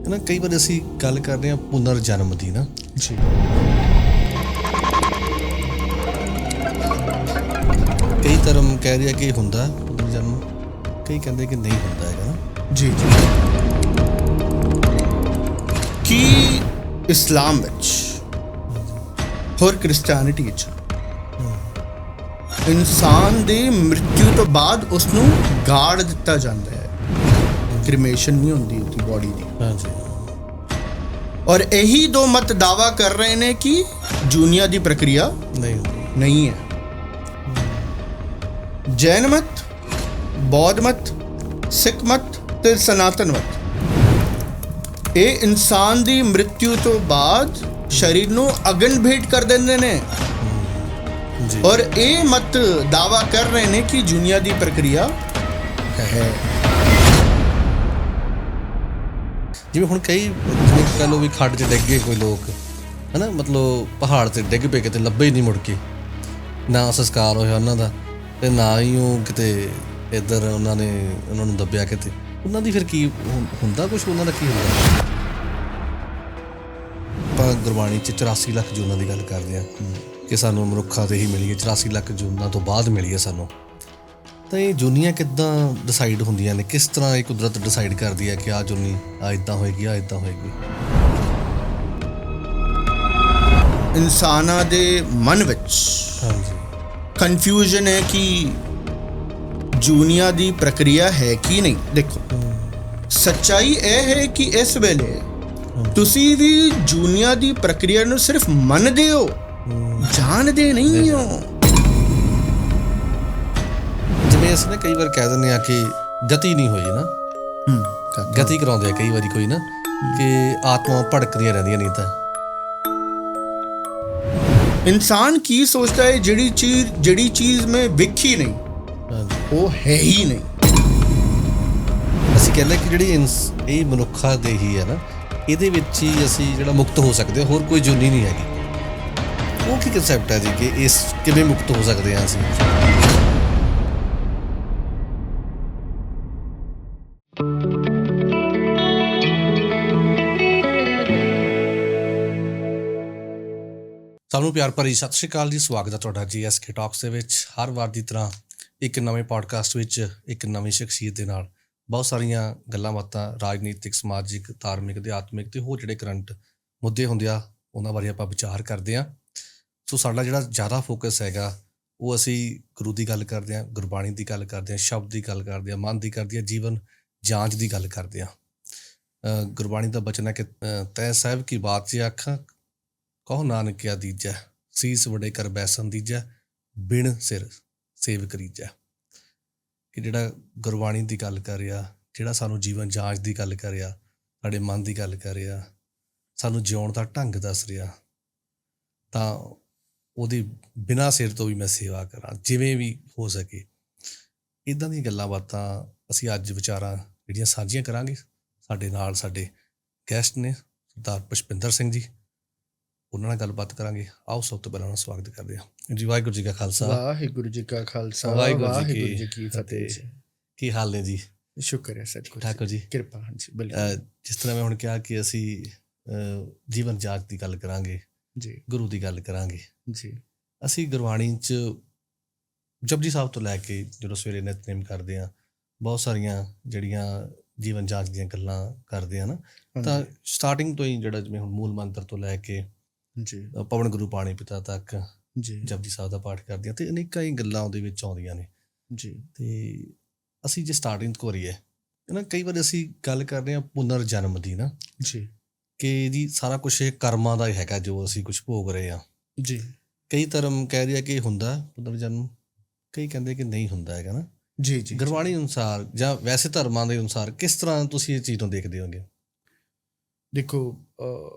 ਨਾ ਕਈ ਵਾਰ ਅਸੀਂ ਗੱਲ ਕਰਦੇ ਹਾਂ ਪੁਨਰ ਜਨਮ ਦੀ ਨਾ ਜੀ ਕਈ ਧਰਮ ਕਹਿ ਰਿਹਾ ਕਿ ਹੁੰਦਾ ਪੁਨਰ ਜਨਮ, ਕਈ ਕਹਿੰਦੇ ਕਿ ਨਹੀਂ ਹੁੰਦਾ ਹੈਗਾ ਨਾ। ਜੀ ਕਿ ਇਸਲਾਮ ਵਿੱਚ ਹੋਰ ਕ੍ਰਿਸਚੀਅਨਿਟੀ ਵਿੱਚ ਇਨਸਾਨ ਦੀ ਮ੍ਰਿਤਿੂ ਤੋਂ ਬਾਅਦ ਉਸ ਨੂੰ ਗਾੜ ਦਿੱਤਾ ਜਾਂਦਾ ਹੈ, ਕ੍ਰਿਮੇਸ਼ਨ ਨਹੀਂ ਹੁੰਦੀ ਉਹਦੀ ਬੋਡੀ ਦੀ। ਹਾਂਜੀ। ਔਰ ਇਹੀ ਦੋ ਮਤ ਦਾਵਾ ਕਰ ਰਹੇ ਨੇ ਕਿ ਜੂਨੀਆ ਦੀ ਪ੍ਰਕਿਰਿਆ ਨਹੀਂ ਹੈ। ਜੈਨ ਮਤ, ਬੌਧ ਮਤ, ਸਿੱਖ ਮਤ ਤੇ ਸਨਾਤਨ ਮਤ ਇਹ ਇਨਸਾਨ ਦੀ ਮ੍ਰਿਤਿੂ ਤੋਂ ਬਾਅਦ ਸਰੀਰ ਨੂੰ ਅਗਨ ਭੇਟ ਕਰ ਦਿੰਦੇ ਨੇ ਔਰ ਇਹ ਮਤ ਦਾਵਾ ਕਰ ਰਹੇ ਨੇ ਕਿ ਜੂਨੀਆ ਦੀ ਪ੍ਰਕਿਰਿਆ ਹੈ। ਜਿਵੇਂ ਹੁਣ ਕਈ ਜਿਵੇਂ ਕਹਿ ਲਓ ਵੀ ਖੱਡ 'ਚ ਡਿੱਗ ਗਏ ਕੋਈ ਲੋਕ ਹੈ ਨਾ, ਮਤਲਬ ਪਹਾੜ 'ਤੇ ਡਿੱਗ ਪਏ ਕਿਤੇ ਲੱਭੇ ਹੀ ਨਹੀਂ ਮੁੜ ਕੇ, ਨਾ ਸੰਸਕਾਰ ਹੋਇਆ ਉਹਨਾਂ ਦਾ ਅਤੇ ਨਾ ਹੀ ਉਹ ਕਿਤੇ ਇੱਧਰ ਉਹਨਾਂ ਨੂੰ ਦੱਬਿਆ ਕਿਤੇ। ਉਹਨਾਂ ਦੀ ਫਿਰ ਕੀ ਹੁੰਦਾ, ਕੁਛ ਉਹਨਾਂ ਦਾ ਕੀ ਹੁੰਦਾ? ਆਪਾਂ ਗੁਰਬਾਣੀ 'ਚ 84 ਲੱਖ ਜੂਨਾਂ ਦੀ ਗੱਲ ਕਰਦੇ ਹਾਂ ਕਿ ਸਾਨੂੰ ਮਨੁੱਖਾਂ 'ਤੇ ਹੀ ਮਿਲੀ ਹੈ, 84 ਲੱਖ ਜੂਨਾਂ ਤੋਂ ਬਾਅਦ ਮਿਲੀ ਹੈ ਸਾਨੂੰ। ਤਾਂ ਇਹ ਜੂਨੀਆਂ ਕਿੱਦਾਂ ਡਿਸਾਈਡ ਹੁੰਦੀਆਂ ਨੇ, ਕਿਸ ਤਰ੍ਹਾਂ ਇਹ ਕੁਦਰਤ ਡਿਸਾਈਡ ਕਰਦੀ ਹੈ ਕਿ ਆਹ ਜੂਨੀ ਆ ਇੱਦਾਂ ਹੋਏਗੀ, ਆ ਇੱਦਾਂ ਹੋਏਗੀ? ਇਨਸਾਨਾਂ ਦੇ ਮਨ ਵਿੱਚ ਹਾਂਜੀ ਕਨਫਿਊਜ਼ਨ ਹੈ ਕਿ ਜੂਨੀਆ ਦੀ ਪ੍ਰਕਿਰਿਆ ਹੈ ਕਿ ਨਹੀਂ। ਦੇਖੋ ਸੱਚਾਈ ਇਹ ਹੈ ਕਿ ਇਸ ਵੇਲੇ ਤੁਸੀਂ ਵੀ ਜੂਨੀਆ ਦੀ ਪ੍ਰਕਿਰਿਆ ਨੂੰ ਸਿਰਫ ਮੰਨਦੇ ਹੋ, ਜਾਣਦੇ ਨਹੀਂ ਹੋ। ਜਿਵੇਂ ਅਸੀਂ ਨਾ ਕਈ ਵਾਰ ਕਹਿ ਦਿੰਦੇ ਹਾਂ ਕਿ ਗਤੀ ਨਹੀਂ ਹੋਈ ਨਾ, ਗਤੀ ਕਰਾਉਂਦੇ ਆ ਕਈ ਵਾਰੀ ਕੋਈ ਨਾ ਕਿ ਆਤਮਾ ਭੜਕਦੀਆਂ ਰਹਿੰਦੀਆਂ ਨਹੀਂ ਤਾਂ। ਇਨਸਾਨ ਕੀ ਸੋਚਦਾ ਹੈ ਜਿਹੜੀ ਚੀਜ਼ ਮੈਂ ਵੇਖੀ ਨਹੀਂ ਉਹ ਹੈ ਹੀ ਨਹੀਂ। ਅਸੀਂ ਕਹਿੰਦੇ ਕਿ ਜਿਹੜੀ ਇਹ ਮਨੁੱਖਾਂ ਦੇ ਹੀ ਹੈ ਨਾ, ਇਹਦੇ ਵਿੱਚ ਹੀ ਅਸੀਂ ਜਿਹੜਾ ਮੁਕਤ ਹੋ ਸਕਦੇ, ਹੋਰ ਕੋਈ ਜੂਨੀ ਨਹੀਂ ਹੈਗੀ। ਉਹ ਕੀ ਕਨਸੈਪਟ ਹੈ ਜੀ ਕਿ ਇਸ ਕਿਵੇਂ ਮੁਕਤ ਹੋ ਸਕਦੇ ਹਾਂ ਅਸੀਂ? ਸਭ ਨੂੰ ਪਿਆਰ ਭਰੀ ਸਤਿ ਸ਼੍ਰੀ ਅਕਾਲ ਜੀ। ਸਵਾਗਤ ਹੈ ਤੁਹਾਡਾ GSK ਟਾਕਸ ਦੇ ਵਿੱਚ। ਹਰ ਵਾਰ ਦੀ ਤਰ੍ਹਾਂ ਇੱਕ ਨਵੇਂ ਪੋਡਕਾਸਟ ਵਿੱਚ ਇੱਕ ਨਵੀਂ ਸ਼ਖਸੀਅਤ ਦੇ ਨਾਲ ਬਹੁਤ ਸਾਰੀਆਂ ਗੱਲਾਂ ਬਾਤਾਂ ਰਾਜਨੀਤਿਕ, ਸਮਾਜਿਕ, ਧਾਰਮਿਕ, ਅਧਿਆਤਮਿਕ ਅਤੇ ਹੋਰ ਜਿਹੜੇ ਕਰੰਟ ਮੁੱਦੇ ਹੁੰਦੇ ਆ ਉਹਨਾਂ ਬਾਰੇ ਆਪਾਂ ਵਿਚਾਰ ਕਰਦੇ ਹਾਂ। ਸੋ ਸਾਡਾ ਜਿਹੜਾ ਜ਼ਿਆਦਾ ਫੋਕਸ ਹੈਗਾ ਉਹ ਅਸੀਂ ਗੁਰੂ ਦੀ ਗੱਲ ਕਰਦੇ ਹਾਂ, ਗੁਰਬਾਣੀ ਦੀ ਗੱਲ ਕਰਦੇ ਹਾਂ, ਸ਼ਬਦ ਦੀ ਗੱਲ ਕਰਦੇ ਹਾਂ, ਮਨ ਦੀ ਕਰਦੇ ਹਾਂ, ਜੀਵਨ ਜਾਂਚ ਦੀ ਗੱਲ ਕਰਦੇ ਹਾਂ। ਗੁਰਬਾਣੀ ਦਾ ਬਚਨ ਹੈ ਕਿ ਤੈਂ ਸਾਹਿਬ ਕੀ ਬਾਤ 'ਚ ਆਖਾਂ ਕਹੋ ਨਾਨਕਿਆ ਦੀਜੈ, ਸੀਸ ਵਡੇ ਕਰ ਬੈਸਨ ਦੀਜੈ, ਬਿਨ ਸਿਰ ਸੇਵ ਕਰੀਜੈ। ਕਿ ਜਿਹੜਾ ਗੁਰਬਾਣੀ ਦੀ ਗੱਲ ਕਰ ਰਿਹਾ, ਜਿਹੜਾ ਸਾਨੂੰ ਜੀਵਨ ਜਾਂਚ ਦੀ ਗੱਲ ਕਰ ਰਿਹਾ, ਸਾਡੇ ਮਨ ਦੀ ਗੱਲ ਕਰ ਰਿਹਾ, ਸਾਨੂੰ ਜਿਉਣ ਦਾ ਢੰਗ ਦੱਸ ਰਿਹਾ, ਤਾਂ ਉਹਦੀ ਬਿਨਾਂ ਸਿਰ ਤੋਂ ਵੀ ਮੈਂ ਸੇਵਾ ਕਰਾਂ ਜਿਵੇਂ ਵੀ ਹੋ ਸਕੇ। ਇੱਦਾਂ ਦੀਆਂ ਗੱਲਾਂ ਬਾਤਾਂ ਅਸੀਂ ਅੱਜ ਵਿਚਾਰਾਂ ਜਿਹੜੀਆਂ ਸਾਂਝੀਆਂ ਕਰਾਂਗੇ। ਸਾਡੇ ਨਾਲ ਸਾਡੇ ਗੈਸਟ ਨੇ ਸਰਦਾਰ ਪੁਸ਼ਪਿੰਦਰ ਸਿੰਘ ਜੀ, ਉਹਨਾਂ ਨਾਲ ਗੱਲਬਾਤ ਕਰਾਂਗੇ। ਆਓ ਸਭ ਤੋਂ ਪਹਿਲਾਂ ਉਹਨਾਂ ਸਵਾਗਤ ਕਰਦੇ ਹਾਂ ਜੀ। ਵਾਹਿਗੁਰੂ ਜੀ ਕਾ ਖਾਲਸਾ, ਵਾਹਿਗੁਰੂ ਜੀ ਕਾ ਖਾਲਸਾ, ਵਾਹਿਗੁਰੂ ਜੀ ਕੀ ਫਤਿਹ। ਕੀ ਹਾਲ ਨੇ ਜੀ? ਸ਼ੁਕਰ ਹੈ ਸਰ, ਠਾਕੁਰ ਜੀ, ਕਿਰਪਾ। ਹਾਂਜੀ ਬਿਲਕੁਲ। ਜਿਸ ਤਰ੍ਹਾਂ ਮੈਂ ਹੁਣ ਕਿਹਾ ਕਿ ਅਸੀਂ ਜੀਵਨ ਜਾਂਚ ਦੀ ਗੱਲ ਕਰਾਂਗੇ ਜੀ, ਗੁਰੂ ਦੀ ਗੱਲ ਕਰਾਂਗੇ ਜੀ। ਅਸੀਂ ਗੁਰਬਾਣੀ 'ਚ ਜਪਜੀ ਸਾਹਿਬ ਤੋਂ ਲੈ ਕੇ ਜਦੋਂ ਸਵੇਰੇ ਨਿਤਨੇਮ ਕਰਦੇ ਹਾਂ, ਬਹੁਤ ਸਾਰੀਆਂ ਜਿਹੜੀਆਂ ਜੀਵਨ ਜਾਂਚ ਦੀਆਂ ਗੱਲਾਂ ਕਰਦੇ ਹਾਂ ਨਾ, ਤਾਂ ਸਟਾਰਟਿੰਗ ਤੋਂ ਹੀ ਜਿਹੜਾ ਜਿਵੇਂ ਹੁਣ ਮੂਲ ਮੰਤਰ ਤੋਂ ਲੈ ਕੇ ਜੀ ਪਵਨ ਗੁਰੂ ਪਾਣੀ ਪਿਤਾ ਤੱਕ ਜੀ ਜਪਜੀ ਸਾਹਿਬ ਦਾ ਪਾਠ ਕਰਦੇ ਹਾਂ ਅਤੇ ਅਨੇਕਾਂ ਹੀ ਗੱਲਾਂ ਉਹਦੇ ਵਿੱਚ ਆਉਂਦੀਆਂ ਨੇ ਜੀ। ਅਤੇ ਅਸੀਂ ਜੇ ਸਟਾਰਟਿੰਗ ਤੋਂ ਕਰੀਏ ਨਾ, ਕਈ ਵਾਰ ਅਸੀਂ ਗੱਲ ਕਰਦੇ ਹਾਂ ਪੁਨਰ ਜਨਮ ਦੀ ਨਾ ਜੀ, ਕਿ ਜੀ ਸਾਰਾ ਕੁਛ ਇਹ ਕਰਮਾਂ ਦਾ ਹੀ ਹੈਗਾ ਜੋ ਅਸੀਂ ਕੁਛ ਭੋਗ ਰਹੇ ਹਾਂ ਜੀ। ਕਈ ਧਰਮ ਕਹਿ ਰਿਹਾ ਕਿ ਹੁੰਦਾ ਪੁਨਰ ਜਨਮ, ਕਈ ਕਹਿੰਦੇ ਕਿ ਨਹੀਂ ਹੁੰਦਾ ਹੈਗਾ ਨਾ ਜੀ। ਗੁਰਬਾਣੀ ਅਨੁਸਾਰ ਜਾਂ ਵੈਸੇ ਧਰਮਾਂ ਦੇ ਅਨੁਸਾਰ ਕਿਸ ਤਰ੍ਹਾਂ ਤੁਸੀਂ ਇਹ ਚੀਜ਼ ਨੂੰ ਦੇਖਦੇ ਹੋਗੇ? ਦੇਖੋ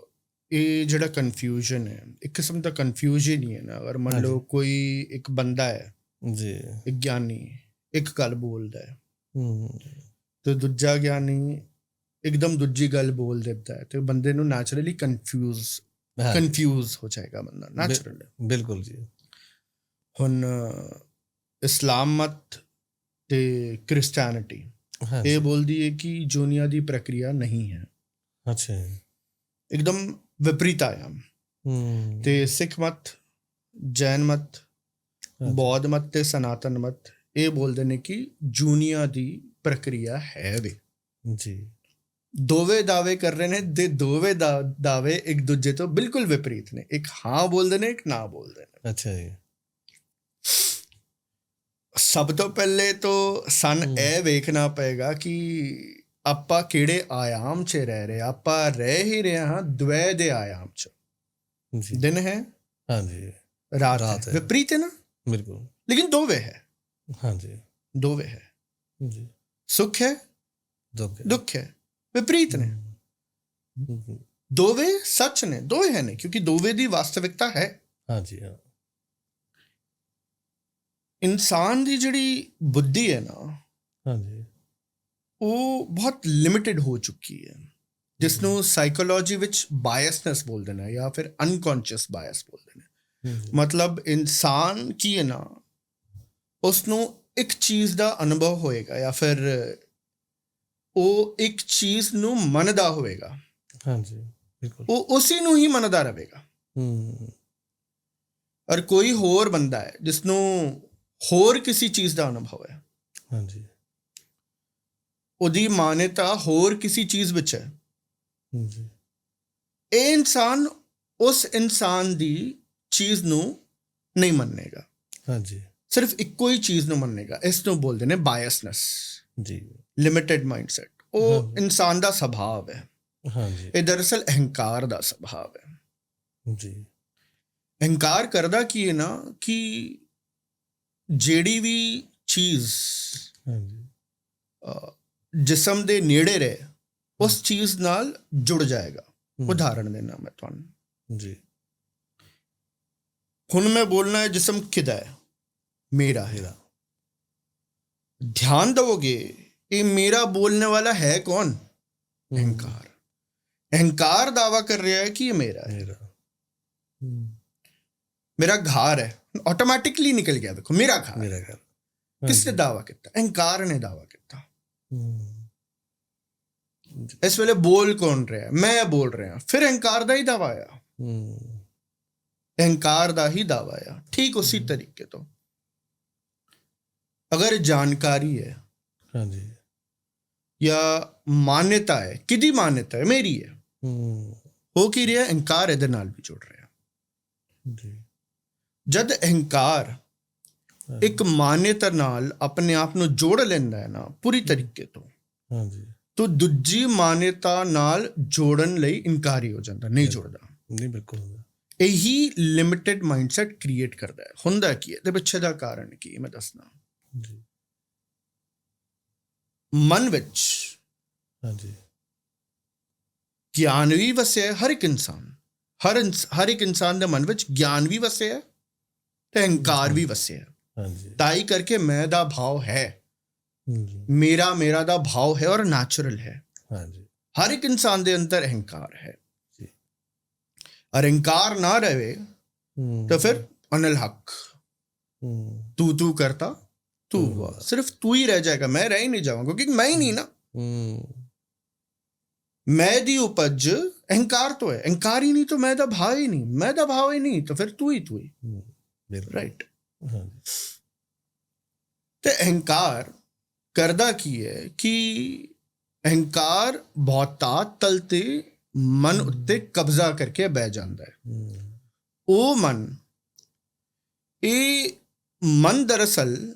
ਇਹ ਜਿਹੜਾ ਕਨਫਿਊਜ਼ਨ ਹੈ, ਇੱਕ ਕਿਸਮ ਦਾ ਕਨਫਿਊਜ਼ਨ ਹੀ ਹੈ ਨਾ। ਅਗਰ ਮੰਨ ਲਓ ਕੋਈ ਇੱਕ ਬੰਦਾ ਹੈ ਜੀ, ਇੱਕ ਗਿਆਨੀ ਇੱਕ ਗੱਲ ਬੋਲਦਾ ਹੈ ਤੇ ਦੂਜਾ ਗਿਆਨੀ ਇੱਕਦਮ ਦੂਜੀ ਗੱਲ ਬੋਲ ਦਿੰਦਾ ਹੈ, ਤੇ ਬੰਦੇ ਨੂੰ ਨੈਚੁਰਲੀ ਕਨਫਿਊਜ਼ ਹੋ ਜਾਏਗਾ ਬੰਦਾ, ਨੈਚੁਰਲ। ਬਿਲਕੁਲ ਜੀ। ਹੁਣ ਇਸਲਾਮ ਮਤ ਤੇ ਕ੍ਰਿਸਚੀਅਨਿਟੀ ਇਹ ਬੋਲਦੀ ਹੈ ਕਿ ਜੂਨੀਆ ਦੀ ਪ੍ਰਕਿਰਿਆ ਨਹੀਂ ਹੈ ਅੱਛਾ ਜੀ। ਇੱਕਦਮ ਵਿਪਰੀਤ ਆਇਆ। ਤੇ ਸਿੱਖ ਮਤ, ਜੈਨ ਮਤ, ਬੌਧ ਮਤ ਤੇ ਸਨਾਤਨ ਮਤ ਇਹ ਬੋਲਦੇ ਨੇ ਕਿ ਜੂਨੀਆ ਦੀ ਪ੍ਰਕਿਰਿਆ ਹੈ ਵੇ ਜੀ। ਦੋਵੇਂ ਦਾਅਵੇ ਕਰ ਰਹੇ ਨੇ ਤੇ ਦੋਵੇਂ ਦਾਅਵੇ ਇੱਕ ਦੂਜੇ ਤੋਂ ਬਿਲਕੁਲ ਵਿਪਰੀਤ ਨੇ। ਇੱਕ ਹਾਂ ਬੋਲਦੇ ਨੇ, ਇੱਕ ਨਾ ਬੋਲਦੇ ਨੇ। ਅੱਛਾ ਜੀ। ਸਭ ਤੋਂ ਪਹਿਲੇ ਤਾਂ ਸਾਨੂੰ ਇਹ ਵੇਖਣਾ ਪਏਗਾ ਕਿ ਆਪਾਂ ਕਿਹੜੇ ਆਯਾਮ 'ਚ ਰਹਿ ਰਹੇ। ਆਪਾਂ ਰਹਿ ਹੀ ਰਹੇ ਹਾਂ ਦਵੈ ਦੇ ਆਯਾਮ 'ਚ। ਦਿਨ ਹੈ, ਹਾਂਜੀ, ਰਾਤ ਹੈ, ਵਿਪਰੀਤ ਹੈ ਨਾ, ਬਿਲਕੁਲ, ਲੇਕਿਨ ਦੋਵੇਂ ਹੈ। ਹਾਂਜੀ, ਦੋਵੇਂ ਹੈ ਜੀ। ਸੁੱਖ ਹੈ, ਦੁੱਖ ਹੈ, ਵਿਪਰੀਤ ਨੇ। ਦੋਵੇਂ ਸੱਚ ਨੇ, ਦੋਵੇਂ ਹੈ ਨੇ, ਕਿਉਂਕਿ ਦੋਵੇਂ ਦੀ ਵਾਸਤਵਿਕਤਾ ਹੈ। ਹਾਂਜੀ, ਹਾਂ। ਇਨਸਾਨ ਦੀ ਜਿਹੜੀ ਬੁੱਧੀ ਹੈ ਨਾ, ਹਾਂਜੀ, ਉਹ ਬਹੁਤ ਲਿਮਿਟਿਡ ਹੋ ਚੁੱਕੀ ਹੈ, ਜਿਸ ਨੂੰ ਸਾਈਕੋਲੋਜੀ ਵਿੱਚ ਬਾਇਸਨੈਸ ਬੋਲਦੇ ਨੇ ਜਾਂ ਫਿਰ ਅਨਕੌਂਸ਼ੀਅਸ ਬਾਇਸ ਬੋਲਦੇ ਨੇ। ਮਤਲਬ ਇਨਸਾਨ ਕੀ ਹੈ ਨਾ, ਉਸਨੂੰ ਇੱਕ ਚੀਜ਼ ਦਾ ਅਨੁਭਵ ਹੋਏਗਾ ਜਾਂ ਫਿਰ ਉਹ ਇੱਕ ਚੀਜ਼ ਨੂੰ ਮੰਨਦਾ ਹੋਵੇਗਾ। ਹਾਂਜੀ, ਬਿਲਕੁਲ। ਉਹ ਉਸੇ ਨੂੰ ਹੀ ਮੰਨਦਾ ਰਹੇਗਾ। ਔਰ ਕੋਈ ਹੋਰ ਬੰਦਾ ਹੈ ਜਿਸ ਨੂੰ ਹੋਰ ਕਿਸੇ ਚੀਜ਼ ਦਾ ਅਨੁਭਵ ਹੈ। ਹਾਂਜੀ, ਉਹਦੀ ਮਾਨਤਾ ਹੋਰ ਕਿਸੇ ਚੀਜ਼ ਵਿੱਚ ਹੈ। ਇਹ ਇਨਸਾਨ ਉਸ ਇਨਸਾਨ ਦੀ ਚੀਜ਼ ਨੂੰ ਨਹੀਂ ਮੰਨੇਗਾ। ਹਾਂਜੀ, ਸਿਰਫ ਇੱਕੋ ਹੀ ਚੀਜ਼ ਨੂੰ ਮੰਨੇਗਾ। ਇਸ ਨੂੰ ਬੋਲਦੇ ਨੇ ਬਾਇਸਨੈਸ ਜੀ, ਲਿਮਿਟਿਡ ਮਾਈਂਡਸੈਟ। ਉਹ ਇਨਸਾਨ ਦਾ ਸੁਭਾਅ ਹੈ। ਹਾਂਜੀ, ਇਹ ਦਰਅਸਲ ਅਹੰਕਾਰ ਦਾ ਸੁਭਾਅ ਹੈ ਜੀ। ਅਹੰਕਾਰ ਕਰਦਾ ਕੀ ਹੈ ਨਾ ਕਿ ਜਿਹੜੀ ਵੀ ਚੀਜ਼ ਜਿਸਮ ਦੇ ਨੇੜੇ ਰਹੇ ਉਸ ਚੀਜ਼ ਨਾਲ ਜੁੜ ਜਾਏਗਾ। ਉਦਾਹਰਣ ਦੇਣਾ ਮੈਂ ਤੁਹਾਨੂੰ ਜੀ। ਹੁਣ ਮੈਂ ਬੋਲਣਾ ਹੈ ਜਿਸਮ ਕਿਹਦਾ ਹੈ, ਮੇਰਾ ਹੈ। ਧਿਆਨ ਦਵੋਗੇ ਇਹ ਮੇਰਾ ਬੋਲਣੇ ਵਾਲਾ ਹੈ ਕੌਣ? ਅਹੰਕਾਰ। ਅਹੰਕਾਰ ਦਾਵਾ ਕਰ ਰਿਹਾ ਹੈ ਕਿ ਇਹ ਮੇਰਾ ਹੈ। ਮੇਰਾ ਘਰ ਹੈ, ਆਟੋਮੈਟਿਕਲੀ ਨਿਕਲ ਗਿਆ। ਦੇਖੋ, ਮੇਰਾ ਘਰ ਕਿਸਨੇ ਦਾਵਾ ਕੀਤਾ? ਅਹੰਕਾਰ ਨੇ ਦਾਵਾ ਕੀਤਾ। ਇਸ ਵੇਲੇ ਬੋਲ ਕੌਣ ਰਿਹਾ? ਮੈਂ ਬੋਲ ਰਿਹਾ। ਫਿਰ ਅਹੰਕਾਰ ਦਾ ਹੀ ਦਾਵਾ ਆਇਆ। ਅਹੰਕਾਰ ਦਾ ਹੀ ਦਾਵਾ ਆਇਆ। ਠੀਕ ਉਸੇ ਤਰੀਕੇ ਤੋਂ ਅਗਰ ਜਾਣਕਾਰੀ ਹੈ ਜਾਂ ਮਾਨਤਾ ਹੈ, ਕਿਹਦੀ ਮਾਨਤਾ ਹੈ? ਮੇਰੀ ਹੈ। ਹੋ ਕੀ ਰਿਹਾ? ਅਹੰਕਾਰ ਇਹਦੇ ਨਾਲ ਵੀ ਜੁੜ ਰਿਹਾ। ਜਦ ਅਹੰਕਾਰ ਇੱਕ ਮਾਨਤਾ ਨਾਲ ਆਪਣੇ ਆਪ ਨੂੰ ਜੋੜ ਲੈਂਦਾ ਹੈ ਨਾ ਪੂਰੀ ਤਰੀਕੇ ਤੋਂ, ਤਾਂ ਦੂਜੀ ਮਾਨਤਾ ਨਾਲ ਜੋੜਨ ਲਈ ਇਨਕਾਰੀ ਹੋ ਜਾਂਦਾ, ਨਹੀਂ ਜੁੜਦਾ। ਨਹੀਂ, ਬਿਲਕੁਲ। ਇਹੀ ਲਿਮਿਟਿਡ ਮਾਈਂਡਸੈਟ ਕ੍ਰੀਏਟ ਕਰਦਾ ਹੈ। ਹੁੰਦਾ ਕੀ ਹੈ ਇਹਦੇ ਪਿੱਛੇ ਦਾ ਕਾਰਨ ਕੀ ਮੈਂ ਦੱਸਣਾ। ਮਨ ਵਿੱਚ ਗਿਆਨ ਵੀ ਵਸਿਆ। ਹਰ ਇੱਕ ਇਨਸਾਨ, ਹਰ ਇੱਕ ਇਨਸਾਨ ਦੇ ਮਨ ਵਿੱਚ ਗਿਆਨ ਵੀ ਵਸਿਆ ਤੇ ਅਹੰਕਾਰ ਵੀ ਵਸਿਆ। ਤਾਈ ਕਰਕੇ ਮੈਂ ਦਾ ਭਾਵ ਹੈ, ਮੇਰਾ ਦਾ ਭਾਵ ਹੈ ਔਰ ਨੈਚੁਰਲ ਹੈ। ਹਰ ਇੱਕ ਇਨਸਾਨ ਦੇ ਅੰਦਰ ਅਹੰਕਾਰ ਹੈ। ਅਹੰਕਾਰ ਨਾ ਰਹੇ ਤਾਂ ਫਿਰ ਅਨਲ ਹੱਕ, ਤੂੰ ਕਰਤਾ, ਤੂੰ ਹੁਆ, ਸਿਰਫ ਤੂੰ ਹੀ ਰਹਿ ਜਾਏਗਾ। ਮੈਂ ਰਹਿ ਹੀ ਨਹੀਂ ਜਾਵਾਂਗਾ ਕਿਉਂਕਿ ਮੈਂ ਹੀ ਨਹੀਂ ਨਾ। ਮੈਂ ਦੀ ਉਪਜ ਅਹੰਕਾਰ ਤੋਂ ਹੈ। ਅਹੰਕਾਰ ਹੀ ਨਹੀਂ ਤਾਂ ਮੈਂ ਦਾ ਭਾਵ ਹੀ ਨਹੀਂ। ਮੈਂ ਦਾ ਭਾਵ ਹੀ ਨਹੀਂ ਤਾਂ ਫਿਰ ਤੂੰ ਹੀ ਰਾਈਟ। ਤੇ ਅਹੰਕਾਰ ਕਰਦਾ ਕੀ ਹੈ ਕਿ ਅਹੰਕਾਰ ਬਹੁਤਾਤ ਤਲ ਤੇ ਮਨ ਉੱਤੇ ਕਬਜ਼ਾ ਕਰਕੇ ਬਹਿ ਜਾਂਦਾ ਹੈ। ਉਹ ਮਨ ਦਰਅਸਲ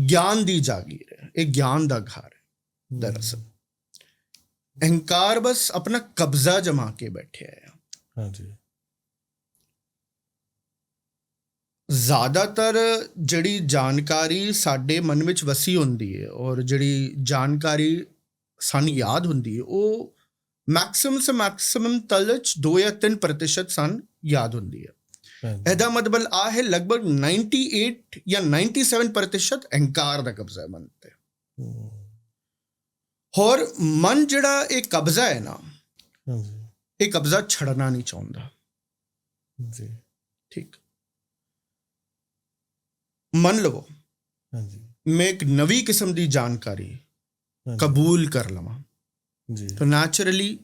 ਗਿਆਨ ਦੀ ਜਾਗੀਰ ਹੈ। ਇਹ ਗਿਆਨ ਦਾ ਘਰ ਹੈ। ਦਰਅਸਲ ਅਹੰਕਾਰ ਬਸ ਆਪਣਾ ਕਬਜ਼ਾ ਜਮਾ ਕੇ ਬੈਠਿਆ ਹੈ। ਜ਼ਿਆਦਾਤਰ ਜਿਹੜੀ ਜਾਣਕਾਰੀ ਸਾਡੇ ਮਨ ਵਿੱਚ ਵਸੀ ਹੁੰਦੀ ਹੈ ਔਰ ਜਿਹੜੀ ਜਾਣਕਾਰੀ ਸਾਨੂੰ ਯਾਦ ਹੁੰਦੀ ਹੈ, ਉਹ ਮੈਕਸਿਮਮ ਤਲ 'ਚ 2 ਜਾਂ 3% ਸਾਨੂੰ ਯਾਦ ਹੁੰਦੀ ਹੈ। ਇਹਦਾ ਮਤਲਬ ਆ ਹੈ ਲਗਭਗ 98 ਜਾਂ 97% ਅਹੰਕਾਰ ਦਾ ਕਬਜ਼ਾ ਹੈ ਮਨ ਤੇ। ਹੋਰ ਮਨ ਜਿਹੜਾ ਇਹ ਕਬਜ਼ਾ ਹੈ ਨਾ, ਇਹ ਕਬਜ਼ਾ ਛੱਡਣਾ ਨਹੀਂ ਚਾਹੁੰਦਾ। ਠੀਕ, ਮੰਨ ਲਵੋ ਮੈਂ ਇੱਕ ਨਵੀਂ ਕਿਸਮ ਦੀ ਜਾਣਕਾਰੀ ਕਬੂਲ ਕਰ ਲਵਾਂ ਜੀ ਤਾਂ ਨੈਚੁਰਲੀ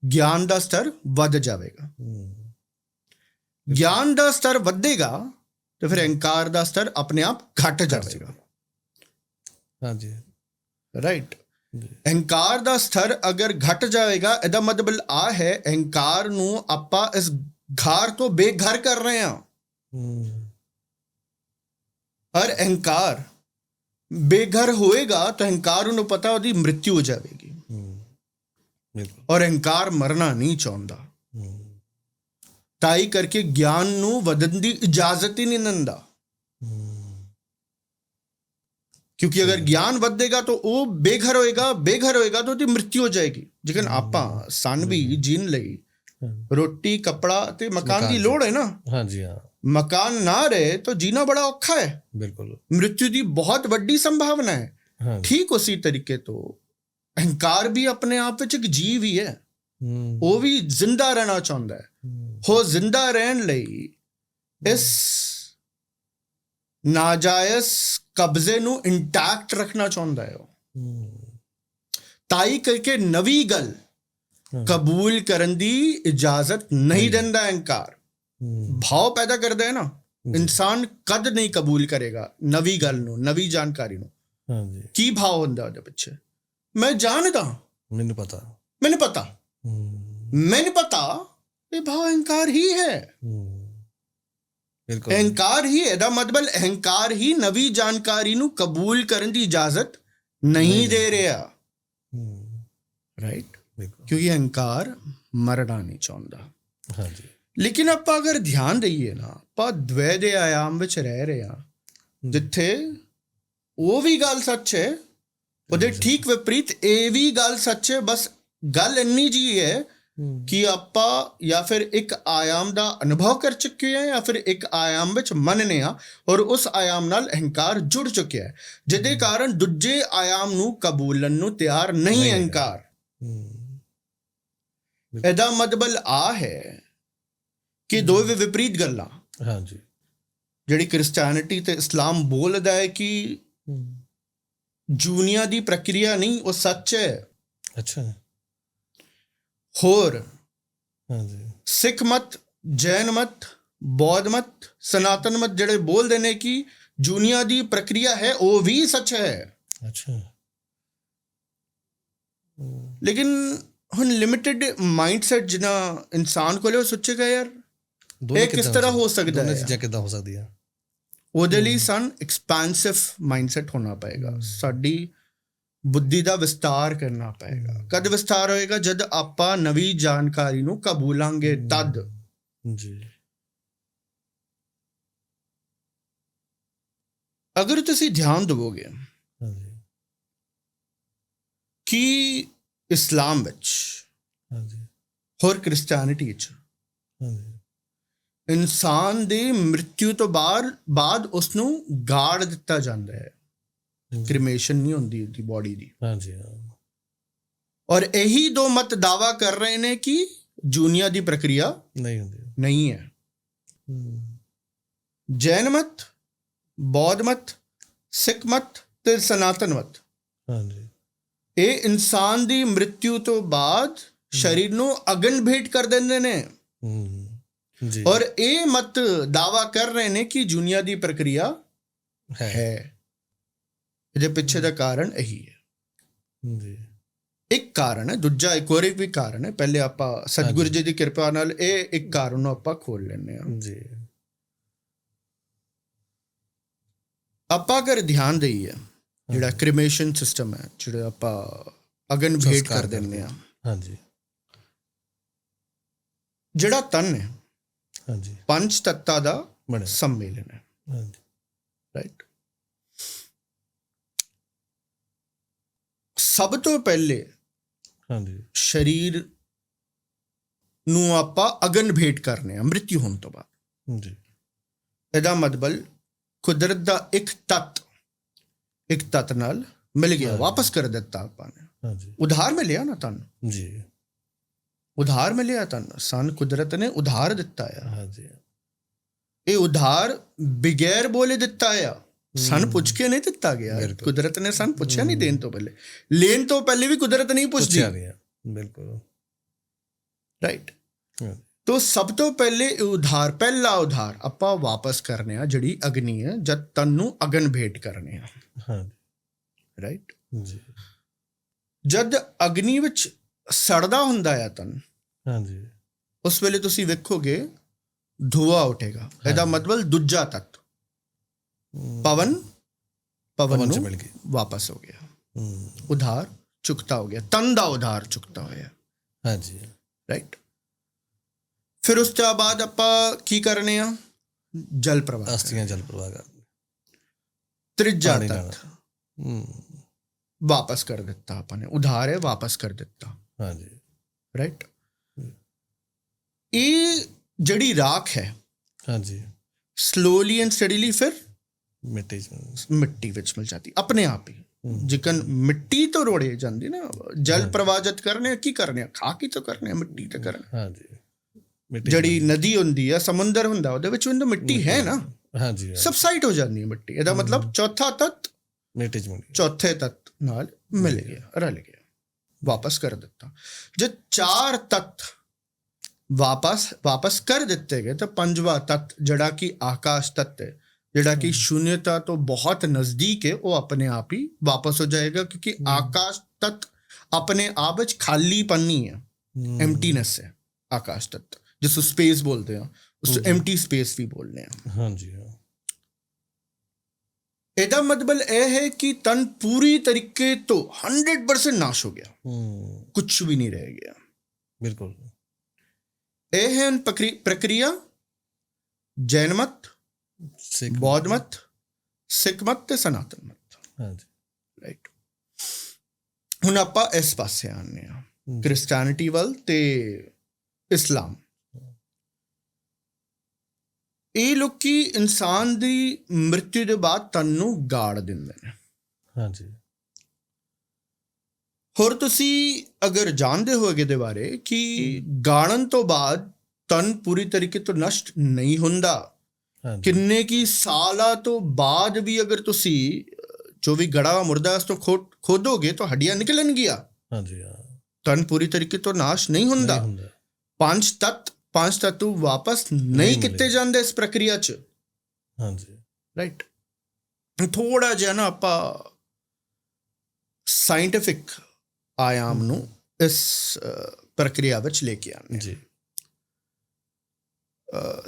ਗਿਆਨ ਦਾ ਸਤਰ ਵੱਧ ਜਾਵੇਗਾ। ਗਿਆਨ ਦਾ ਸਤਰ ਵਧੇਗਾ ਤਾਂ ਫਿਰ ਅਹੰਕਾਰ ਦਾ ਸਤਰ ਆਪਣੇ ਆਪ ਘਟ ਜਾਵੇਗਾ। ਹਾਂਜੀ ਰਾਈਟ। ਅਹੰਕਾਰ ਦਾ ਸਤਰ ਅਗਰ ਘਟ ਜਾਵੇਗਾ, ਇਹਦਾ ਮਤਲਬ ਆ ਹੈ ਅਹੰਕਾਰ ਨੂੰ ਆਪਾਂ ਇਸ ਘਰ ਤੋਂ ਬੇਘਰ ਕਰ ਰਹੇ ਹਾਂ। ਔਰ ਅਹੰਕਾਰ ਬੇਘਰ ਹੋਏਗਾ ਤਾਂ ਅਹੰਕਾਰ ਨੂੰ ਪਤਾ ਉਹਦੀ ਮ੍ਰਿਤਿੂ ਹੋ ਜਾਵੇਗੀ। ਔਰ ਅਹੰਕਾਰ ਮਰਨਾ ਨਹੀਂ ਚਾਹੁੰਦਾ, ਤਾਈ ਕਰਕੇ ਗਿਆਨ ਨੂੰ ਵਧਣ ਦੀ ਇਜਾਜ਼ਤ ਹੀ ਨਹੀਂ ਦਿੰਦਾ। ਕਿਉਂਕਿ ਅਗਰ ਗਿਆਨ ਵਧੇਗਾ ਤਾਂ ਉਹ ਬੇਘਰ ਹੋਏਗਾ, ਬੇਘਰ ਹੋਏਗਾ ਤਾਂ ਉਹਦੀ ਮ੍ਰਿਤਿੂ ਹੋ ਜਾਏਗੀ। ਜੇਕਰ ਆਪਾਂ ਸਾਨੂੰ ਵੀ ਜੀਣ ਲਈ ਰੋਟੀ, ਕੱਪੜਾ ਤੇ ਮਕਾਨ ਦੀ ਲੋੜ ਹੈ ਨਾ। ਹਾਂਜੀ ਹਾਂ। ਮਕਾਨ ਨਾ ਰਹੇ ਤਾਂ ਜੀਣਾ ਬੜਾ ਔਖਾ ਹੈ। ਬਿਲਕੁਲ। ਮ੍ਰਿਤਿੂ ਦੀ ਬਹੁਤ ਵੱਡੀ ਸੰਭਾਵਨਾ ਹੈ। ਠੀਕ ਉਸੇ ਤਰੀਕੇ ਤੋਂ ਅਹੰਕਾਰ ਵੀ ਆਪਣੇ ਆਪ ਵਿੱਚ ਇੱਕ ਜੀਵ ਹੀ ਹੈ। ਉਹ ਵੀ ਜ਼ਿੰਦਾ ਰਹਿਣਾ ਚਾਹੁੰਦਾ ਹੈ। ਉਹ ਜ਼ਿੰਦਾ ਰਹਿਣ ਲਈ ਇਸ ਨਾਜਾਇਜ਼ ਕਬਜ਼ੇ ਨੂੰ ਇੰਟੈਕਟ ਰੱਖਣਾ ਚਾਹੁੰਦਾ ਹੈ। ਤਾਈ ਕਰਕੇ ਨਵੀਂ ਗੱਲ ਕਬੂਲ ਕਰਨ ਦੀ ਇਜਾਜ਼ਤ ਨਹੀਂ ਦਿੰਦਾ ਅਹੰਕਾਰ। ਭਾਵ ਪੈਦਾ ਕਰਦਾ ਹੈ ਨਾ। ਇਨਸਾਨ ਕਦ ਨਹੀਂ ਕਬੂਲ ਕਰੇਗਾ ਨਵੀਂ ਗੱਲ ਨੂੰ, ਨਵੀਂ ਜਾਣਕਾਰੀ ਨੂੰ। ਕੀ ਭਾਵ ਹੁੰਦਾ ਉਹਦੇ ਪਿੱਛੇ? ਮੈਂ ਜਾਣਦਾ, ਮੈਨੂੰ ਪਤਾ ਇਹ ਭਾਵ ਅਹੰਕਾਰ ਹੀ ਹੈ। ਅਹੰਕਾਰ ਹੀ ਇਹਦਾ ਮਤਲਬ ਅਹੰਕਾਰ ਹੀ ਨਵੀਂ ਜਾਣਕਾਰੀ ਨੂੰ ਕਬੂਲ ਕਰਨ ਦੀ ਇਜਾਜ਼ਤ ਨਹੀਂ ਦੇ ਰਿਹਾ। ਰਾਈਟ। ਕਿਉਂਕਿ ਅਹੰਕਾਰ ਮਰਨਾ ਨਹੀਂ ਚਾਹੁੰਦਾ। ਲੇਕਿਨ ਆਪਾਂ ਅਗਰ ਧਿਆਨ ਦਈਏ ਨਾ, ਆਪਾਂ ਦਵੈ ਦੇ ਆਯਾਮ ਵਿੱਚ ਰਹਿ ਰਹੇ ਹਾਂ, ਜਿੱਥੇ ਉਹ ਵੀ ਗੱਲ ਸੱਚ ਹੈ, ਉਹਦੇ ਠੀਕ ਵਿਪਰੀਤ ਇਹ ਵੀ ਗੱਲ ਸੱਚ ਹੈ। ਬਸ ਗੱਲ ਇੰਨੀ ਜੀ ਹੈ ਕਿ ਆਪਾਂ ਜਾਂ ਫਿਰ ਇੱਕ ਆਯਾਮ ਦਾ ਅਨੁਭਵ ਕਰ ਚੁੱਕੇ ਹਾਂ ਜਾਂ ਫਿਰ ਇੱਕ ਆਯਾਮ ਵਿੱਚ ਮੰਨਨੇ ਹਾਂ ਔਰ ਉਸ ਆਯਾਮ ਨਾਲ ਅਹੰਕਾਰ ਜੁੜ ਚੁੱਕਿਆ ਹੈ, ਜਿਹਦੇ ਕਾਰਨ ਦੂਜੇ ਆਯਾਮ ਨੂੰ ਕਬੂਲਣ ਨੂੰ ਤਿਆਰ ਨਹੀਂ ਅਹੰਕਾਰ। ਇਹਦਾ ਮਤਲਬ ਆ ਹੈ ਕਿ ਦੋਵੇਂ ਵਿਪਰੀਤ ਗੱਲਾਂ। ਜਿਹੜੀ ਕ੍ਰਿਸਚੈਨਿਟੀ ਤੇ ਇਸਲਾਮ ਬੋਲਦਾ ਹੈ ਕਿ ਜੂਨੀਆ ਦੀ ਪ੍ਰਕਿਰਿਆ ਨਹੀਂ, ਉਹ ਸੱਚ ਹੈ। ਅੱਛਾ। ਹੋਰ ਸਿੱਖ ਮਤ, ਜੈਨ ਮਤ, ਬੌਧ ਮਤ, ਸਨਾਤਨ ਮਤ ਜਿਹੜੇ ਬੋਲਦੇ ਨੇ ਕਿ ਜੂਨੀਆ ਦੀ ਪ੍ਰਕਿਰਿਆ ਹੈ, ਉਹ ਵੀ ਸੱਚ ਹੈ। ਅੱਛਾ। ਲੇਕਿਨ ਹੁਣ ਲਿਮਿਟਿਡ ਮਾਈਂਡਸੈਟ ਜਿਨ੍ਹਾਂ ਇਨਸਾਨ ਕੋਲ, ਉਹ ਸੋਚੇਗਾ ਯਾਰ ਇਹ ਕਿਸ ਤਰ੍ਹਾਂ ਹੋ ਸਕਦਾ ਹੈ, ਚੀਜ਼ਾਂ ਕਿੱਦਾਂ ਹੋ ਸਕਦੀਆਂ। ਉਹਦੇ ਲਈ ਸਾਨੂੰ ਐਕਸਪੈਂਸਿਵ ਮਾਈਂਡਸੈਟ ਹੋਣਾ ਪਏਗਾ। ਸਾਡੀ ਬੁੱਧੀ ਦਾ ਵਿਸਤਾਰ ਕਰਨਾ ਪਏਗਾ। ਕਦ ਵਿਸਤਾਰ ਹੋਏਗਾ? ਜਦ ਆਪਾਂ ਨਵੀਂ ਜਾਣਕਾਰੀ ਨੂੰ ਕਬੂਲਾਂਗੇ ਤਦ। ਅਗਰ ਤੁਸੀਂ ਧਿਆਨ ਦੇਵੋਗੇ ਕਿ ਇਸਲਾਮ ਵਿੱਚ ਹੋਰ ਕ੍ਰਿਸਚੈਨਿਟੀ ਵਿੱਚ ਇਨਸਾਨ ਦੀ ਮ੍ਰਿਤਿੂ ਤੋਂ ਬਾਅਦ ਉਸਨੂੰ ਗਾੜ ਦਿੱਤਾ ਜਾਂਦਾ ਹੈ। ਕ੍ਰਿਮੇਸ਼ਨ ਨਹੀਂ ਹੁੰਦੀ ਉਹਦੀ ਬੋਡੀ ਦੀ। ਔਰ ਇਹੀ ਦੋ ਮਤ ਦਾਵਾ ਕਰ ਰਹੇ ਨੇ ਕਿ ਜੂਨੀਆ ਦੀ ਪ੍ਰਕਿਰਿਆ ਨਹੀਂ ਹੈ। ਜੈਨ ਮਤ, ਬੌਧ ਮਤ, ਸਿੱਖ ਮਤ ਤੇ ਸਨਾਤਨ ਮਤ, ਇਹ ਇਨਸਾਨ ਦੀ ਮ੍ਰਿਤਿੂ ਤੋਂ ਬਾਅਦ ਸਰੀਰ ਨੂੰ ਅਗਨ ਭੇਟ ਕਰ ਦਿੰਦੇ ਨੇ। ਔਰ ਇਹ ਮਤ ਦਾਵਾ ਕਰ ਰਹੇ ਨੇ ਕਿ ਜੂਨੀਆ ਦੀ ਪ੍ਰਕਿਰਿਆ ਹੈ। ਇਹਦੇ ਪਿੱਛੇ ਦਾ ਕਾਰਨ ਇਹੀ ਹੈ। ਇੱਕ ਕਾਰਨ ਹੈ, ਦੂਜਾ ਇੱਕ ਹੋਰ ਵੀ ਕਾਰਨ ਹੈ। ਪਹਿਲੇ ਆਪਾਂ ਸਤਿਗੁਰੂ ਜੀ ਦੀ ਕਿਰਪਾ ਨਾਲ ਇਹ ਇੱਕ ਕਾਰਨ ਨੂੰ ਆਪਾਂ ਖੋਲ ਲੈਂਦੇ ਹਾਂ। ਆਪਾਂ ਅਗਰ ਧਿਆਨ ਦੇਈਏ, ਜਿਹੜਾ ਕ੍ਰਿਮੇਸ਼ਨ ਸਿਸਟਮ ਹੈ, ਜਿਹੜਾ ਆਪਾਂ ਅਗਨ ਭੇਟ ਕਰ ਦਿੰਦੇ ਹਾਂ, ਜਿਹੜਾ ਤਨ ਹੈ ਪੰਜ ਤੱਤਾਂ ਦਾ ਸੰਮੇਲਨ ਹੈ। ਰਾਈਟ। ਸਭ ਤੋਂ ਪਹਿਲੇ ਸਰੀਰ ਨੂੰ ਆਪਾਂ ਅਗਨ ਭੇਟ ਕਰਨੇ ਆ ਮ੍ਰਿਤਿੂ ਹੋਣ ਤੋਂ ਬਾਅਦ। ਇਹਦਾ ਮਤਲਬ ਕੁਦਰਤ ਦਾ ਇੱਕ ਤੱਤ ਨਾਲ ਮਿਲ ਗਿਆ, ਵਾਪਸ ਕਰ ਦਿੱਤਾ ਆਪਾਂ ਨੇ। ਉਧਾਰ ਮਿਲਿਆ ਨਾ ਤਨ, ਉਧਾਰ ਮਿਲਿਆ ਤਨ, ਸਾਨੂੰ ਕੁਦਰਤ ਨੇ ਉਧਾਰ ਦਿੱਤਾ ਆ। ਇਹ ਉਧਾਰ ਬਗੈਰ ਬੋਲੇ ਦਿੱਤਾ ਆ, ਸਾਨੂੰ ਪੁੱਛ ਕੇ ਨਹੀਂ ਦਿੱਤਾ ਗਿਆ। ਕੁਦਰਤ ਨੇ ਸਾਨੂੰ ਪੁੱਛਿਆ ਨਹੀਂ ਦੇਣ ਤੋਂ ਪਹਿਲੇ, ਲੈਣ ਤੋਂ ਪਹਿਲੇ ਵੀ ਕੁਦਰਤ ਨਹੀਂ ਪੁੱਛਦੀ। ਬਿਲਕੁਲ ਰਾਈਟ। ਹਾਂ, ਤੋ ਸਭ ਤੋਂ ਪਹਿਲੇ ਪਹਿਲਾ ਉਧਾਰ ਆਪਾਂ ਵਾਪਸ ਕਰਨੇ ਆ ਜਿਹੜੀ ਅਗਨੀ ਹੈ, ਜਦ ਤਨ ਨੂੰ ਅਗਨ ਭੇਟ ਕਰਨੇ ਆ। ਹਾਂ ਰਾਈਟ। ਜੀ, ਜਦ ਅਗਨੀ ਵਿੱਚ ਸੜਦਾ ਹੁੰਦਾ ਆ ਤਨ, ਹਾਂਜੀ ਉਸ ਵੇਲੇ ਤੁਸੀਂ ਵੇਖੋਗੇ ਧੂਆ ਉੱਠੇਗਾ। ਇਹਦਾ ਮਤਲਬ ਦੂਜਾ ਤੱਤ ਪਵਨ ਪਵਨ ਚ ਨੂੰ ਮਿਲ ਗਈ। ਵਾਪਸ ਹੋ ਗਿਆ, ਉਧਾਰ ਚੁਕਤਾ ਹੋ ਗਿਆ, ਤਨ ਦਾ ਉਧਾਰ ਚੁਕਤਾ ਹੋਇਆ। ਹਾਂਜੀ ਰਾਈਟ। ਫਿਰ ਉਸ ਤੋਂ ਬਾਅਦ ਆਪਾਂ ਕੀ ਕਰਨੇ ਆ? ਜਲ ਪ੍ਰਵਾਹ, ਅਸਥੀਆਂ ਜਲ ਪ੍ਰਵਾਹ ਕਰ ਤ੍ਰਿਜਾ ਪਾਣੀ ਨਾਲ। ਤੱਤ ਵਾਪਸ ਕਰ ਦਿੱਤਾ ਆਪਾਂ ਨੇ, ਉਧਾਰ ਹੈ ਵਾਪਸ ਕਰ ਦਿੱਤਾ। ਹਾਂਜੀ ਰਾਈਟ। ਇਹ ਜਿਹੜੀ ਰਾਖ ਹੈ, ਹਾਂਜੀ ਸਲੋਲੀ ਐਂਡ ਸਟਡੀਲੀ ਫਿਰ ਮਿੱਟੀ ਚ ਮਿੱਟੀ ਵਿੱਚ ਮਿਲ ਜਾਂਦੀ ਆਪਣੇ ਆਪ ਹੀ। ਜਿਕਨ ਮਿੱਟੀ ਤੋਂ ਰੋੜੇ ਜਾਂਦੀ ਨਾ, ਜਲ ਪ੍ਰਵਾਜਤ ਕਰਨੇ ਕੀ ਕਰਨੇ? ਖਾਕੀ ਤੋਂ ਕਰਨੇ, ਮਿੱਟੀ ਤੇ ਕਰਨੇ। ਹਾਂਜੀ ਜਿਹੜੀ ਨਦੀ ਹੁੰਦੀ ਆ, ਸਮੁੰਦਰ ਹੁੰਦਾ, ਉਹਦੇ ਵਿੱਚ ਮਿੱਟੀ ਹੈ ਨਾ, ਹਾਂਜੀ ਸਬਸਾਈਡ ਹੋ ਜਾਂਦੀ ਹੈ ਮਿੱਟੀ। ਇਹਦਾ ਮਤਲਬ ਚੌਥਾ ਤੱਤ ਮਿੱਟੀ ਚ ਮਿਲ ਗਈ। ਚੌਥੇ ਤੱਤ ਨਾਲ ਮਿਲ ਗਿਆ, ਰਲ ਗਿਆ, ਵਾਪਸ ਕਰ ਦਿੱਤਾ। ਜਦ 4 ਤੱਤ ਵਾਪਸ ਕਰ ਦਿੱਤੇ ਗਏ ਤਾਂ ਪੰਜਵਾਂ ਤੱਤ ਜਿਹੜਾ ਕਿ ਆਕਾਸ਼ ਤੱਤ ਹੈ, ਜਿਹੜਾ ਕਿ ਸ਼ੂਨਯਤਾ ਤੋਂ ਬਹੁਤ ਨਜ਼ਦੀਕ ਹੈ, ਉਹ ਆਪਣੇ ਆਪ ਹੀ ਵਾਪਸ ਹੋ ਜਾਏਗਾ। ਕਿਉਂਕਿ ਆਕਾਸ਼ ਤੱਤ ਆਪਣੇ ਆਪ ਵਿੱਚ ਖਾਲੀਪਨ ਨਹੀਂ ਹੈ, ਐਮਟੀਨੈਸ ਹੈ ਆਕਾਸ਼ ਤੱਤ, ਜਿਸ ਨੂੰ ਸਪੇਸ ਬੋਲਦੇ ਆ, ਉਸ ਨੂੰ ਐਮਟੀ ਸਪੇਸ ਵੀ ਬੋਲਦੇ ਆ। ਹਾਂਜੀ ਇਹਦਾ ਮਤਲਬ ਇਹ ਹੈ ਕਿ ਤਨ ਪੂਰੀ ਤਰੀਕੇ ਤੋਂ 100% ਨਾਸ਼ ਹੋ ਗਿਆ, ਕੁਛ ਵੀ ਨਹੀਂ ਰਹਿ ਗਿਆ। ਬਿਲਕੁਲ। ਇਹ ਹੈ ਪ੍ਰਕਿਰਿਆ ਜੈਨ ਮਤ, ਬੌਧ ਮਤ, ਸਿੱਖ ਮਤ ਤੇ ਸਨਾਤਨ ਮਤ। ਹਾਂਜੀ ਰਾਈਟ। ਹੁਣ ਆਪਾਂ ਇਸ ਪਾਸੇ ਆਉਂਦੇ ਆ, ਕ੍ਰਿਸਚੈਨਿਟੀ ਵੱਲ ਤੇ ਇਸਲਾਮ। ਇਹ ਲੋਕੀ ਇਨਸਾਨ ਦੀ ਮ੍ਰਿਤੂ ਦੇ ਬਾਅਦ ਤਨ ਨੂੰ ਗਾੜ ਦਿੰਦੇ ਨੇ। ਹਾਂਜੀ। ਹੋਰ ਤੁਸੀਂ ਅਗਰ ਜਾਣਦੇ ਹੋ ਇਹਦੇ ਬਾਰੇ ਕਿ ਗਾੜਨ ਤੋਂ ਬਾਅਦ ਤਨ ਪੂਰੀ ਤਰੀਕੇ ਤੋਂ ਨਸ਼ਟ ਨਹੀਂ ਹੁੰਦਾ। ਕਿੰਨੇ ਕੀ ਸਾਲਾਂ ਤੋਂ ਬਾਅਦ ਵੀ ਅਗਰ ਤੁਸੀਂ ਜੋ ਵੀ ਗੜਾ ਵਾ ਮੁਰਦਾ ਉਸ ਤੋਂ ਖੋਦੋਗੇ ਤਾਂ ਹੱਡੀਆਂ ਨਿਕਲਣਗੀਆਂ। ਹਾਂਜੀ। ਤਨ ਪੂਰੀ ਤਰੀਕੇ ਤੋਂ ਨਾਸ਼ ਨਹੀਂ ਹੁੰਦਾ। 5 ਤੱਤ ਵਾਪਸ ਨਹੀਂ ਕੀਤੇ ਜਾਂਦੇ ਇਸ ਪ੍ਰਕਿਰਿਆ 'ਚ। ਹਾਂਜੀ। ਰਾਈਟ। ਥੋੜਾ ਜਿਹਾ ਨਾ ਆਪਾਂ ਸਾਇੰਟਿਫਿਕ ਆਯਾਮ ਨੂੰ ਇਸ ਪ੍ਰਕਿਰਿਆ ਵਿੱਚ ਲੈ ਕੇ ਆਉਂਦੇ ਜੀ।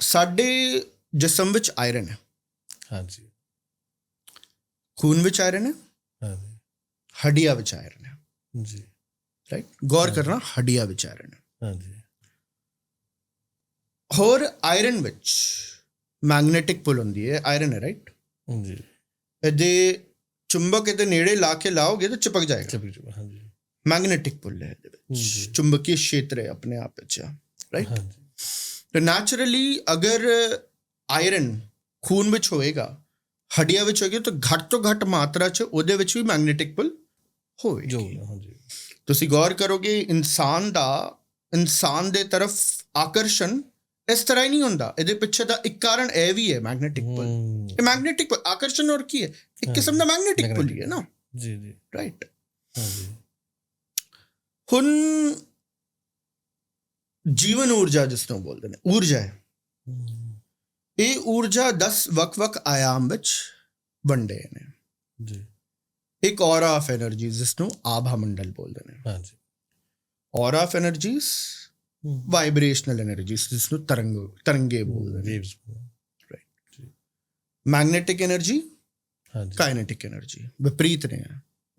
ਸਾਡੇ ਜਿਸਮ ਵਿੱਚ ਆਇਰਨ ਹੈ। ਹਾਂਜੀ। ਖੂਨ ਵਿੱਚ ਆਇਰਨ ਹੈ। ਹਾਂਜੀ। ਹੱਡੀਆਂ ਵਿੱਚ ਆਇਰਨ ਹੈ। ਜੀ। ਰਾਈਟ। ਗੌਰ ਕਰਨਾ, ਹੱਡੀਆਂ ਵਿੱਚ ਆਇਰਨ ਹੈ। ਹਾਂਜੀ। ਹੋਰ ਆਇਰਨ ਵਿੱਚ ਮੈਗਨੈਟਿਕ ਪੁਲ ਹੁੰਦੀ ਹੈ। ਆਇਰਨ ਹੈ, ਰਾਈਟ ਜੀ। ਇਹਦੇ ਚੁੰਬਕ ਇਹਦੇ ਨੇੜੇ ਲਾ ਕੇ ਲਾਓਗੇ ਤਾਂ ਚਿਪਕ ਜਾਏਗਾ। ਹਾਂਜੀ। ਮੈਗਨੈਟਿਕ ਪੁਲ ਹੈ ਇਹਦੇ ਵਿੱਚ, ਚੁੰਬਕੀ ਖੇਤਰ ਹੈ ਆਪਣੇ ਆਪ ਵਿੱਚ, ਰਾਈਟ। ਤੇ ਨੈਚੁਰਲੀ ਅਗਰ ਆਇਰਨ ਖੂਨ ਵਿੱਚ ਹੋਏਗਾ, ਹੱਡੀਆਂ ਵਿੱਚ ਹੋਏਗਾ, ਤਾਂ ਘੱਟ ਤੋਂ ਘੱਟ ਮਾਤਰਾ 'ਚ ਉਹਦੇ ਵਿੱਚ ਵੀ ਮੈਗਨੈਟਿਕ ਪੁਲ ਹੋਵੇਗੀ। ਤੁਸੀਂ ਗੌਰ ਕਰੋਗੇ ਇਨਸਾਨ ਦੇ ਤਰਫ ਆਕਰਸ਼ਣ ਇਸ ਤਰ੍ਹਾਂ ਹੀ ਨਹੀਂ ਹੁੰਦਾ। ਇਹਦੇ ਪਿੱਛੇ ਦਾ ਇੱਕ ਕਾਰਨ ਇਹ ਵੀ ਹੈ, ਮੈਗਨੈਟਿਕ ਪੁਲ। ਇਹ ਮੈਗਨੈਟਿਕ ਪੁਲ ਆਕਰਸ਼ਣ ਹੋਰ ਕੀ ਹੈ? ਇੱਕ ਕਿਸਮ ਦਾ ਮੈਗਨੈਟਿਕ ਪੁਲ ਹੀ ਹੈ ਨਾ। ਜੀ ਜੀ। ਰਾਈਟ। ਹਾਂਜੀ। ਹੁਣ ਜੀਵਨ ਊਰਜਾ ਜਿਸ ਨੂੰ ਬੋਲਦੇ ਨੇ, ਊਰਜਾ ਹੈ। ਇਹ ਊਰਜਾ 10 ਵੱਖ-ਵੱਖ ਆਯਾਮ ਵਿੱਚ ਵੰਡੇ ਨੇ। ਜੀ। ਇੱਕ ਔਰਾ ਆਫ ਐਨਰਜੀ ਜਿਸ ਨੂੰ ਆਭਾ ਮੰਡਲ ਬੋਲਦੇ ਨੇ। ਹਾਂਜੀ। ਔਰਾ ਆਫ ਐਨਰਜੀਜ਼, ਵਾਈਬ੍ਰੇਸ਼ਨਲ ਐਨਰਜੀਜ਼ ਜਿਸ ਨੂੰ ਤਰੰਗੇ ਬੋਲਦੇ ਨੇ। ਰਾਈਟ। ਮੈਗਨੈਟਿਕ ਐਨਰਜੀ, ਕਾਇਨੈਟਿਕ ਐਨਰਜੀ ਵਿਪਰੀਤ ਨੇ,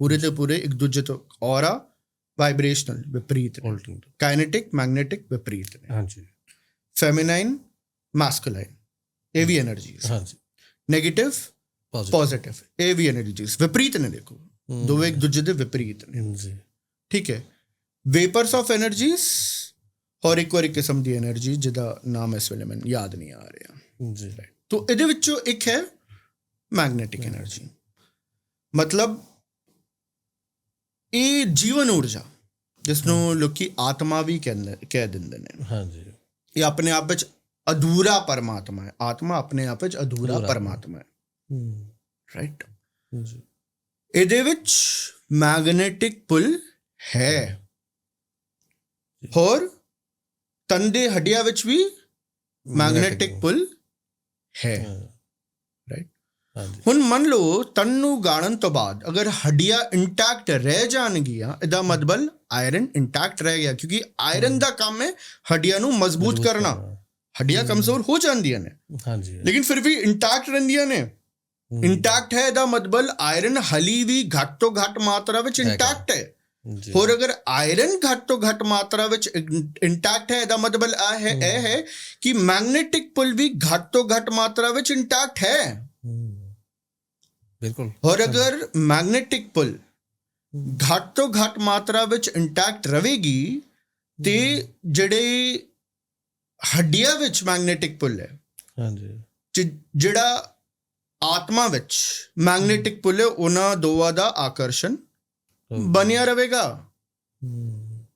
ਪੂਰੇ ਦੇ ਪੂਰੇ ਇੱਕ ਦੂਜੇ ਤੋਂ। ਔਰਾ ਵਾਈਬ੍ਰੇਸ਼ਨਲ ਵਿਪਰੀਤ ਨੇ, ਕਾਇਨੈਟਿਕ ਮੈਗਨੈਟਿਕ ਵਿਪਰੀਤ ਨੇ। ਹਾਂਜੀ। ਫੈਮਿਨਾਈਨ ਮੈਸਕੁਲਾਈਨ ਇਹ ਵੀ ਐਨਰਜੀਜ਼। ਹਾਂਜੀ। ਨੈਗੇਟਿਵ ਪੋਜ਼ਿਟਿਵ ਇਹ ਵੀ ਐਨਰਜੀਜ਼ ਵਿਪਰੀਤ ਨੇ। ਦੇਖੋ ਦੋਵੇਂ ਇੱਕ ਦੂਜੇ ਦੇ ਵਿਪਰੀਤ ਨੇ। ਠੀਕ ਹੈ। ਵੇਪਰਸ ਆਫ ਐਨਰਜੀਜ਼ ਔਰ ਇੱਕ ਹੋਰ ਇੱਕ ਕਿਸਮ ਦੀ ਐਨਰਜੀ ਜਿਹਦਾ ਨਾਮ ਇਸ ਵੇਲੇ ਮੈਨੂੰ ਯਾਦ ਨਹੀਂ ਆ ਰਿਹਾ। ਜੀ। ਤੋ ਇਹਦੇ ਵਿੱਚੋਂ ਇੱਕ ਹੈ ਮੈਗਨੈਟਿਕ ਐਨਰਜੀ। ਮਤਲਬ ਇਹ ਜੀਵਨ ਊਰਜਾ ਜਿਸ ਨੂੰ ਲੋਕੀ ਆਤਮਾ ਵੀ ਕਹਿ ਦਿੰਦੇ ਨੇ। ਹਾਂਜੀ। ਇਹ ਆਪਣੇ ਆਪ ਵਿੱਚ ਅਧੂਰਾ ਪਰਮਾਤਮਾ ਹੈ। ਆਤਮਾ ਆਪਣੇ ਆਪ ਵਿੱਚ ਅਧੂਰਾ ਪਰਮਾਤਮਾ ਹੈ। ਰਾਈਟ। ਇਹਦੇ ਵਿੱਚ ਮੈਗਨੈਟਿਕ ਪੁਲ ਹੈ। ਹੋਰ ਤਨ ਦੇ ਹੱਡੀਆਂ ਵਿੱਚ ਵੀ ਮੈਗਨੈਟਿਕ ਪੁੱਲ ਹੈ। ਰਾਈਟ। ਹਾਂਜੀ ਹੁਣ ਮੰਨ ਲਓ ਤਨ ਨੂੰ ਗਾੜਨ ਤੋਂ ਬਾਅਦ ਅਗਰ ਹੱਡੀਆਂ ਇੰਟੈਕਟ ਰਹਿ ਜਾਣਗੀਆਂ, ਇਹਦਾ ਮਤਲਬ ਆਇਰਨ ਇੰਟੈਕਟ ਰਹਿ ਗਿਆ, ਕਿਉਂਕਿ ਆਇਰਨ ਦਾ ਕੰਮ ਹੈ ਹੱਡੀਆਂ ਨੂੰ ਮਜ਼ਬੂਤ ਕਰਨਾ। ਹੱਡੀਆਂ ਕਮਜ਼ੋਰ ਹੋ ਜਾਂਦੀਆਂ ਨੇ ਹਾਂਜੀ ਲੇਕਿਨ ਫਿਰ ਵੀ ਇੰਟੈਕਟ ਰਹਿੰਦੀਆਂ ਨੇ। ਇੰਟੈਕਟ ਹੈ ਇਹਦਾ ਮਤਲਬ ਆਇਰਨ ਹਲੀ ਵੀ ਘੱਟ ਤੋਂ ਘੱਟ ਮਾਤਰਾ ਵਿੱਚ ਇੰਟੈਕਟ ਹੈ। ਜੀ ਹੋਰ ਅਗਰ ਆਇਰਨ ਘੱਟ ਤੋਂ ਘੱਟ ਮਾਤਰਾ ਵਿੱਚ ਇੰਟੈਕਟ ਹੈ, ਇਹਦਾ ਮਤਲਬ ਇਹ ਹੈ ਕਿ ਮੈਗਨੈਟਿਕ ਪੁੱਲ ਵੀ ਘੱਟ ਤੋਂ ਘੱਟ ਮਾਤਰਾ ਵਿੱਚ ਇੰਟੈਕਟ ਹੈ। ਬਿਲਕੁਲ। ਹੋਰ ਅਗਰ ਮੈਗਨੈਟਿਕ ਪੁੱਲ ਘੱਟ ਤੋਂ ਘੱਟ ਮਾਤਰਾ ਵਿੱਚ ਇੰਟੈਕਟ ਰਹੇਗੀ ਤੇ ਜਿਹੜੇ ਹੱਡੀਆਂ ਵਿੱਚ ਮੈਗਨੈਟਿਕ ਪੁੱਲ ਹੈ, ਹਾਂਜੀ ਜਿਹੜਾ ਆਤਮਾ ਵਿੱਚ ਮੈਗਨੈਟਿਕ ਪੁੱਲ ਹੈ, ਉਹਨਾਂ ਦੋਵਾਂ ਦਾ ਆਕਰਸ਼ਣ ਬਣਿਆ ਰਹੇਗਾ।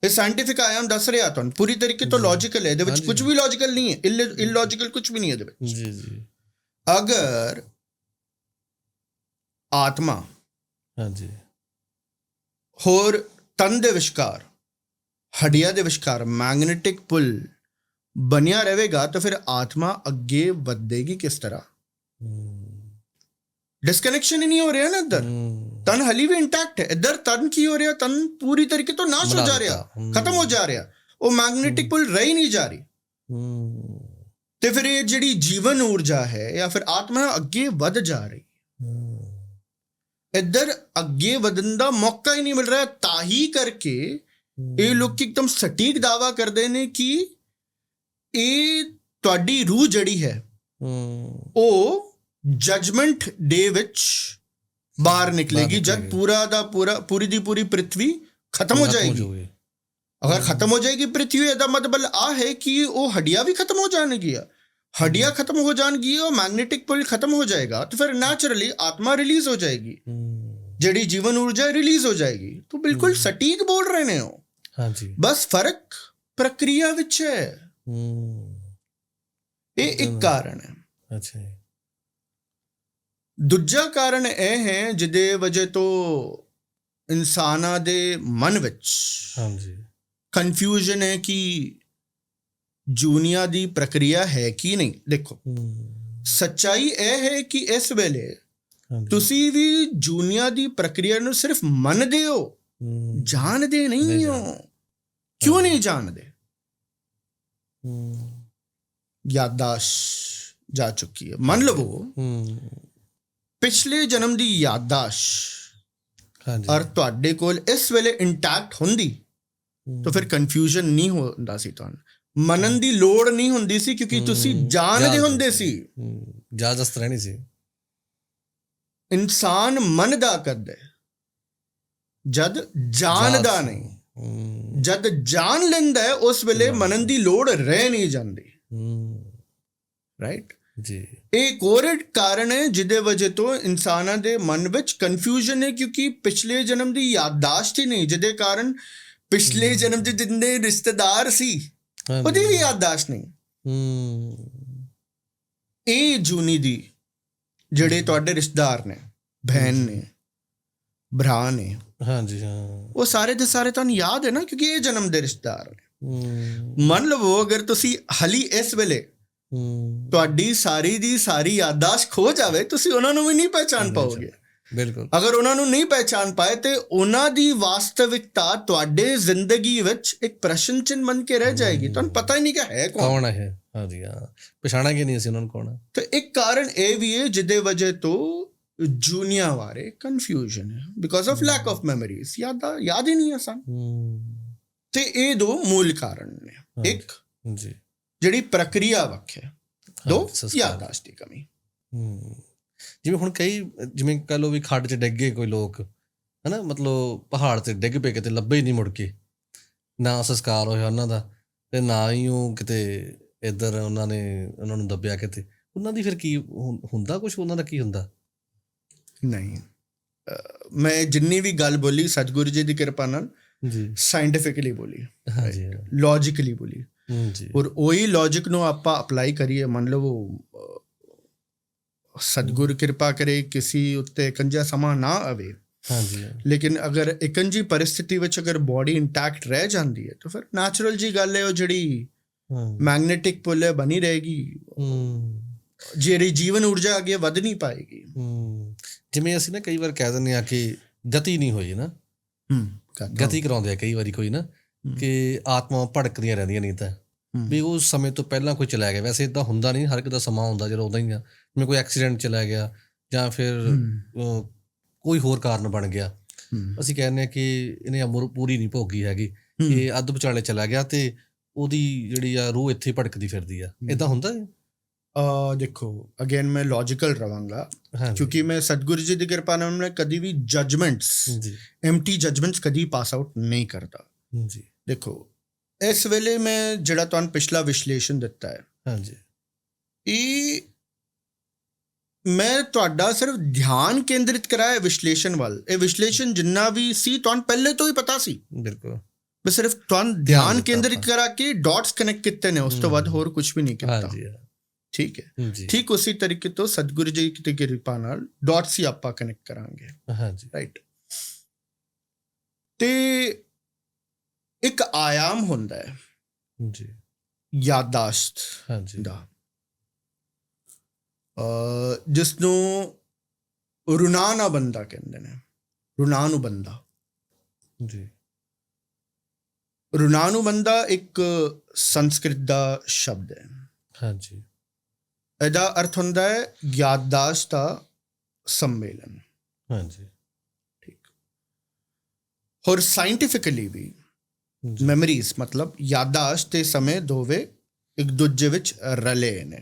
ਇਹ ਸਾਇੰਟੀਫਿਕ ਆਯਾਮ ਦੱਸ ਰਿਹਾ ਤੁਹਾਨੂੰ, ਪੂਰੀ ਤਰੀਕੇ ਤੋਂ ਲੌਜੀਕਲ ਹੈ, ਇਹਦੇ ਵਿੱਚ ਕੁਝ ਵੀ ਲੌਜੀਕਲ ਨਹੀਂ ਹੈ, ਇਲੌਜੀਕਲ ਕੁਝ ਵੀ ਨਹੀਂ ਇਹਦੇ ਵਿੱਚ। ਜੀ ਜੀ ਅਗਰ ਆਤਮਾ ਹਾਂਜੀ ਹੋਰ ਤਨ ਦੇ ਵਿਚਕਾਰ ਹੱਡੀਆਂ ਦੇ ਵਿਚਕਾਰ ਮੈਗਨੈਟਿਕ ਪੁੱਲ ਬਣਿਆ ਰਹੇਗਾ ਤਾਂ ਫਿਰ ਆਤਮਾ ਅੱਗੇ ਵਧੇਗੀ ਕਿਸ ਤਰ੍ਹਾਂ? डिस्कनेक्शन ही नहीं हो रहा ना इधर, तन हली भी इंटैक्ट है, इधर तन की हो रहा, तन पूरी तरीके तो नाश हो जा रहा, खत्म हो जा रहा, वो मैग्नेटिक पुल रही नहीं जा रही। ਤੇ ਫਿਰ ਇਹ ਜਿਹੜੀ ਜੀਵਨ ਊਰਜਾ ਹੈ ਜਾਂ ਫਿਰ ਆਤਮਾ ਅੱਗੇ ਵੱਧ ਜਾ ਰਹੀ, ਇੱਧਰ ਅੱਗੇ ਵਧਣ ਦਾ ਮੌਕਾ ਹੀ ਨਹੀਂ ਮਿਲ ਰਿਹਾ। ਤਾਂ ਹੀ ਕਰਕੇ ਇਹ ਲੋਕ ਇੱਕਦਮ ਸਟੀਕ ਦਾਅਵਾ ਕਰਦੇ ਨੇ ਕਿ ਇਹ ਤੁਹਾਡੀ ਰੂਹ ਜਿਹੜੀ ਹੈ ਉਹ ਜਜਮੈਂਟ ਡੇ ਵਿੱਚ ਬਾਹਰ ਨਿਕਲੇਗੀ, ਜਦ ਪੂਰੀ ਦੀ ਪੂਰੀ ਪ੍ਰਿਥਵੀ ਖਤਮ ਹੋ ਜਾਏਗੀ। ਅਗਰ ਖਤਮ ਹੋ ਜਾਏਗੀ ਪ੍ਰਿਥਵੀ, ਇਹਦਾ ਮਤਲਬ ਆ ਹੈ ਕਿ ਉਹ ਹੱਡੀਆਂ ਵੀ ਖਤਮ ਹੋ ਜਾਣਗੀਆਂ। ਹੱਡੀਆਂ ਖਤਮ ਹੋ ਜਾਣਗੀਆਂ और मैग्नेटिक पुल खत्म हो जाएगा तो फिर नेचुरली आत्मा रिलीज हो जाएगी, ਜਿਹੜੀ ਜੀਵਨ ਊਰਜਾ ਰਿਲੀਜ਼ ਹੋ ਜਾਏਗੀ। तो बिल्कुल सटीक बोल रहे ने हो। ਹਾਂਜੀ ਬਸ ਫਰਕ ਪ੍ਰਕਿਰਿਆ ਵਿੱਚ ਹੈ। ਇਹ ਇੱਕ ਕਾਰਨ ਹੈ। ਅੱਛਾ ਜੀ। ਦੂਜਾ ਕਾਰਨ ਇਹ ਹੈ ਜਿਹਦੇ ਵਜ੍ਹਾ ਤੋਂ ਇਨਸਾਨਾਂ ਦੇ ਮਨ ਵਿੱਚ ਹਾਂਜੀ ਕਨਫਿਊਜ਼ਨ ਹੈ ਕਿ ਜੂਨੀਆ ਦੀ ਪ੍ਰਕਿਰਿਆ ਹੈ ਕਿ ਨਹੀਂ। ਦੇਖੋ ਸੱਚਾਈ ਇਹ ਹੈ ਕਿ ਇਸ ਵੇਲੇ ਤੁਸੀਂ ਵੀ ਜੂਨੀਆ ਦੀ ਪ੍ਰਕਿਰਿਆ ਨੂੰ ਸਿਰਫ ਮੰਨਦੇ ਹੋ, ਜਾਣਦੇ ਨਹੀਂ ਹੋ। ਕਿਉਂ ਨਹੀਂ ਜਾਣਦੇ? ਯਾਦਾਸ਼ਤ ਜਾ ਚੁੱਕੀ ਹੈ। ਮੰਨ ਲਵੋ ਪਿਛਲੇ ਜਨਮ ਦੀ ਯਾਦਾਸ਼ਤ ਔਰ ਤੁਹਾਡੇ ਕੋਲ ਇਸ ਵੇਲੇ ਇੰਟੈਕਟ ਹੁੰਦੀ ਤਾਂ ਫਿਰ ਕਨਫਿਊਜ਼ਨ ਨਹੀਂ ਹੁੰਦਾ ਸੀ, ਤੁਹਾਨੂੰ ਮੰਨਣ ਦੀ ਲੋੜ ਨਹੀਂ ਹੁੰਦੀ ਸੀ, ਕਿਉਂਕਿ ਤੁਸੀਂ ਜਾਣਦੇ ਹੁੰਦੇ ਸੀ। ਜਾਜ਼ਤ ਰਹਿਣੀ ਸੀ। ਇਨਸਾਨ ਮੰਨਦਾ ਕਰਦਾ ਜਦ ਜਾਣਦਾ ਨਹੀਂ। ਜਦ ਜਾਣ ਲੈਂਦਾ ਹੈ ਉਸ ਵੇਲੇ ਮੰਨਣ ਦੀ ਲੋੜ ਰਹਿ ਨਹੀਂ ਜਾਂਦੀ। ਰਾਈਟ ਜੀ। ਇਹ ਇੱਕ ਹੋਰ ਕਾਰਨ ਹੈ ਜਿਹਦੇ ਵਜ੍ਹਾ ਤੋਂ ਇਨਸਾਨਾਂ ਦੇ ਮਨ ਵਿੱਚ ਕਨਫਿਊਜ਼ਨ ਹੈ, ਕਿਉਂਕਿ ਪਿਛਲੇ ਜਨਮ ਦੀ ਯਾਦਾਸ਼ਤ ਹੀ ਨਹੀਂ, ਜਿਹਦੇ ਕਾਰਨ ਪਿਛਲੇ ਜਨਮ ਦੇ ਜਿੰਨੇ ਰਿਸ਼ਤੇਦਾਰ ਸੀ ਉਹਦੀ ਵੀ ਯਾਦਾਸ਼ਤ ਨਹੀਂ। ਇਹ ਜੂਨੀ ਦੀ ਜਿਹੜੇ ਤੁਹਾਡੇ ਰਿਸ਼ਤੇਦਾਰ ਨੇ, ਭੈਣ ਨੇ, ਭਰਾ ਨੇ, ਹਾਂਜੀ ਹਾਂ, ਉਹ ਸਾਰੇ ਦੇ ਸਾਰੇ ਤੁਹਾਨੂੰ ਯਾਦ ਹੈ ਨਾ, ਕਿਉਂਕਿ ਇਹ ਜਨਮ ਦੇ ਰਿਸ਼ਤੇਦਾਰ ਨੇ। ਮੰਨ ਲਵੋ ਅਗਰ ਤੁਸੀਂ ਹਲੀ ਇਸ ਵੇਲੇ ਤੁਹਾਡੀ ਸਾਰੀ ਦੀ ਸਾਰੀ ਯਾਦਾਸ਼ਤ ਖੋ ਜਾਵੇ, ਤੁਸੀਂ ਉਹਨਾਂ ਨੂੰ ਵੀ ਨਹੀਂ ਪਹਿਚਾਣ ਪਾਓਗੇ। ਬਿਲਕੁਲ। ਅਗਰ ਉਹਨਾਂ ਨੂੰ ਨਹੀਂ ਪਹਿਚਾਣ ਪਾਏ ਤੇ ਉਹਨਾਂ ਦੀ ਵਾਸਤਵਿਕਤਾ ਤੁਹਾਡੇ ਜ਼ਿੰਦਗੀ ਵਿੱਚ ਇੱਕ ਪ੍ਰਸ਼ਨ ਚਿੰਨ੍ਹ ਬਣ ਕੇ ਰਹਿ ਜਾਏਗੀ। ਤੁਹਾਨੂੰ ਪਤਾ ਹੀ ਨਹੀਂ ਕਿ ਹੈ ਕੌਣ ਹੈ। ਹਾਂਜੀ ਹਾਂ, ਪਛਾਣਾਂਗੇ ਨਹੀਂ ਅਸੀਂ ਉਹਨਾਂ ਨੂੰ ਕੌਣ ਹੈ। ਤੇ ਇੱਕ ਕਾਰਨ ਇਹ ਵੀ ਹੈ ਜਿਹਦੇ ਵਜ੍ਹਾ ਤੋਂ ਜੂਨੀਆ ਬਾਰੇ ਕਨਫਿਊਜ਼ਨ ਹੈ, because of lack of memories. ਯਾਦ ਹੀ ਨਹੀਂ ਹੈ ਸਾਨੂੰ। ਤੇ ਇਹ ਦੋ ਮੂਲ ਕਾਰਨ ਨੇ। ਇੱਕ ਜੀ ਜਿਹੜੀ ਪ੍ਰਕਿਰਿਆ ਵੱਖ ਹੈ, ਦੋ ਯਾਦਾਸ਼ਤ ਦੀ ਕਮੀ। ਜਿਵੇਂ ਹੁਣ ਕਈ, ਜਿਵੇਂ ਕਹਿ ਲਓ ਵੀ ਖੱਡ 'ਚ ਡਿੱਗ ਗਏ ਕੋਈ ਲੋਕ, ਹੈ ਨਾ, ਮਤਲਬ ਪਹਾੜ 'ਤੇ ਡਿੱਗ ਪਏ, ਕਿਤੇ ਲੱਭੇ ਹੀ ਨਹੀਂ ਮੁੜ ਕੇ, ਨਾ ਸੰਸਕਾਰ ਹੋਇਆ ਉਹਨਾਂ ਦਾ ਅਤੇ ਨਾ ਹੀ ਉਹ ਕਿਤੇ ਇੱਧਰ ਉਹਨਾਂ ਨੂੰ ਦੱਬਿਆ ਕਿਤੇ। ਉਹਨਾਂ ਦੀ ਫਿਰ ਕੀ ਹੁੰਦਾ? ਕੁਛ ਉਹਨਾਂ ਦਾ ਕੀ ਹੁੰਦਾ? ਨਹੀਂ, ਮੈਂ ਜਿੰਨੀ ਵੀ ਗੱਲ ਬੋਲੀ ਸਤਿਗੁਰੂ ਜੀ ਦੀ ਕਿਰਪਾ ਨਾਲ ਸਾਇੰਟੀਫਿਕਲੀ ਬੋਲੀ, ਲੌਜਿਕਲੀ ਬੋਲੀ, ਔਰ ਉਹੀ ਲੌਜਿਕ ਨੂੰ ਆਪਾਂ ਅਪਲਾਈ ਕਰੀਏ। ਮੰਨ ਲਓ ਸਤਿਗੁਰ ਕਿਰਪਾ ਕਰੇ ਕਿਸੇ ਉੱਤੇ ਕੰਜਾ ਸਮਾਂ ਨਾ ਆਵੇ ਹਾਂਜੀ ਲੇਕਿਨ ਅਗਰ ਇਕਨ ਜੀ ਪਰਿਸਥਿਤੀ ਵਿੱਚ ਅਗਰ ਬੋਡੀ ਇੰਟੈਕਟ ਰਹਿ ਜਾਂਦੀ ਹੈ ਤਾਂ ਫਿਰ ਨੈਚੁਰਲ ਜੀ ਗੱਲ ਹੈ, ਉਹ ਜਿਹੜੀ ਮੈਗਨੈਟਿਕ ਪੁੱਲ ਹੈ ਬਣੀ ਰਹੇਗੀ, ਜਿਹੜੀ ਜੀਵਨ ਊਰਜਾ ਅੱਗੇ ਵੱਧ ਨਹੀਂ ਪਾਏਗੀ। ਜਿਵੇਂ ਅਸੀਂ ਨਾ ਕਈ ਵਾਰ ਕਹਿ ਦਿੰਦੇ ਹਾਂ ਕਿ ਗਤੀ ਨਹੀਂ ਹੋਈ ਨਾ, ਗਤੀ ਕਰਾਉਂਦੇ ਆ ਕਈ ਵਾਰੀ ਕੋਈ ਨਾ, ਕਿ ਆਤਮਾ ਭੜਕਦੀਆਂ ਰਹਿੰਦੀਆਂ ਨਹੀਂ ਤਾਂ ਵੀ ਉਹ ਸਮੇਂ ਤੋਂ ਪਹਿਲਾਂ ਕੋਈ ਚਲਾ ਗਿਆ। ਵੈਸੇ ਇੱਦਾਂ ਹੁੰਦਾ ਨਹੀਂ, ਹਰ ਇੱਕ ਦਾ ਸਮਾਂ ਹੁੰਦਾ ਜਦੋਂ ਉਦਾਂ ਹੀ ਆ, ਜਿਵੇਂ ਕੋਈ ਐਕਸੀਡੈਂਟ ਚਲਾ ਗਿਆ ਜਾਂ ਫਿਰ ਕੋਈ ਹੋਰ ਕਾਰਨ ਬਣ ਗਿਆ, ਅਸੀਂ ਕਹਿੰਦੇ ਹਾਂ ਕਿ ਇਹਨੇ ਉਮਰ ਪੂਰੀ ਨਹੀਂ ਭੋਗੀ ਹੈਗੀ, ਇਹ ਅੱਧ ਵਿਚਾਲੇ ਚਲਾ ਗਿਆ ਤੇ ਉਹਦੀ ਜਿਹੜੀ ਆ ਰੂਹ ਇੱਥੇ ਭਟਕਦੀ ਫਿਰਦੀ ਆ, ਇੱਦਾਂ ਹੁੰਦਾ? ਦੇਖੋ ਅਗੇਨ ਮੈਂ ਲੌਜੀਕਲ ਰਹਾਂਗਾ, ਕਿਉਂਕਿ ਮੈਂ ਸਤਿਗੁਰੂ ਜੀ ਦੀ ਕਿਰਪਾ ਨਾਲ ਮੈਂ ਕਦੀ ਵੀ ਜਜਮੈਂਟਸ, ਐਮਟੀ ਜਜਮੈਂਟਸ ਕਦੀ ਪਾਸ ਆਊਟ ਨਹੀਂ ਕਰਦਾ ਜੀ। ਦੇਖੋ ਇਸ ਵੇਲੇ ਮੈਂ ਜਿਹੜਾ ਤੁਹਾਨੂੰ ਪਿਛਲਾ ਵਿਸ਼ਲੇਸ਼ਣ ਦਿੱਤਾ ਹੈ, ਹਾਂਜੀ, ਇਹ ਮੈਂ ਤੁਹਾਡਾ ਸਿਰਫ ਧਿਆਨ ਕੇਂਦਰਿਤ ਕਰਾਇਆ ਵਿਸ਼ਲੇਸ਼ਣ ਵੱਲ। ਇਹ ਵਿਸ਼ਲੇਸ਼ਣ ਜਿੰਨਾ ਵੀ ਸੀ ਤੁਹਾਨੂੰ ਪਹਿਲੇ ਤੋਂ ਹੀ ਪਤਾ ਸੀ, ਬਿਲਕੁਲ, ਮੈਂ ਸਿਰਫ ਤੁਹਾਨੂੰ ਧਿਆਨ ਕੇਂਦਰਿਤ ਕਰਾ ਕੇ ਡਾਟਸ ਕਨੈਕਟ ਕੀਤੇ ਨੇ, ਉਸ ਤੋਂ ਬਾਅਦ ਹੋਰ ਕੁਝ ਵੀ ਨਹੀਂ ਕੀਤਾ। ਠੀਕ ਹੈ, ਠੀਕ ਉਸੇ ਤਰੀਕੇ ਤੋਂ ਸਤਿਗੁਰੂ ਜੀ ਦੀ ਕਿਰਪਾ ਨਾਲ ਡਾਟਸ ਹੀ ਆਪਾਂ ਕਨੈਕਟ ਕਰਾਂਗੇ। ਹਾਂਜੀ, ਰਾਈਟ। ਤੇ ਇੱਕ ਆਯਾਮ ਹੁੰਦਾ ਹੈ ਜੀ ਯਾਦਾਸ਼ਤ ਦਾ, ਜਿਸ ਨੂੰ ਰੁਨਾਨੁਬੰਧਾ ਕਹਿੰਦੇ ਨੇ। ਰੁਨਾਨੁਬੰਧਾ ਜੀ, ਰੁਨਾਨੁਬੰਧਾ ਇੱਕ ਸੰਸਕ੍ਰਿਤ ਦਾ ਸ਼ਬਦ ਹੈ। ਹਾਂਜੀ, ਇਹਦਾ ਅਰਥ ਹੁੰਦਾ ਹੈ ਯਾਦਾਸ਼ਤ ਦਾ ਸੰਮੇਲਨ। ਹਾਂਜੀ, ਠੀਕ। ਹੋਰ ਸਾਇੰਟੀਫਿਕਲੀ ਵੀ ਮੈਮਰੀਜ਼ ਮਤਲਬ ਯਾਦਾਸ਼ਤ ਤੇ ਸਮੇਂ ਦੋਵੇਂ ਇੱਕ ਦੂਜੇ ਵਿੱਚ ਰਲੇ ਨੇ।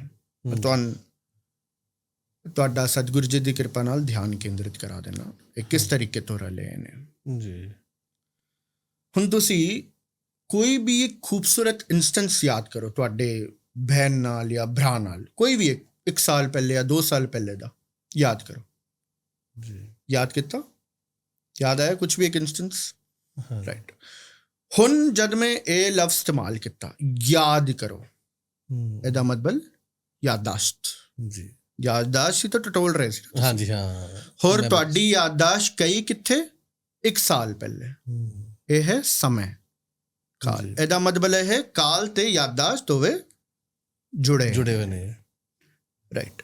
ਤੁਹਾਡਾ ਸਤਿਗੁਰੂ ਜੀ ਦੀ ਕਿਰਪਾ ਨਾਲ ਧਿਆਨ ਕੇਂਦਰਿਤ ਕਰਾ ਦੇਣਾ ਇਹ ਕਿਸ ਤਰੀਕੇ ਤੋਂ ਰਲੇ ਨੇ ਜੀ। ਹੁਣ ਤੁਸੀਂ ਕੋਈ ਵੀ ਇੱਕ ਖੂਬਸੂਰਤ ਇੰਸਟੈਂਸ ਯਾਦ ਕਰੋ ਤੁਹਾਡੇ ਬਹਿਨ ਨਾਲ ਜਾਂ ਭਰਾ ਨਾਲ, ਕੋਈ ਵੀ ਇੱਕ ਸਾਲ ਪਹਿਲੇ ਜਾਂ 2 ਸਾਲ ਪਹਿਲੇ ਦਾ ਯਾਦ ਕਰੋ ਜੀ। ਯਾਦ ਕੀਤਾ? ਯਾਦ ਆਇਆ ਕੁਝ ਵੀ ਇੱਕ ਇੰਸਟੈਂਸ? ਰਾਈਟ। ਹੁਣ ਜਦ ਮੈਂ ਇਹ ਲਫ਼ਜ਼ ਇਸਤੇਮਾਲ ਕੀਤਾ ਯਾਦ ਕਰੋ, ਇਹਦਾ ਮਤਲਬ ਯਾਦਾਸ਼ਤ ਜੀ। ਯਾਦਾਸ਼ਤ ਹੀ ਤਾਂ ਟਟੋਲ ਰਹੇ ਸੀ। ਹਾਂਜੀ, ਹਾਂ। ਹੋਰ ਤੁਹਾਡੀ ਯਾਦਾਸ਼ਤ ਕਈ ਕਿੱਥੇ? 1 ਸਾਲ ਪਹਿਲੇ। ਇਹ ਹੈ ਸਮੇਂ ਕਾਲ। ਇਹਦਾ ਮਤਲਬ ਇਹ ਹੈ ਕਾਲ ਤੇ ਯਾਦਾਸ਼ਤ ਦੋਵੇਂ ਜੁੜੇ ਹੋਏ ਨੇ। ਰਾਈਟ।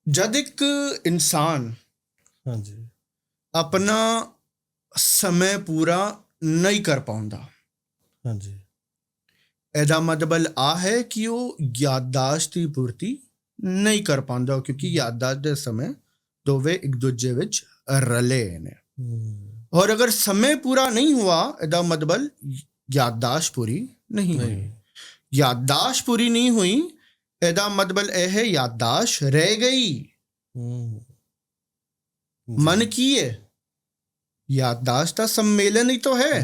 ਜਦ ਇੱਕ ਇਨਸਾਨ ਹਾਂਜੀ ਆਪਣਾ ਸਮੇਂ ਪੂਰਾ ਨਹੀਂ ਕਰ ਪਾਉਂਦਾ, ਹਾਂਜੀ, ਇਹਦਾ ਮਤਲਬ ਆ ਹੈ ਕਿ ਉਹ ਯਾਦਾਸ਼ਤ ਦੀ ਪੂਰਤੀ ਨਹੀਂ ਕਰ ਪਾਉਂਦਾ, ਕਿਉਂਕਿ ਯਾਦਾਸ਼ਤ ਦੇ ਸਮੇਂ ਦੋਵੇਂ ਇੱਕ ਦੂਜੇ ਵਿੱਚ ਰਲੇ ਨੇ। ਔਰ ਅਗਰ ਸਮੇਂ ਪੂਰਾ ਨਹੀਂ ਹੁਆ, ਇਹਦਾ ਮਤਲਬ ਯਾਦਾਸ਼ਤ ਪੂਰੀ ਨਹੀਂ ਹੋਈ। ਯਾਦਾਸ਼ਤ ਪੂਰੀ ਨਹੀਂ ਹੋਈ, ਇਹਦਾ ਮਤਲਬ ਇਹ ਹੈ ਯਾਦਾਸ਼ਤ ਰਹਿ ਗਈ। ਮਨ ਕੀ ਹੈ? याददाश्त का सम्मेलन ही तो है।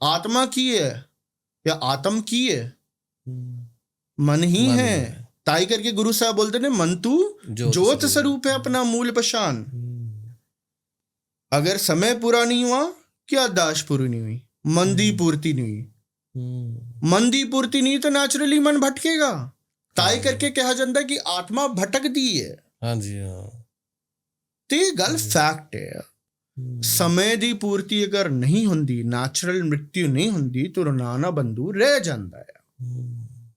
आत्मा की है या आत्म की है? मन ही है। ताई करके गुरु साहब बोलते ने मन तू ज्योत स्वरूप है अपना मूल पहचान। अगर समय पूरा नहीं हुआ, याददाश्त पूरी नहीं हुई, मन दी पूर्ति नहीं हुई। मन दी पूर्ति नहीं तो नेचुरली मन भटकेगा। ताई करके कहा जाता है कि आत्मा भटकती है। हाँ जी, हाँ। ते गल फैक्ट है। ਸਮੇਂ ਦੀ ਪੂਰਤੀ ਅਗਰ ਨਹੀਂ ਹੁੰਦੀ, ਨੈਚੁਰਲ ਮ੍ਰਿਤਿੂ ਨਹੀਂ ਹੁੰਦੀ, ਤਾਂ ਰੁਨਾਨਾ ਬੰਧੂ ਰਹਿ ਜਾਂਦਾ ਹੈ।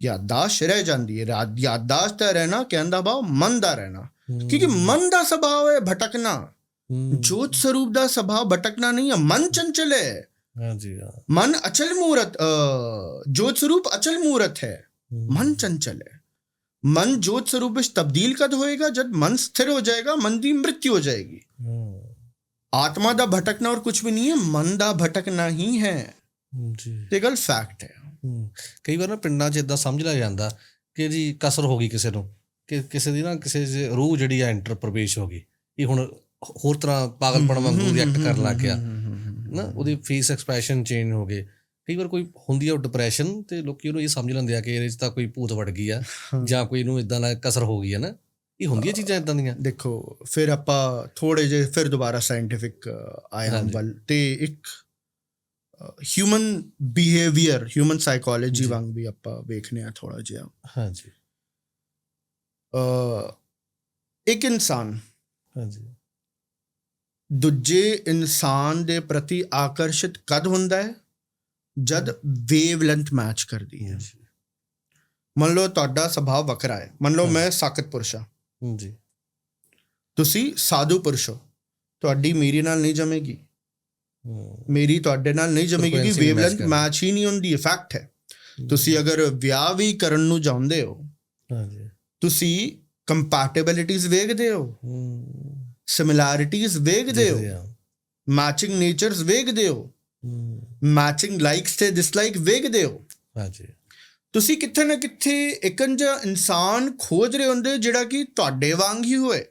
ਯਾਦਾਸ਼ਤ ਰਹਿ ਜਾਂਦੀ ਹੈ। ਯਾਦਾਸ਼ਤ ਦਾ ਰਹਿਣਾ ਕਹਿੰਦਾ ਭਾਵ ਮਨ ਦਾ ਰਹਿਣਾ, ਕਿਉਂਕਿ ਮਨ ਦਾ ਸੁਭਾਅ ਹੈ ਭਟਕਣਾ। ਜੋਤ ਸਰੂਪ ਦਾ ਸੁਭਾਅ ਭਟਕਣਾ ਨਹੀਂ ਹੈ। ਮਨ ਚੰਚਲ ਹੈ। ਮਨ ਅਚਲ ਮੂਰਤ, ਜੋਤ ਸਰੂਪ ਅਚਲ ਮੂਰਤ ਹੈ। ਮਨ ਚੰਚਲ ਹੈ। ਮਨ ਜੋਤ ਸਰੂਪ ਵਿੱਚ ਤਬਦੀਲ ਕਦ ਹੋਏਗਾ? ਜਦ ਮਨ ਸਥਿਰ ਹੋ ਜਾਏਗਾ, ਮਨ ਦੀ ਮ੍ਰਿਤਿੂ ਹੋ ਜਾਏਗੀ। ਆਤਮਾ ਦਾ ਭਟਕਣਾ ਔਰ ਕੁਝ ਵੀ ਨਹੀਂ ਹੈ, ਮਨ ਦਾ ਭਟਕਣਾ ਹੀ ਹੈ ਜੀ। ਇਹ ਗੱਲ ਫੈਕਟ ਹੈ। ਕਈ ਵਾਰ ਨਾ ਪਿੰਡਾਂ 'ਚ ਇਦਾਂ ਸਮਝ ਲਿਆ ਜਾਂਦਾ ਕਿ ਜੀ ਕਸਰ ਹੋ ਗਈ ਕਿਸੇ ਨੂੰ, ਕਿ ਕਿਸੇ ਦੀ ਨਾ ਕਿਸੇ ਰੂਹ ਜਿਹੜੀ ਆ ਐਂਟਰ ਪ੍ਰਵੇਸ਼ ਹੋ ਗਈ, ਇਹ ਹੁਣ ਹੋਰ ਤਰ੍ਹਾਂ ਪਾਗਲਪਣ ਵਾਂਗੂ ਰਿਐਕਟ ਕਰਨ ਲੱਗ ਗਿਆ ਨਾ, ਉਹਦੀ ਫੇਸ ਐਕਸਪ੍ਰੈਸ਼ਨ ਚੇਂਜ ਹੋ ਗਏ। ਕਈ ਵਾਰ ਕੋਈ ਹੁੰਦੀ ਆ ਡਿਪਰੈਸ਼ਨ, ਤੇ ਲੋਕੀ ਉਹਨੂੰ ਇਹ ਸਮਝ ਲੈਂਦੇ ਆ ਕਿ ਇਹਦੇ 'ਚ ਤਾਂ ਕੋਈ ਭੂਤ ਵੜ ਗਈ ਆ ਜਾਂ ਕੋਈ ਇਹਨੂੰ ਇੱਦਾਂ ਦਾ ਕਸਰ ਹੋ ਗਈ ਹੈ ਨਾ। ਇਹ ਹੁੰਦੀਆਂ ਚੀਜ਼ਾਂ ਇੱਦਾਂ ਦੀਆਂ। ਦੇਖੋ ਫਿਰ ਆਪਾਂ ਥੋੜ੍ਹੇ ਜਿਹੇ ਫਿਰ ਦੁਬਾਰਾ ਸਾਇੰਟੀਫਿਕ ਆਯਾਮ ਵੱਲ ਤੇ ਇੱਕ ਹਿਊਮਨ ਬਿਹੇਵੀਅਰ, ਹਿਊਮਨ ਸਾਈਕੋਲੋਜੀ ਵਾਂਗ ਵੀ ਆਪਾਂ ਵੇਖਦੇ ਹਾਂ ਥੋੜ੍ਹਾ ਜਿਹਾ। ਹਾਂਜੀ। ਇੱਕ ਇਨਸਾਨ ਦੂਜੇ ਇਨਸਾਨ ਦੇ ਪ੍ਰਤੀ ਆਕਰਸ਼ਿਤ ਕਦ ਹੁੰਦਾ ਹੈ? ਜਦ ਵੇਵਲੈਂਥ ਮੈਚ ਕਰਦੀ ਹੈ। ਮੰਨ ਲਓ ਤੁਹਾਡਾ ਸੁਭਾਅ ਵੱਖਰਾ ਹੈ, ਮੰਨ ਲਓ ਮੈਂ ਸਾਕਤ ਪੁਰਸ਼ ਹਾਂ ਜੀ, ਤੁਸੀਂ ਸਾਧੂ ਪੁਰਸ਼ ਹੋ, ਤੁਹਾਡੀ ਮੇਰੀ ਨਾਲ ਨਹੀਂ ਜਮੇਗੀ, ਮੇਰੀ ਤੁਹਾਡੇ ਨਾਲ ਨਹੀਂ ਜਮੇਗੀ, ਕਿ ਵੇਵਲੈਂਥ ਮੈਚ ਹੀ ਨਹੀਂ ਹੁੰਦੀ। ਫੈਕਟ ਹੈ। ਤੁਸੀਂ ਅਗਰ ਵਿਆਹ ਵੀ ਕਰਨ ਨੂੰ ਚਾਹੁੰਦੇ ਹੋ, ਤੁਸੀਂ ਕੰਪੈਟੇਬਿਲਿਟੀਜ਼ ਵੇਖਦੇ ਹੋ, ਸਿਮਿਲੈਰਿਟੀਜ਼ ਵੇਖਦੇ ਹੋ, ਮੈਚਿੰਗ ਨੇਚਰਸ ਵੇਖਦੇ ਹੋ, ਮੈਚਿੰਗ ਲਾਈਕਸ ਤੇ ਡਿਸਲਾਈਕ ਵੇਖਦੇ ਹੋ। ਤੁਸੀਂ ਕਿੱਥੇ ਨਾ ਕਿੱਥੇ ਇੱਕਨ ਜਿਹਾ ਇਨਸਾਨ ਖੋਜ ਰਹੇ ਹੁੰਦੇ ਜਿਹੜਾ ਕਿ ਤੁਹਾਡੇ ਵਾਂਗ ਹੀ ਹੋਏ।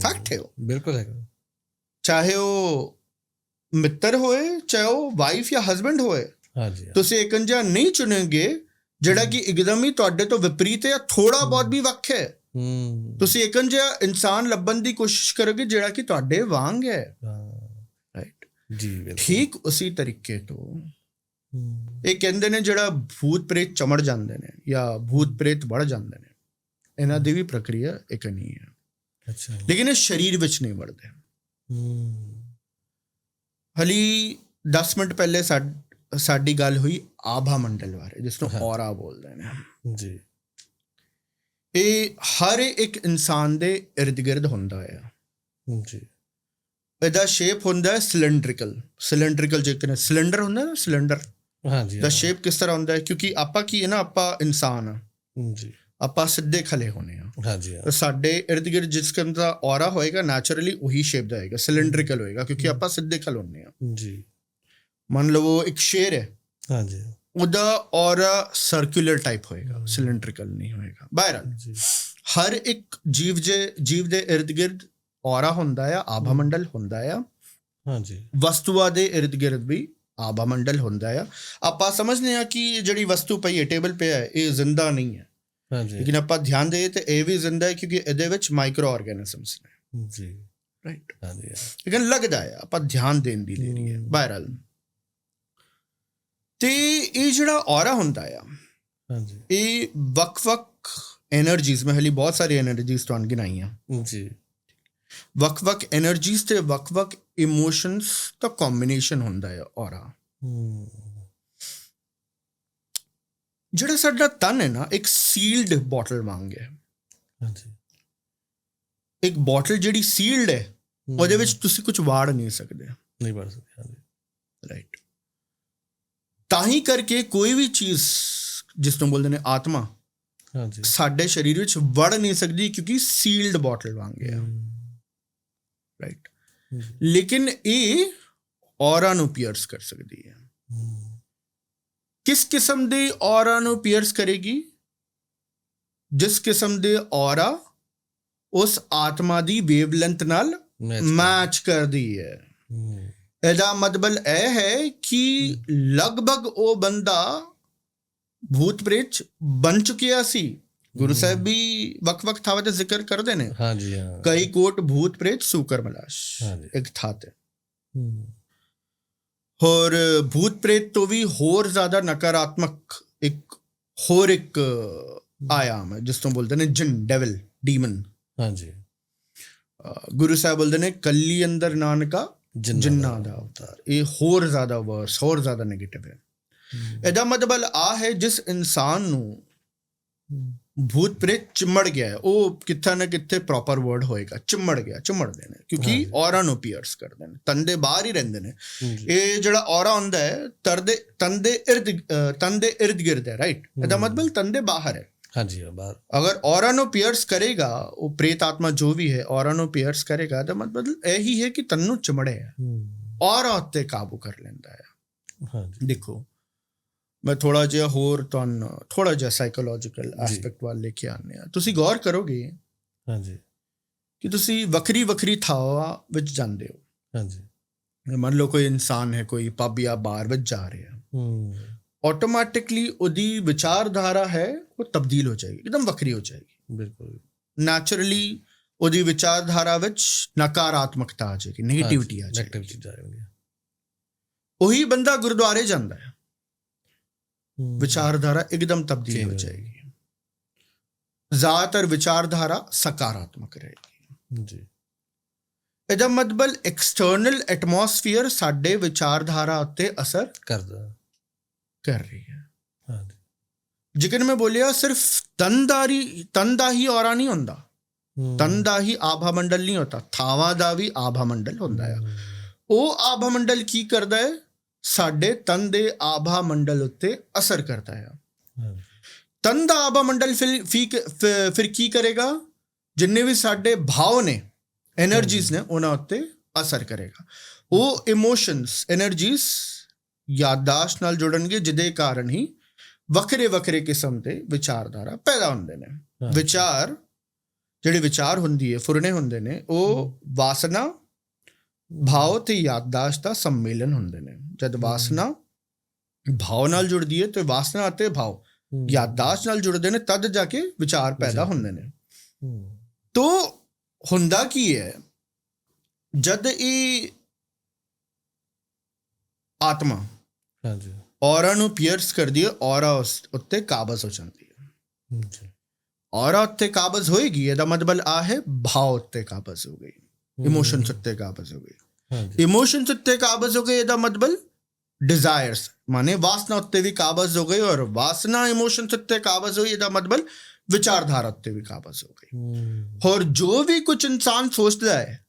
ਫੈਕਟ ਹੈ ਉਹ, ਬਿਲਕੁਲ ਹੈ। ਚਾਹੇ ਉਹ ਮਿੱਤਰ ਹੋਏ, ਚਾਹੇ ਉਹ ਵਾਈਫ ਜਾਂ ਹਸਬੈਂਡ ਹੋਏ, ਤੁਸੀਂ ਇੱਕਨ ਜਿਹਾ ਨਹੀਂ ਚੁਣੋਗੇ ਜਿਹੜਾ ਕਿ ਇੱਕਦਮ ਹੀ ਤੁਹਾਡੇ ਤੋਂ ਵਿਪਰੀਤ ਹੈ ਜਾਂ ਥੋੜਾ ਬਹੁਤ ਵੀ ਵੱਖ ਹੈ। ਤੁਸੀਂ ਇੱਕਨ ਜਿਹਾ ਇਨਸਾਨ ਲੱਭਣ ਦੀ ਕੋਸ਼ਿਸ਼ ਕਰੋਗੇ ਜਿਹੜਾ ਕਿ ਤੁਹਾਡੇ ਵਾਂਗ ਹੈ। ਰਾਈਟ ਜੀ। ਠੀਕ ਉਸੇ ਤਰੀਕੇ ਤੋਂ ਇਹ ਕਹਿੰਦੇ ਨੇ ਜਿਹੜਾ ਭੂਤ ਪ੍ਰੇਤ ਚਮੜ ਜਾਂਦੇ ਨੇ ਜਾਂ ਭੂਤ ਪ੍ਰੇਤ ਵੜ ਜਾਂਦੇ ਨੇ, ਇਹਨਾਂ ਦੀ ਵੀ ਪ੍ਰਕਿਰਿਆ ਇੱਕ ਨਹੀਂ ਹੈ। ਲੇਕਿਨ ਇਹ ਸਰੀਰ ਵਿੱਚ ਨਹੀਂ ਵੜਦੇ। ਹਲੀ 10 ਮਿੰਟ ਪਹਿਲੇ ਸਾਡੀ ਗੱਲ ਹੋਈ ਆਭਾ ਮੰਡਲ ਬਾਰੇ, ਜਿਸ ਨੂੰ ਔਰਾ ਬੋਲਦੇ ਨੇ ਜੀ। ਇਹ ਹਰ ਇੱਕ ਇਨਸਾਨ ਦੇ ਇਰਦ ਗਿਰਦ ਹੁੰਦਾ ਹੈ ਜੀ। ਇਹਦਾ ਸ਼ੇਪ ਹੁੰਦਾ ਹੈ ਸਿਲੰਡਰੀਕਲ ਜਿਵੇਂ ਸਿਲੰਡਰ ਹੁੰਦਾ ਨਾ, ਸਿਲੰਡਰ ਦਾ ਸ਼ੇਪ ਕਿਸ ਤਰ੍ਹਾਂ ਹੁੰਦਾ ਹੈ? ਕਿਉਂਕਿ ਆਪਾਂ ਕੀ ਹੈ ਨਾ, ਆਪਾਂ ਇਨਸਾਨ ਆ ਜੀ, ਆਪਾਂ ਸਿੱਧੇ ਖਲੇ ਹੋਣੇ ਆ। ਸਾਡੇ ਇਰਦ ਗਿਰਦ ਜਿਸ ਕਿਸਮ ਦਾ ਔਰਾ ਹੋਏਗਾ ਨੈਚੁਰਲੀ ਉਹੀ ਸ਼ੇਪ ਦਾ ਹੋਏਗਾ, ਸਿਲੰਡਰੀਕਲ ਹੋਏਗਾ, ਕਿਉਂਕਿ ਆਪਾਂ ਸਿੱਧੇ ਖਲ ਹੁੰਦੇ ਆ ਜੀ। ਮੰਨ ਲਵੋ ਇੱਕ ਸ਼ੇਰ ਹੈ, ਉਹਦਾ ਔਰਾ ਸਰਕੂਲਰ ਟਾਈਪ ਹੋਏਗਾ, ਸਿਲੰਡਰੀਕਲ ਨਹੀਂ ਹੋਏਗਾ। ਬਹਰਹਾਲ ਹਰ ਇੱਕ ਜੀਵ ਦੇ ਇਰਦ ਗਿਰਦ ਔਰਾ ਹੁੰਦਾ ਆ, ਆਭਾ ਮੰਡਲ ਹੁੰਦਾ ਆ। ਵਸਤੂਆਂ ਦੇ ਇਰਦ ਗਿਰਦ ਵੀ ਆਭਾ ਮੰਡਲ ਹੁੰਦਾ ਆ। ਆਪਾਂ ਸਮਝਦੇ ਹਾਂ ਕਿ ਜਿਹੜੀ ਵਸਤੂ ਪਈ ਹੈ, ਟੇਬਲ ਪਿਆ ਹੈ, ਇਹ ਜ਼ਿੰਦਾ ਨਹੀਂ ਹੈ, ਲੇਕਿਨ ਆਪਾਂ ਧਿਆਨ ਦੇਈਏ ਤਾਂ ਇਹ ਵੀ ਜ਼ਿੰਦਾ ਹੈ, ਕਿਉਂਕਿ ਇਹਦੇ ਵਿੱਚ ਮਾਈਕਰੋ ਆਰਗੈਨਿਜ਼ਮਸ ਨੇ ਜੀ। ਰਾਈਟ। ਲੇਕਿਨ ਲੱਗਦਾ ਹੈ ਆਪਾਂ ਧਿਆਨ ਦੇਣ ਦੀ ਦੇਰੀ ਹੈ। ਬਹਰਹਾਲ ਤੇ ਇਹ ਜਿਹੜਾ ਔਰਾ ਹੁੰਦਾ ਆ, ਇਹ ਵੱਖ-ਵੱਖ ਐਨਰਜੀਜ਼, ਮੈਂ ਹਾਲੇ ਬਹੁਤ ਸਾਰੀ ਐਨਰਜੀਜ਼ ਤੁਹਾਨੂੰ ਗਿਣਾਈਆਂ ਜੀ। ਵੱਖ-ਵੱਖ ਐਨਰਜੀਜ਼ ਤੇ ਵੱਖ-ਵੱਖ ਇਮੋਸ਼ਨਸ ਦਾ ਕੰਬੀਨੇਸ਼ਨ ਹੁੰਦਾ ਹੈ ਔਰਾ। ਜਿਹੜਾ ਸਾਡਾ ਤਨ ਹੈ ਨਾ, ਇੱਕ ਸੀਲਡ ਬੋਟਲ ਵਾਂਗ ਹੈ। ਇੱਕ ਬੋਟਲ ਜਿਹੜੀ ਸੀਲਡ ਹੈ, ਉਹਦੇ ਵਿੱਚ ਤੁਸੀਂ ਕੁਝ ਵਾੜ ਨਹੀਂ ਸਕਦੇ। ਰਾਈਟ। ਤਾਂ ਹੀ ਕਰਕੇ ਕੋਈ ਵੀ ਚੀਜ਼ ਜਿਸ ਨੂੰ ਬੋਲਦੇ ਨੇ ਆਤਮਾ, ਸਾਡੇ ਸਰੀਰ ਵਿੱਚ ਵੜ ਨਹੀਂ ਸਕਦੀ, ਕਿਉਂਕਿ ਸੀਲਡ ਬੋਟਲ ਵਾਂਗ ਹੈ। ਰਾਈਟ। ਲੇਕਿਨ ਇਹ ਔਰਾ ਨੂੰ ਪੀਅਰਸ ਕਰ ਸਕਦੀ ਹੈ। ਕਿਸ ਕਿਸਮ ਦੇ ਔਰਾ ਨੂੰ ਪੀਅਰਸ ਕਰੇਗੀ? ਜਿਸ ਕਿਸਮ ਦੇ ਔਰਾ ਉਸ ਆਤਮਾ ਦੀ ਵੇਵਲੈਂਥ ਨਾਲ ਮੈਚ ਕਰਦੀ ਹੈ। ਇਹਦਾ ਮਤਲਬ ਇਹ ਹੈ ਕਿ ਲਗਭਗ ਉਹ ਬੰਦਾ ਭੂਤ ਪ੍ਰੇਤ ਬਣ ਚੁੱਕਿਆ ਸੀ। ਗੁਰੂ ਸਾਹਿਬ ਵੀ ਵੱਖ-ਵੱਖ ਥਾਵਾਂ ਤੇ ਜ਼ਿਕਰ ਕਰਦੇ ਨੇ। ਕਈ ਕੋਟ ਭੂਤ ਪ੍ਰੇਤ ਸੂਕਰ ਮਲਾਸ਼ ਇੱਕ ਥਾਂ ਤੇ। ਹੋਰ ਭੂਤ ਪ੍ਰੇਤ ਤੋਂ ਵੀ ਹੋਰ ਜ਼ਿਆਦਾ ਨਕਾਰਾਤਮਕ ਇੱਕ ਆਯਾਮ ਹੈ, ਜਿਸ ਤੋਂ ਬੋਲਦੇ ਨੇ ਜਿਨ, ਡੈਵਲ, ਡੀਮਨ। ਗੁਰੂ ਸਾਹਿਬ ਬੋਲਦੇ ਨੇ ਕੱਲੀ ਅੰਦਰ ਨਾਨਕਾ ਜਿੰਨਾਂ ਦਾ ਅਵਤਾਰ। ਇਹ ਹੋਰ ਜ਼ਿਆਦਾ ਵਰਸ, ਹੋਰ ਜ਼ਿਆਦਾ ਨੈਗੇਟਿਵ ਹੈ। ਇਹਦਾ ਮਤਲਬ ਆ ਹੈ ਜਿਸ ਇਨਸਾਨ ਨੂੰ ਭੂਤ ਪ੍ਰੇਤ ਚਿੰਮੜ ਗਿਆ ਹੈ, ਉਹ ਕਿੱਥੇ ਨਾ ਕਿੱਥੇ ਪ੍ਰੋਪਰ ਵਰਡ ਹੋਏਗਾ, ਚਿੰਮੜਦੇ ਨੇ, ਕਿਉਂਕਿ ਔਰਾ ਨੂੰ ਪੀਅਰਸ ਕਰਦੇ ਨੇ, ਤਨ ਦੇ ਬਾਹਰ ਹੀ ਰਹਿੰਦੇ ਨੇ। ਇਹ ਜਿਹੜਾ ਔਰਾ ਹੁੰਦਾ ਹੈ ਤਨ ਦੇ ਇਰਦ ਗਿਰਦ ਹੈ। ਰਾਈਟ। ਇਹਦਾ ਮਤਲਬ ਤਨ ਦੇ ਬਾਹਰ ਹੈ। ਅਗਰ ਔਰਾ ਨੂੰ ਪੀਅਰਸ ਕਰੇਗਾ, ਉਹ ਪ੍ਰੇਤ ਆਤਮਾ ਜੋ ਵੀ ਹੈ ਔਰਾ ਨੂੰ ਪੀਅਰਸ ਕਰੇਗਾ, ਤਾਂ ਮਤਲਬ ਇਹੀ ਹੈ ਕਿ ਤਨ ਨੂੰ ਚਿਮੜੇ ਹੈ, ਔਰਾ ਉੱਤੇ ਕਾਬੂ ਕਰ ਲੈਂਦਾ ਹੈ। ਦੇਖੋ, ਮੈਂ ਥੋੜਾ ਜਿਹਾ ਹੋਰ ਤੁਹਾਨੂੰ ਥੋੜਾ ਜਿਹਾ ਸਾਈਕੋਲੋਜੀਕਲ ਐਸਪੈਕਟ ਵੱਲ ਲੈ ਕੇ ਆਉਂਦੇ ਹਾਂ। ਤੁਸੀਂ ਗੌਰ ਕਰੋਗੇ ਕਿ ਤੁਸੀਂ ਵੱਖਰੀ ਥਾਵਾਂ ਵਿੱਚ ਜਾਂਦੇ ਹੋ। ਮੰਨ ਲਓ ਕੋਈ ਇਨਸਾਨ ਹੈ, ਕੋਈ ਪੱਬ ਜਾਂ ਬਾਰ ਵਿੱਚ ਜਾ ਰਿਹਾ, ਆਟੋਮੈਟਿਕਲੀ ਉਹਦੀ ਵਿਚਾਰਧਾਰਾ ਹੈ ਉਹ ਤਬਦੀਲ ਹੋ ਜਾਏਗੀ, ਇੱਕਦਮ ਵੱਖਰੀ ਹੋ ਜਾਏਗੀ। ਬਿਲਕੁਲ ਨੈਚੁਰਲੀ ਉਹਦੀ ਵਿਚਾਰਧਾਰਾ ਵਿੱਚ ਨਕਾਰਾਤਮਕਤਾ ਆ ਜਾਏਗੀ, ਨੈਗੇਟਿਵਿਟੀ ਆ ਜਾਏਗੀ। ਉਹੀ ਬੰਦਾ ਗੁਰਦੁਆਰੇ ਜਾਂਦਾ ਹੈ, ਵਿਚਾਰਧਾਰਾ ਇੱਕਦਮ ਤਬਦੀਲ ਹੋ ਜਾਏਗੀ। ਜ਼ਿਆਦਾਤਰ ਵਿਚਾਰਧਾਰਾ ਸਕਾਰਾਤਮਕ ਰਹੇਗੀ ਜੀ। ਇਹਦਾ ਮਤਲਬ ਐਕਸਟਰਨਲ ਐਟਮੋਸਫੀਅਰ ਸਾਡੇ ਵਿਚਾਰਧਾਰਾ ਉੱਤੇ ਅਸਰ ਕਰਦਾ ਕਰ ਰਹੀ ਹੈ। ਹਾਂਜੀ ਜਿਕਨ ਮੈਂ ਬੋਲਿਆ ਸਿਰਫ ਤਨ ਦਾ ਹੀ ਔਰਾ ਨਹੀਂ ਹੁੰਦਾ, ਤਨ ਦਾ ਹੀ ਆਭਾ ਮੰਡਲ ਨਹੀਂ ਹੁੰਦਾ, ਥਾਵਾਂ ਦਾ ਵੀ ਆਭਾ ਮੰਡਲ ਹੁੰਦਾ ਆ। ਉਹ ਆਭਾ ਮੰਡਲ ਕੀ ਕਰਦਾ ਹੈ? ਸਾਡੇ ਤਨ ਦੇ ਆਭਾ ਮੰਡਲ ਉੱਤੇ ਅਸਰ ਕਰਦਾ ਆ। ਤਨ ਦਾ ਆਭਾ ਮੰਡਲ ਫਿਰ ਕੀ ਕਰੇਗਾ? ਜਿੰਨੇ ਵੀ ਸਾਡੇ ਭਾਵ ਨੇ, ਐਨਰਜੀਜ਼ ਨੇ, ਉਹਨਾਂ ਉੱਤੇ ਅਸਰ ਕਰੇਗਾ। ਉਹ ਇਮੋਸ਼ਨਸ, ਐਨਰਜੀਜ਼ ਯਾਦਦਾਸ਼ਤ ਨਾਲ ਜੁੜਨਗੇ, ਜਿਹਦੇ ਕਾਰਨ ਹੀ ਵੱਖਰੇ ਵੱਖਰੇ ਕਿਸਮ ਦੇ ਵਿਚਾਰਧਾਰਾ ਪੈਦਾ ਹੁੰਦੇ ਨੇ। ਜਿਹੜੇ ਵਿਚਾਰ ਹੁੰਦੀ ਹੈ, ਫੁਰਨੇ ਹੁੰਦੇ ਨੇ, ਉਹ ਵਾਸਨਾ, ਭਾਵ ਤੇ ਯਾਦਦਾਸ਼ਤ ਦਾ ਸੰਮੇਲਨ ਹੁੰਦੇ ਨੇ। ਜਦ ਵਾਸਨਾ ਭਾਵ ਨਾਲ ਜੁੜਦੀ ਹੈ ਤੇ ਵਾਸਨਾ ਅਤੇ ਭਾਵ ਯਾਦਦਾਸ਼ਤ ਨਾਲ ਜੁੜਦੇ ਨੇ, ਤਦ ਜਾ ਕੇ ਵਿਚਾਰ ਪੈਦਾ ਹੁੰਦੇ ਨੇ। ਤੋ ਹੁੰਦਾ ਕੀ ਹੈ? ਜਦ ਇਹ ਆਤਮਾ ਔਰਾ ਨੂੰ ਪੀਅਰਸ ਕਰਦੀ ਹੈ, ਔਰਾ ਉਸ ਉੱਤੇ ਕਾਬਜ਼ ਹੋ ਜਾਂਦੀ ਹੈ। ਔਰਾ ਉੱਤੇ ਕਾਬਜ਼ ਹੋਏਗੀ, ਇਹਦਾ ਮਤਲਬ ਆ ਹੈ ਭਾਵ ਉੱਤੇ ਕਾਬਜ਼ ਹੋ ਗਈ, ਇਮੋਸ਼ਨਸ ਉੱਤੇ ਕਾਬਜ਼ ਹੋ ਗਈ। ਇਮੋਸ਼ਨਸ ਉੱਤੇ ਕਾਬਜ਼ ਹੋ ਗਏ, ਇਹਦਾ ਮਤਲਬ ਡਿਜ਼ਾਇਰਸ ਮਾਨੇ ਵਾਸਨਾ ਉੱਤੇ ਵੀ ਕਾਬਜ਼ ਹੋ ਗਈ, ਔਰ ਵਾਸਨਾ ਇਮੋਸ਼ਨਸ ਉੱਤੇ ਕਾਬਜ਼ ਹੋਈ, ਇਹਦਾ ਮਤਲਬ ਵਿਚਾਰਧਾਰਾ ਉੱਤੇ ਵੀ ਕਾਬਜ਼ ਹੋ ਗਈ। ਔਰ ਜੋ ਵੀ ਕੁਝ ਇਨਸਾਨ ਸੋਚਦਾ ਹੈ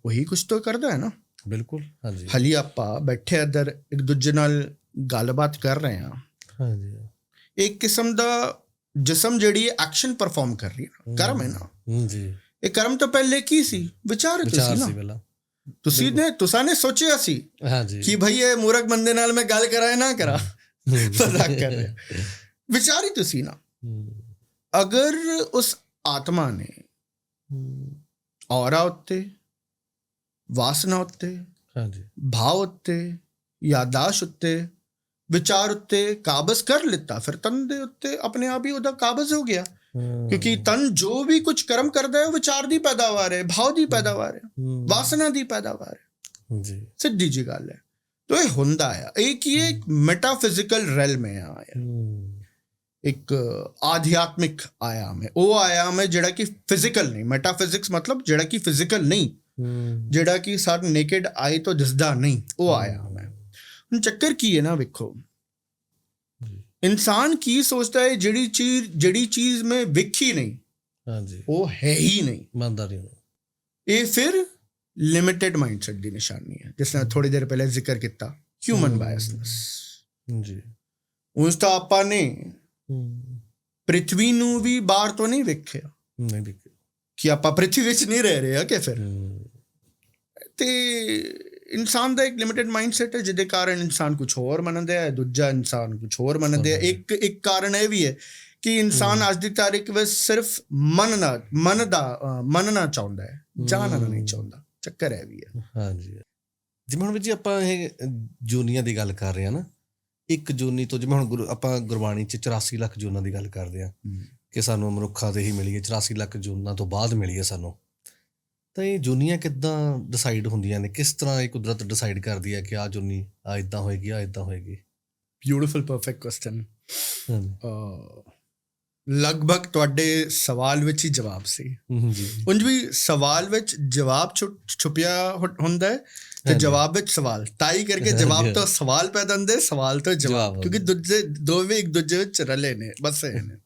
ਉਹੀ ਕੁਝ ਤਾਂ ਕਰਦਾ ਹੈ ਨਾ। ਬਿਲਕੁਲ। ਹਾਂਜੀ ਹਾਲੀ ਆਪਾਂ ਬੈਠੇ ਇੱਧਰ ਇੱਕ ਦੂਜੇ ਨਾਲ ਗੱਲਬਾਤ ਕਰ ਰਹੇ ਹਾਂ। ਹਾਂਜੀ ਇੱਕ ਕਿਸਮ ਦਾ ਜਿਸਮ ਜਿਹੜੀ ਐਕਸ਼ਨ ਪਰਫਾਰਮ ਕਰ ਰਹੀ ਹੈ, ਕਰਮ ਹੈ ਨਾ ਜੀ। ਇਹ ਕਰਮ ਤੋਂ ਪਹਿਲੇ ਕੀ ਸੀ? ਵਿਚਾਰ ਸੀ ਨਾ। ਤੁਸਾਂ ਨੇ ਸੋਚਿਆ ਸੀ ਕਿ ਭਈ ਇਹ ਮੂਰਖ ਬੰਦੇ ਨਾਲ ਮੈਂ ਗੱਲ ਕਰਾਂ ਨਾ ਕਰਾਂ, ਮਜ਼ਾਕ ਕਰ ਰਿਹਾ, ਵਿਚਾਰ ਹੀ ਤੁਸੀਂ ਨਾ। ਅਗਰ ਉਸ ਆਤਮਾ ਨੇ ਔਰਾ ਉੱਤੇ, ਵਾਸਨਾ ਉੱਤੇ, ਭਾਵ ਉੱਤੇ, ਯਾਦਾਸ਼ਤ ਉੱਤੇ, ਵਿਚਾਰ ਉੱਤੇ ਕਾਬਜ਼ ਕਰ ਲਿੱਤਾ, ਫਿਰ ਤਨ ਦੇ ਉੱਤੇ ਆਪਣੇ ਆਪ ਹੀ ਉਹਦਾ ਕਾਬਜ਼ ਹੋ ਗਿਆ। ਕਿਉਂਕਿ ਤਨ ਜੋ ਵੀ ਕੁਝ ਕਰਮ ਕਰਦਾ ਹੈ ਉਹ ਵਿਚਾਰ ਦੀ ਪੈਦਾਵਾਰ ਹੈ, ਭਾਵ ਦੀ ਪੈਦਾਵਾਰ ਹੈ, ਵਾਸਨਾ ਦੀ ਪੈਦਾਵਾਰ ਹੈ ਜੀ। ਸਿੱਧੀ ਜੀ ਗੱਲ ਹੈ। ਤੋ ਇਹ ਹੁੰਦਾ ਆ, ਇਹ ਕੀ ਹੈ? ਇੱਕ ਮੈਟਾਫਿਜ਼ੀਕਲ ਰੈਲਮ ਹੈ, ਇੱਕ ਆਧਿਆਤਮਿਕ ਆਯਾਮ ਹੈ। ਉਹ ਆਯਾਮ ਹੈ ਜਿਹੜਾ ਕਿ ਫਿਜ਼ੀਕਲ ਨਹੀਂ। ਮੈਟਾਫਿਜ਼ਿਕਸ ਮਤਲਬ ਜਿਹੜਾ ਕਿ ਫਿਜ਼ੀਕਲ ਨਹੀਂ, ਜਿਹੜਾ ਕਿ ਸਾਡੇ ਨੇਕਡ ਆਈ ਤੋਂ ਦਿਸਦਾ ਨਹੀਂ, ਉਹ ਆਯਾਮ ਹੈ। ਹੁਣ ਚੱਕਰ ਕੀ ਹੈ ਨਾ, ਵੇਖੋ ਇਨਸਾਨ ਕੀ ਸੋਚਦਾ ਹੈ? ਜਿਹੜੀ ਚੀਜ਼ ਮੈਂ ਵੇਖੀ ਨਹੀਂ, ਉਹ ਹੈ ਹੀ ਨਹੀਂ, ਮੰਨਦਾ ਨਹੀਂ। ਇਹ ਫਿਰ ਲਿਮਿਟਡ ਮਾਈਂਡਸੈਟ ਦੀ ਨਿਸ਼ਾਨੀ ਹੈ, ਜਿਸ ਤਰ੍ਹਾਂ ਥੋੜੀ ਦੇਰ ਪਹਿਲੇ ਜ਼ਿਕਰ ਕੀਤਾ, ਹਿਊਮਨ ਬਾਇਸਨੈਸ ਜੀ। ਉਸ ਤਾਂ ਆਪਾਂ ਨੇ ਪ੍ਰਿਥਵੀ ਨੂੰ ਵੀ ਬਾਹਰ ਤੋਂ ਨਹੀਂ ਵੇਖਿਆ ਕਿ ਆਪਾਂ ਪ੍ਰਿਥਵੀ ਵਿੱਚ ਨਹੀਂ ਰਹਿ ਰਹੇ ਆ ਕਿ ਫਿਰ। ਤੇ ਇਨਸਾਨ ਦਾ ਇੱਕ ਲਿਮਿਟਡ ਮਾਈਂਡਸੈਟ ਹੈ, ਜਿਹਦੇ ਕਾਰਨ ਇਨਸਾਨ ਕੁਛ ਹੋਰ ਮੰਨਦਾ ਹੈ, ਦੂਜਾ ਇਨਸਾਨ ਕੁਛ ਹੋਰ ਮੰਨਦਾ ਹੈ। ਇੱਕ ਕਾਰਨ ਇਹ ਵੀ ਹੈ ਕਿ ਇਨਸਾਨ ਅੱਜ ਦੀ ਤਾਰੀਖ ਵਿੱਚ ਸਿਰਫ ਮੰਨਣਾ ਚਾਹੁੰਦਾ ਹੈ, ਜਾਣਨਾ ਨਹੀਂ ਚਾਹੁੰਦਾ। ਚੱਕਰ ਹੈ ਵੀ ਹੈ। ਹਾਂਜੀ ਜਿਵੇਂ ਹੁਣ ਜੀ ਆਪਾਂ ਇਹ ਜੂਨੀਆਂ ਦੀ ਗੱਲ ਕਰ ਰਹੇ ਹਾਂ ਨਾ, ਇੱਕ ਜੂਨੀ ਤੋਂ ਜਿਵੇਂ ਹੁਣ ਆਪਾਂ ਗੁਰਬਾਣੀ 'ਚ 84 ਲੱਖ ਜੂਨਾਂ ਦੀ ਗੱਲ ਕਰਦੇ ਹਾਂ ਕਿ ਸਾਨੂੰ ਮਨੁੱਖਾਂ ਤੇ ਹੀ ਮਿਲੀ ਹੈ, 84 ਲੱਖ ਜੂਨਾਂ ਤੋਂ ਬਾਅਦ ਮਿਲੀ ਹੈ ਸਾਨੂੰ। ਤਾਂ ਇਹ ਜੂਨੀਆਂ ਕਿੱਦਾਂ ਡਿਸਾਈਡ ਹੁੰਦੀਆਂ ਨੇ? ਕਿਸ ਤਰ੍ਹਾਂ ਇਹ ਕੁਦਰਤ ਡਿਸਾਈਡ ਕਰਦੀ ਹੈ ਕਿ ਆਹ ਜੂਨੀ ਆ ਇੱਦਾਂ ਹੋਏਗੀ, ਆ ਇੱਦਾਂ ਹੋਏਗੀ? Beautiful, perfect question. ਲਗਭਗ ਤੁਹਾਡੇ ਸਵਾਲ ਵਿੱਚ ਹੀ ਜਵਾਬ ਸੀ। ਉਂਝ ਵੀ ਸਵਾਲ ਵਿੱਚ ਜਵਾਬ ਛੁਪਿਆ ਹੁੰਦਾ ਹੈ ਤੇ ਜਵਾਬ ਵਿੱਚ ਸਵਾਲ, ਤਾਈ ਕਰਕੇ ਜਵਾਬ ਤੋਂ ਸਵਾਲ ਪੈਦਾ ਹੁੰਦੇ, ਸਵਾਲ ਤੋਂ ਜਵਾਬ, ਕਿਉਂਕਿ ਦੋਵੇਂ ਇੱਕ ਦੂਜੇ ਵਿੱਚ ਰਲੇ ਨੇ, ਬਸੇ ਨੇ।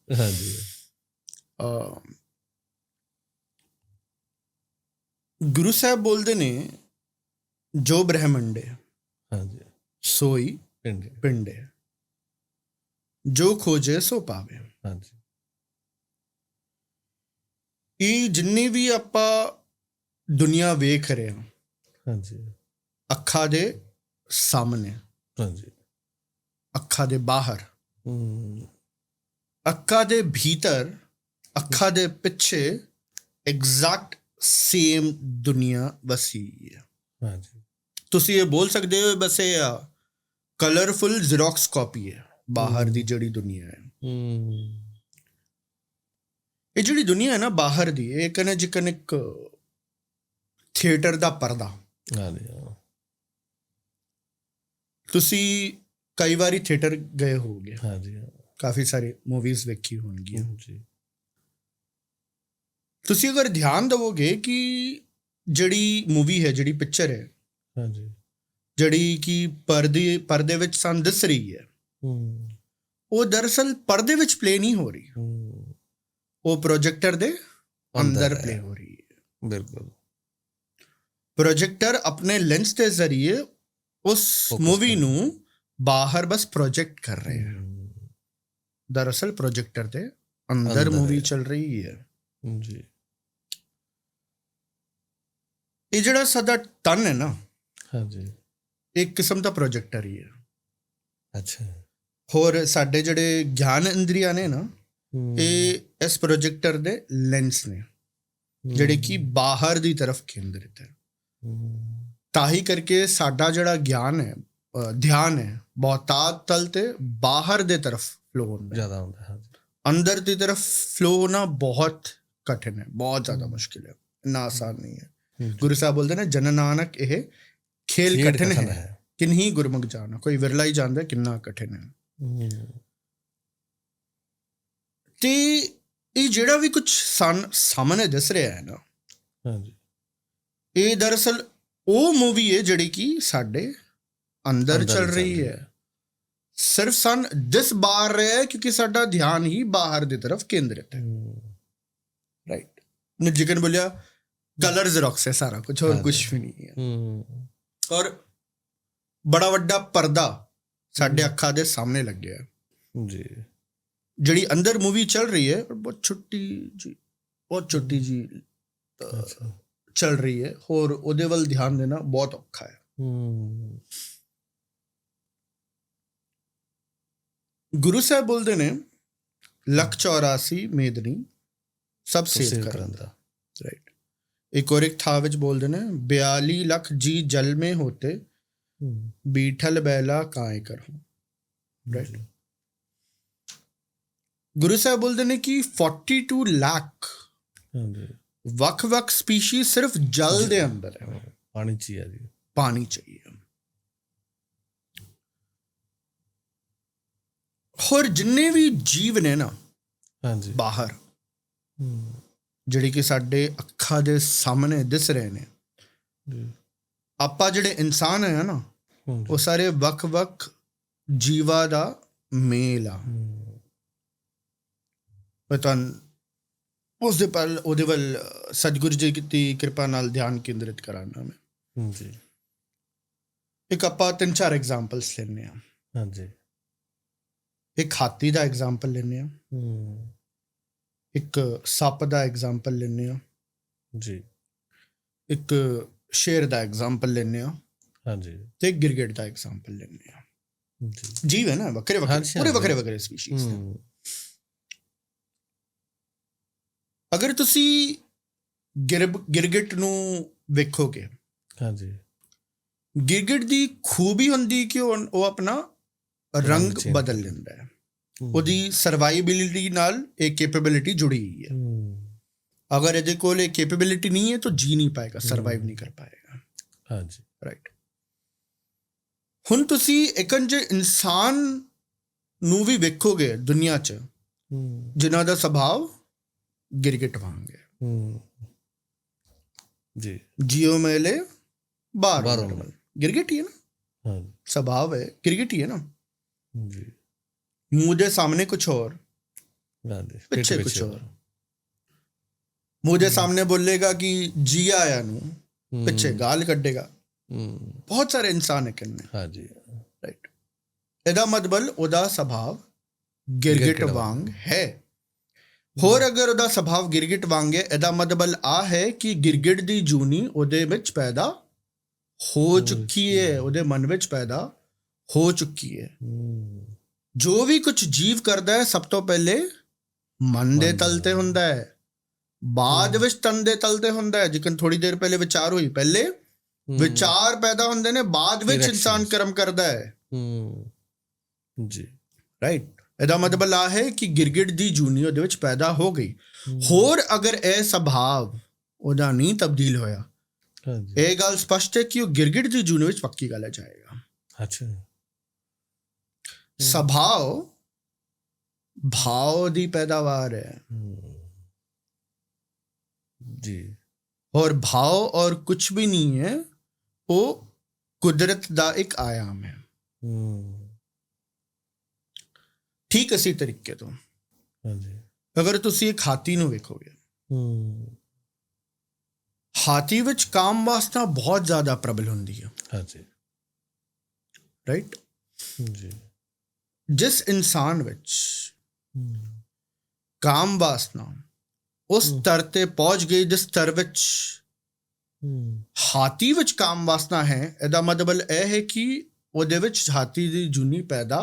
ਗੁਰੂ ਸਾਹਿਬ ਬੋਲਦੇ ਨੇ, ਜੋ ਬ੍ਰਹਮੰਡ ਹੈ ਸੋਈ ਪਿੰਡ ਹੈ, ਜੋ ਖੋਜੇ ਸੋ ਪਾਵੇ। ਇਹ ਜਿੰਨੀ ਵੀ ਆਪਾਂ ਦੁਨੀਆ ਵੇਖ ਰਹੇ ਹਾਂ, ਅੱਖਾਂ ਦੇ ਸਾਹਮਣੇ, ਅੱਖਾਂ ਦੇ ਬਾਹਰ, ਅੱਖਾਂ ਦੇ ਭੀਤਰ, ਅੱਖਾਂ ਦੇ ਪਿੱਛੇ ਐਗਜ਼ੈਕਟ ਸੇਮ ਦੁਨੀਆ ਵਸੀ ਹੈ। ਤੁਸੀਂ ਇਹ ਬੋਲ ਸਕਦੇ ਹੋ ਬਸ ਇਹ ਕਲਰਫੁਲ ਜ਼ੈਰੋਕਸ ਕਾਪੀ ਹੈ ਬਾਹਰ ਦੀ ਜਿਹੜੀ ਦੁਨੀਆ ਹੈ। ਇਹ ਜਿਹੜੀ ਦੁਨੀਆ ਹੈ ਨਾ ਬਾਹਰ ਦੀ, ਇਹ ਕਹਿੰਦੇ ਜਿਕਨ ਇੱਕ ਥੀਏਟਰ ਦਾ ਪਰਦਾ। ਤੁਸੀਂ ਕਈ ਵਾਰੀ ਥੀਏਟਰ ਗਏ ਹੋਗੇ, ਕਾਫੀ ਸਾਰੀ ਮੂਵੀਜ਼ ਵੇਖੀ ਹੋਣਗੀਆਂ। ਤੁਸੀਂ ਅਗਰ ਧਿਆਨ ਦੇਵੋਗੇ ਕਿ ਜਿਹੜੀ ਮੂਵੀ ਹੈ, ਜਿਹੜੀ ਪਿਕਚਰ ਹੈ, ਹਾਂਜੀ ਜਿਹੜੀ ਕਿ ਪਰਦੇ ਵਿੱਚ ਸਾਨੂੰ ਦਿਸ ਰਹੀ ਹੈ, ਉਹ ਦਰਅਸਲ ਪਰਦੇ ਵਿੱਚ ਪਲੇ ਨਹੀਂ ਹੋ ਰਹੀ, ਉਹ ਪ੍ਰੋਜੈਕਟਰ ਦੇ ਅੰਦਰ ਪਲੇ ਹੋ ਰਹੀ ਹੈ। ਬਿਲਕੁਲ। ਪ੍ਰੋਜੈਕਟਰ ਆਪਣੇ ਲੈਂਸ ਦੇ ਜ਼ਰੀਏ ਉਸ ਮੂਵੀ ਨੂੰ ਬਾਹਰ ਬਸ ਪ੍ਰੋਜੈਕਟ ਕਰ ਰਹੇ ਹੈ। ਦਰਅਸਲ ਪ੍ਰੋਜੈਕਟਰ ਦੇ ਅੰਦਰ ਮੂਵੀ ਚੱਲ ਰਹੀ ਹੈ ਜੀ। ਇਹ ਜਿਹੜਾ ਸਾਡਾ ਤਨ ਹੈ ਨਾ, ਹਾਂਜੀ, ਇੱਕ ਕਿਸਮ ਦਾ ਪ੍ਰੋਜੈਕਟਰ ਹੀ ਹੈ। ਅੱਛਾ। ਹੋਰ ਸਾਡੇ ਜਿਹੜੇ ਗਿਆਨ ਇੰਦਰੀਆਂ ਨੇ ਨਾ, ਇਹ ਇਸ ਪ੍ਰੋਜੈਕਟਰ ਦੇ ਲੈਂਸ ਨੇ, ਜਿਹੜੇ ਕਿ ਬਾਹਰ ਦੀ ਤਰਫ ਕੇਂਦਰਿਤ ਹੈ। ਤਾਂ ਹੀ ਕਰਕੇ ਸਾਡਾ ਜਿਹੜਾ ਗਿਆਨ ਹੈ, ਧਿਆਨ ਹੈ, ਬਹੁਤਾਤ ਤਲ ਤੇ ਬਾਹਰ ਦੇ ਤਰਫ ਫਲੋ ਹੁੰਦਾ, ਜ਼ਿਆਦਾ ਹੁੰਦਾ। ਅੰਦਰ ਦੀ ਤਰਫ ਫਲੋ ਹੋਣਾ ਬਹੁਤ ਕਠਿਨ ਹੈ, ਬਹੁਤ ਜ਼ਿਆਦਾ ਮੁਸ਼ਕਿਲ ਹੈ, ਇੰਨਾ ਆਸਾਨ ਨਹੀਂ ਹੈ। ਗੁਰੂ ਸਾਹਿਬ ਬੋਲਦੇ ਨੇ, ਜਨ ਨਾਨਕ ਇਹ ਖੇਲ ਕਠਿਨ ਹੈ, ਕਿਨਹੀ ਗੁਰਮੁਖ ਜਾਣਾ, ਕੋਈ ਵਿਰਲਾ ਹੀ ਜਾਣਦਾ ਕਿੰਨਾ ਕਠਿਨ ਹੈ। ਤੇ ਇਹ ਜਿਹੜਾ ਵੀ ਕੁਝ ਸਾਹਮਣੇ ਦਿਸ ਰਿਹਾ ਹੈ ਨਾ, ਇਹ ਦਰਅਸਲ ਉਹ ਮੂਵੀ ਹੈ ਜਿਹੜੀ ਕਿ ਸਾਡੇ ਅੰਦਰ ਚੱਲ ਰਹੀ ਹੈ। ਸਿਰਫ ਦਿਸ ਬਾਹਰ ਰਿਹਾ ਹੈ ਕਿਉਂਕਿ ਸਾਡਾ ਧਿਆਨ ਹੀ ਬਾਹਰ ਦੀ ਤਰਫ ਕੇਂਦਰਿਤ ਹੈ। ਰਾਈਟ। ਜਿਕਨ ਬੋਲਿਆ ਕਲਰ ਜ਼ੈਰੋਕਸ ਹੈ ਸਾਰਾ ਕੁਝ, ਹੋਰ ਕੁਝ ਵੀ ਨਹੀਂ ਹੈ। ਔਰ ਬੜਾ ਵੱਡਾ ਪਰਦਾ ਸਾਡੇ ਅੱਖਾਂ ਦੇ ਸਾਹਮਣੇ ਲੱਗਿਆ ਜੀ। ਜਿਹੜੀ ਅੰਦਰ ਮੂਵੀ ਚੱਲ ਰਹੀ ਹੈ ਬਹੁਤ ਛੋਟੀ ਜੀ ਚੱਲ ਰਹੀ ਹੈ, ਹੋਰ ਉਹਦੇ ਵੱਲ ਧਿਆਨ ਦੇਣਾ ਬਹੁਤ ਔਖਾ ਹੈ। ਗੁਰੂ ਸਾਹਿਬ ਬੋਲਦੇ ਨੇ, 184 ਮੇਦਨੀ ਸਭ ਸੇਵ ਕਰਨ ਦਾ। ਰਾਈਟ। ਇੱਕ ਹੋਰ ਇੱਕ ਥਾਂ ਵਿੱਚ ਬੋਲਦੇ ਨੇ, 42 ਲੱਖ ਜੀ ਜਲ ਮੇ ਹੋਤੇ ਬੀਠਲ ਬੈਲਾ ਕਾਇ ਕਰੋ। ਰਾਈਟ। ਗੁਰੂ ਸਾਹਿਬ ਬੋਲਦੇ ਨੇ ਕਿ 42 ਲੱਖ ਵੱਖ-ਵੱਖ ਸਪੀਸ਼ੀਜ਼ ਸਿਰਫ ਜਲ ਦੇ ਅੰਦਰ ਹੈ, ਪਾਣੀ ਚ ਹੈ ਜੀ, ਪਾਣੀ ਚਾਹੀਏ। ਹੋਰ ਜਿੰਨੇ ਵੀ ਜੀਵ ਨੇ ਨਾ ਬਾਹਰ, ਜਿਹੜੇ ਕਿ ਸਾਡੇ ਅੱਖਾਂ ਦੇ ਸਾਹਮਣੇ ਦਿਸ ਰਹੇ ਨੇ, ਆਪਾਂ ਜਿਹੜੇ ਇਨਸਾਨ ਹੈ ਨਾ, ਉਹ ਸਾਰੇ ਵੱਖ-ਵੱਖ ਜੀਵਾਂ ਦਾ ਮੇਲ ਆ। ਉਹਦੇ ਵੱਲ ਸਤਿਗੁਰੂ ਜੀ ਦੀ ਕਿਰਪਾ ਨਾਲ ਧਿਆਨ ਕੇਂਦਰਿਤ ਕਰਾਂਗਾ ਮੈਂ ਜੀ। ਇੱਕ ਆਪਾਂ 3-4 ਐਗਜ਼ਾਮਪਲਸ ਲੈਂਦੇ ਹਾਂ। ਹਾਂਜੀ। ਇੱਕ ਹਾਥੀ ਦਾ ਐਗਜ਼ਾਮਪਲ ਲੈਂਦੇ ਹਾਂ, ਇੱਕ ਸੱਪ ਦਾ ਐਗਜ਼ਾਮਪਲ ਲੈਂਦੇ ਹਾਂ ਜੀ, ਇੱਕ ਸ਼ੇਰ ਦਾ ਐਗਜ਼ਾਮਪਲ ਲੈਂਦੇ ਹਾਂ, ਹਾਂਜੀ, ਤੇ ਗਿਰਗਿਟ ਦਾ ਐਗਜ਼ਾਮਪਲ ਲੈਂਦੇ ਹਾਂ। ਜੀਵ ਹੈ ਨਾ, ਵੱਖਰੇ ਵੱਖਰੇ, ਪੂਰੇ ਵੱਖਰੇ ਸਪੀਸ਼ੀਜ਼। ਅਗਰ ਤੁਸੀਂ ਗਿਰਗਿਟ ਨੂੰ ਵੇਖੋਗੇ, ਹਾਂਜੀ, ਗਿਰਗਿਟ ਦੀ ਖੂਬੀ ਹੁੰਦੀ ਕਿ ਉਹ ਆਪਣਾ ਰੰਗ ਬਦਲ ਲੈਂਦਾ ਹੈ। ਉਹਦੀ ਸਰਵਾਈਬਿਲਿਟੀ ਨਾਲ ਇਹ ਕੈਪੇਬਿਲਿਟੀ ਜੁੜੀ ਹੋਈ ਹੈ। ਅਗਰ ਇਹਦੇ ਕੋਲ ਇਹ ਕੈਪੇਬਿਲਿਟੀ ਨਹੀਂ ਹੈ ਤਾਂ ਜੀ ਨਹੀਂ ਪਾਏਗਾ, ਸਰਵਾਈਵ ਨਹੀਂ ਕਰ ਪਾਏਗਾ। ਹਾਂਜੀ। ਰਾਈਟ। ਹੁਣ ਤੁਸੀਂ ਇੱਕ ਇਨਸਾਨ ਨੂੰ ਵੀ ਵੇਖੋਗੇ ਦੁਨੀਆ 'ਚ, ਜਿਨ੍ਹਾਂ ਦਾ ਸੁਭਾਅ ਗਿਰਗਿਟ ਵਾਂਗ ਹੈ ਜੀ। ਜੀਓ ਮੇਲੇ ਬਾਹਰ ਗਿਰਗਿਟ ਹੀ ਹੈ ਨਾ, ਸੁਭਾਅ ਹੈ ਗਿਰਗਿਟ ਹੀ ਹੈ ਨਾ ਜੀ। ਮੂੰਹ ਦੇ ਸਾਹਮਣੇ ਕੁਛ ਹੋਰ, ਪਿੱਛੇ ਕੁਛ ਹੋਰ। ਮੂੰਹ ਦੇ ਸਾਹਮਣੇ ਬੋਲੇਗਾ ਕਿ ਜੀ ਆਇਆ ਨੂੰ, ਪਿੱਛੇ ਗਾਲ ਕੱਢੇਗਾ। ਬਹੁਤ ਸਾਰੇ ਇਨਸਾਨ ਹੈ ਹਾਂਜੀ। ਰਾਈਟ। ਇਹਦਾ ਮਤਲਬ ਉਹਦਾ ਸੁਭਾਅ ਗਿਰਗਿਟ ਵਾਂਗ ਹੈ। ਹੋਰ ਅਗਰ ਉਹਦਾ ਸੁਭਾਅ ਗਿਰਗਿਟ ਵਾਂਗ ਹੈ, ਇਹਦਾ ਮਤਲਬ ਆ ਹੈ ਕਿ ਗਿਰਗਿਟ ਦੀ ਜੂਨੀ ਉਹਦੇ ਵਿੱਚ ਪੈਦਾ ਹੋ ਚੁੱਕੀ ਹੈ, ਉਹਦੇ ਮਨ ਵਿੱਚ ਪੈਦਾ ਹੋ ਚੁੱਕੀ ਹੈ। ਜੋ ਵੀ ਕੁਝ ਜੀਵ ਕਰਦਾ ਹੈ ਸਭ ਤੋਂ ਪਹਿਲੇ ਮਨ ਦੇ ਤਲ ਤੇ ਹੁੰਦਾ ਹੈ, ਬਾਅਦ ਵਿੱਚ ਤਨ ਦੇ ਤਲ ਤੇ ਹੁੰਦਾ ਹੈ। ਜਿਕਨ ਥੋੜੀ ਦੇਰ ਪਹਿਲੇ ਵਿਚਾਰ ਹੋਈ, ਪਹਿਲੇ ਵਿਚਾਰ ਪੈਦਾ ਹੁੰਦੇ ਨੇ, ਬਾਅਦ ਵਿੱਚ ਇਨਸਾਨ ਕਰਮ ਕਰਦਾ ਹੈ ਜੀ। ਰਾਈਟ। ਇਹਦਾ ਮਤਲਬ ਆ ਹੈ ਕਿ ਗਿਰਗਿਟ ਦੀ ਜੂਨੀ ਉਹਦੇ ਵਿੱਚ ਪੈਦਾ ਹੋ ਗਈ। ਹੋਰ ਅਗਰ ਇਹ ਸੁਭਾਅ ਉਹਦਾ ਨਹੀਂ ਤਬਦੀਲ ਹੋਇਆ, ਇਹ ਗੱਲ ਸਪਸ਼ਟ ਹੈ ਕਿ ਉਹ ਗਿਰਗਿਟ ਦੀ ਜੂਨੀ ਵਿੱਚ ਪੱਕੀ ਗੱਲ ਜਾਏਗਾ। ਅੱਛਾ। ਸੁਭਾਅ ਭਾਵ ਦੀ ਪੈਦਾਵਾਰ ਹੈ ਜੀ। ਔਰ ਭਾਵ ਔਰ ਕੁਛ ਵੀ ਨਹੀਂ ਹੈ, ਉਹ ਕੁਦਰਤ ਦਾ ਇੱਕ ਆयाम ਹੈ। ਠੀਕ ਇਸੇ ਤਰੀਕੇ ਤੋਂ ਅਗਰ ਤੁਸੀਂ ਇੱਕ ਹਾਥੀ ਨੂੰ ਵੇਖੋਗੇ, ਹਾਥੀ ਵਿੱਚ ਕਾਮ ਵਾਸਨਾ ਬਹੁਤ ਜ਼ਿਆਦਾ ਪ੍ਰਬਲ ਹੁੰਦੀ ਹੈ। ਰਾਈਟ। ਜਿਸ ਇਨਸਾਨ ਵਿੱਚ ਕਾਮ ਵਾਸਨਾ ਉਸ ਸਤਰ ਤੇ ਪਹੁੰਚ ਗਈ ਜਿਸ ਸਤਰ ਵਿੱਚ ਹਾਥੀ ਵਿੱਚ ਕਾਮ ਵਾਸਨਾ ਹੈ, ਇਹਦਾ ਮਤਲਬ ਇਹ ਹੈ ਕਿ ਉਹਦੇ ਵਿੱਚ ਹਾਥੀ ਦੀ ਜੂਨੀ ਪੈਦਾ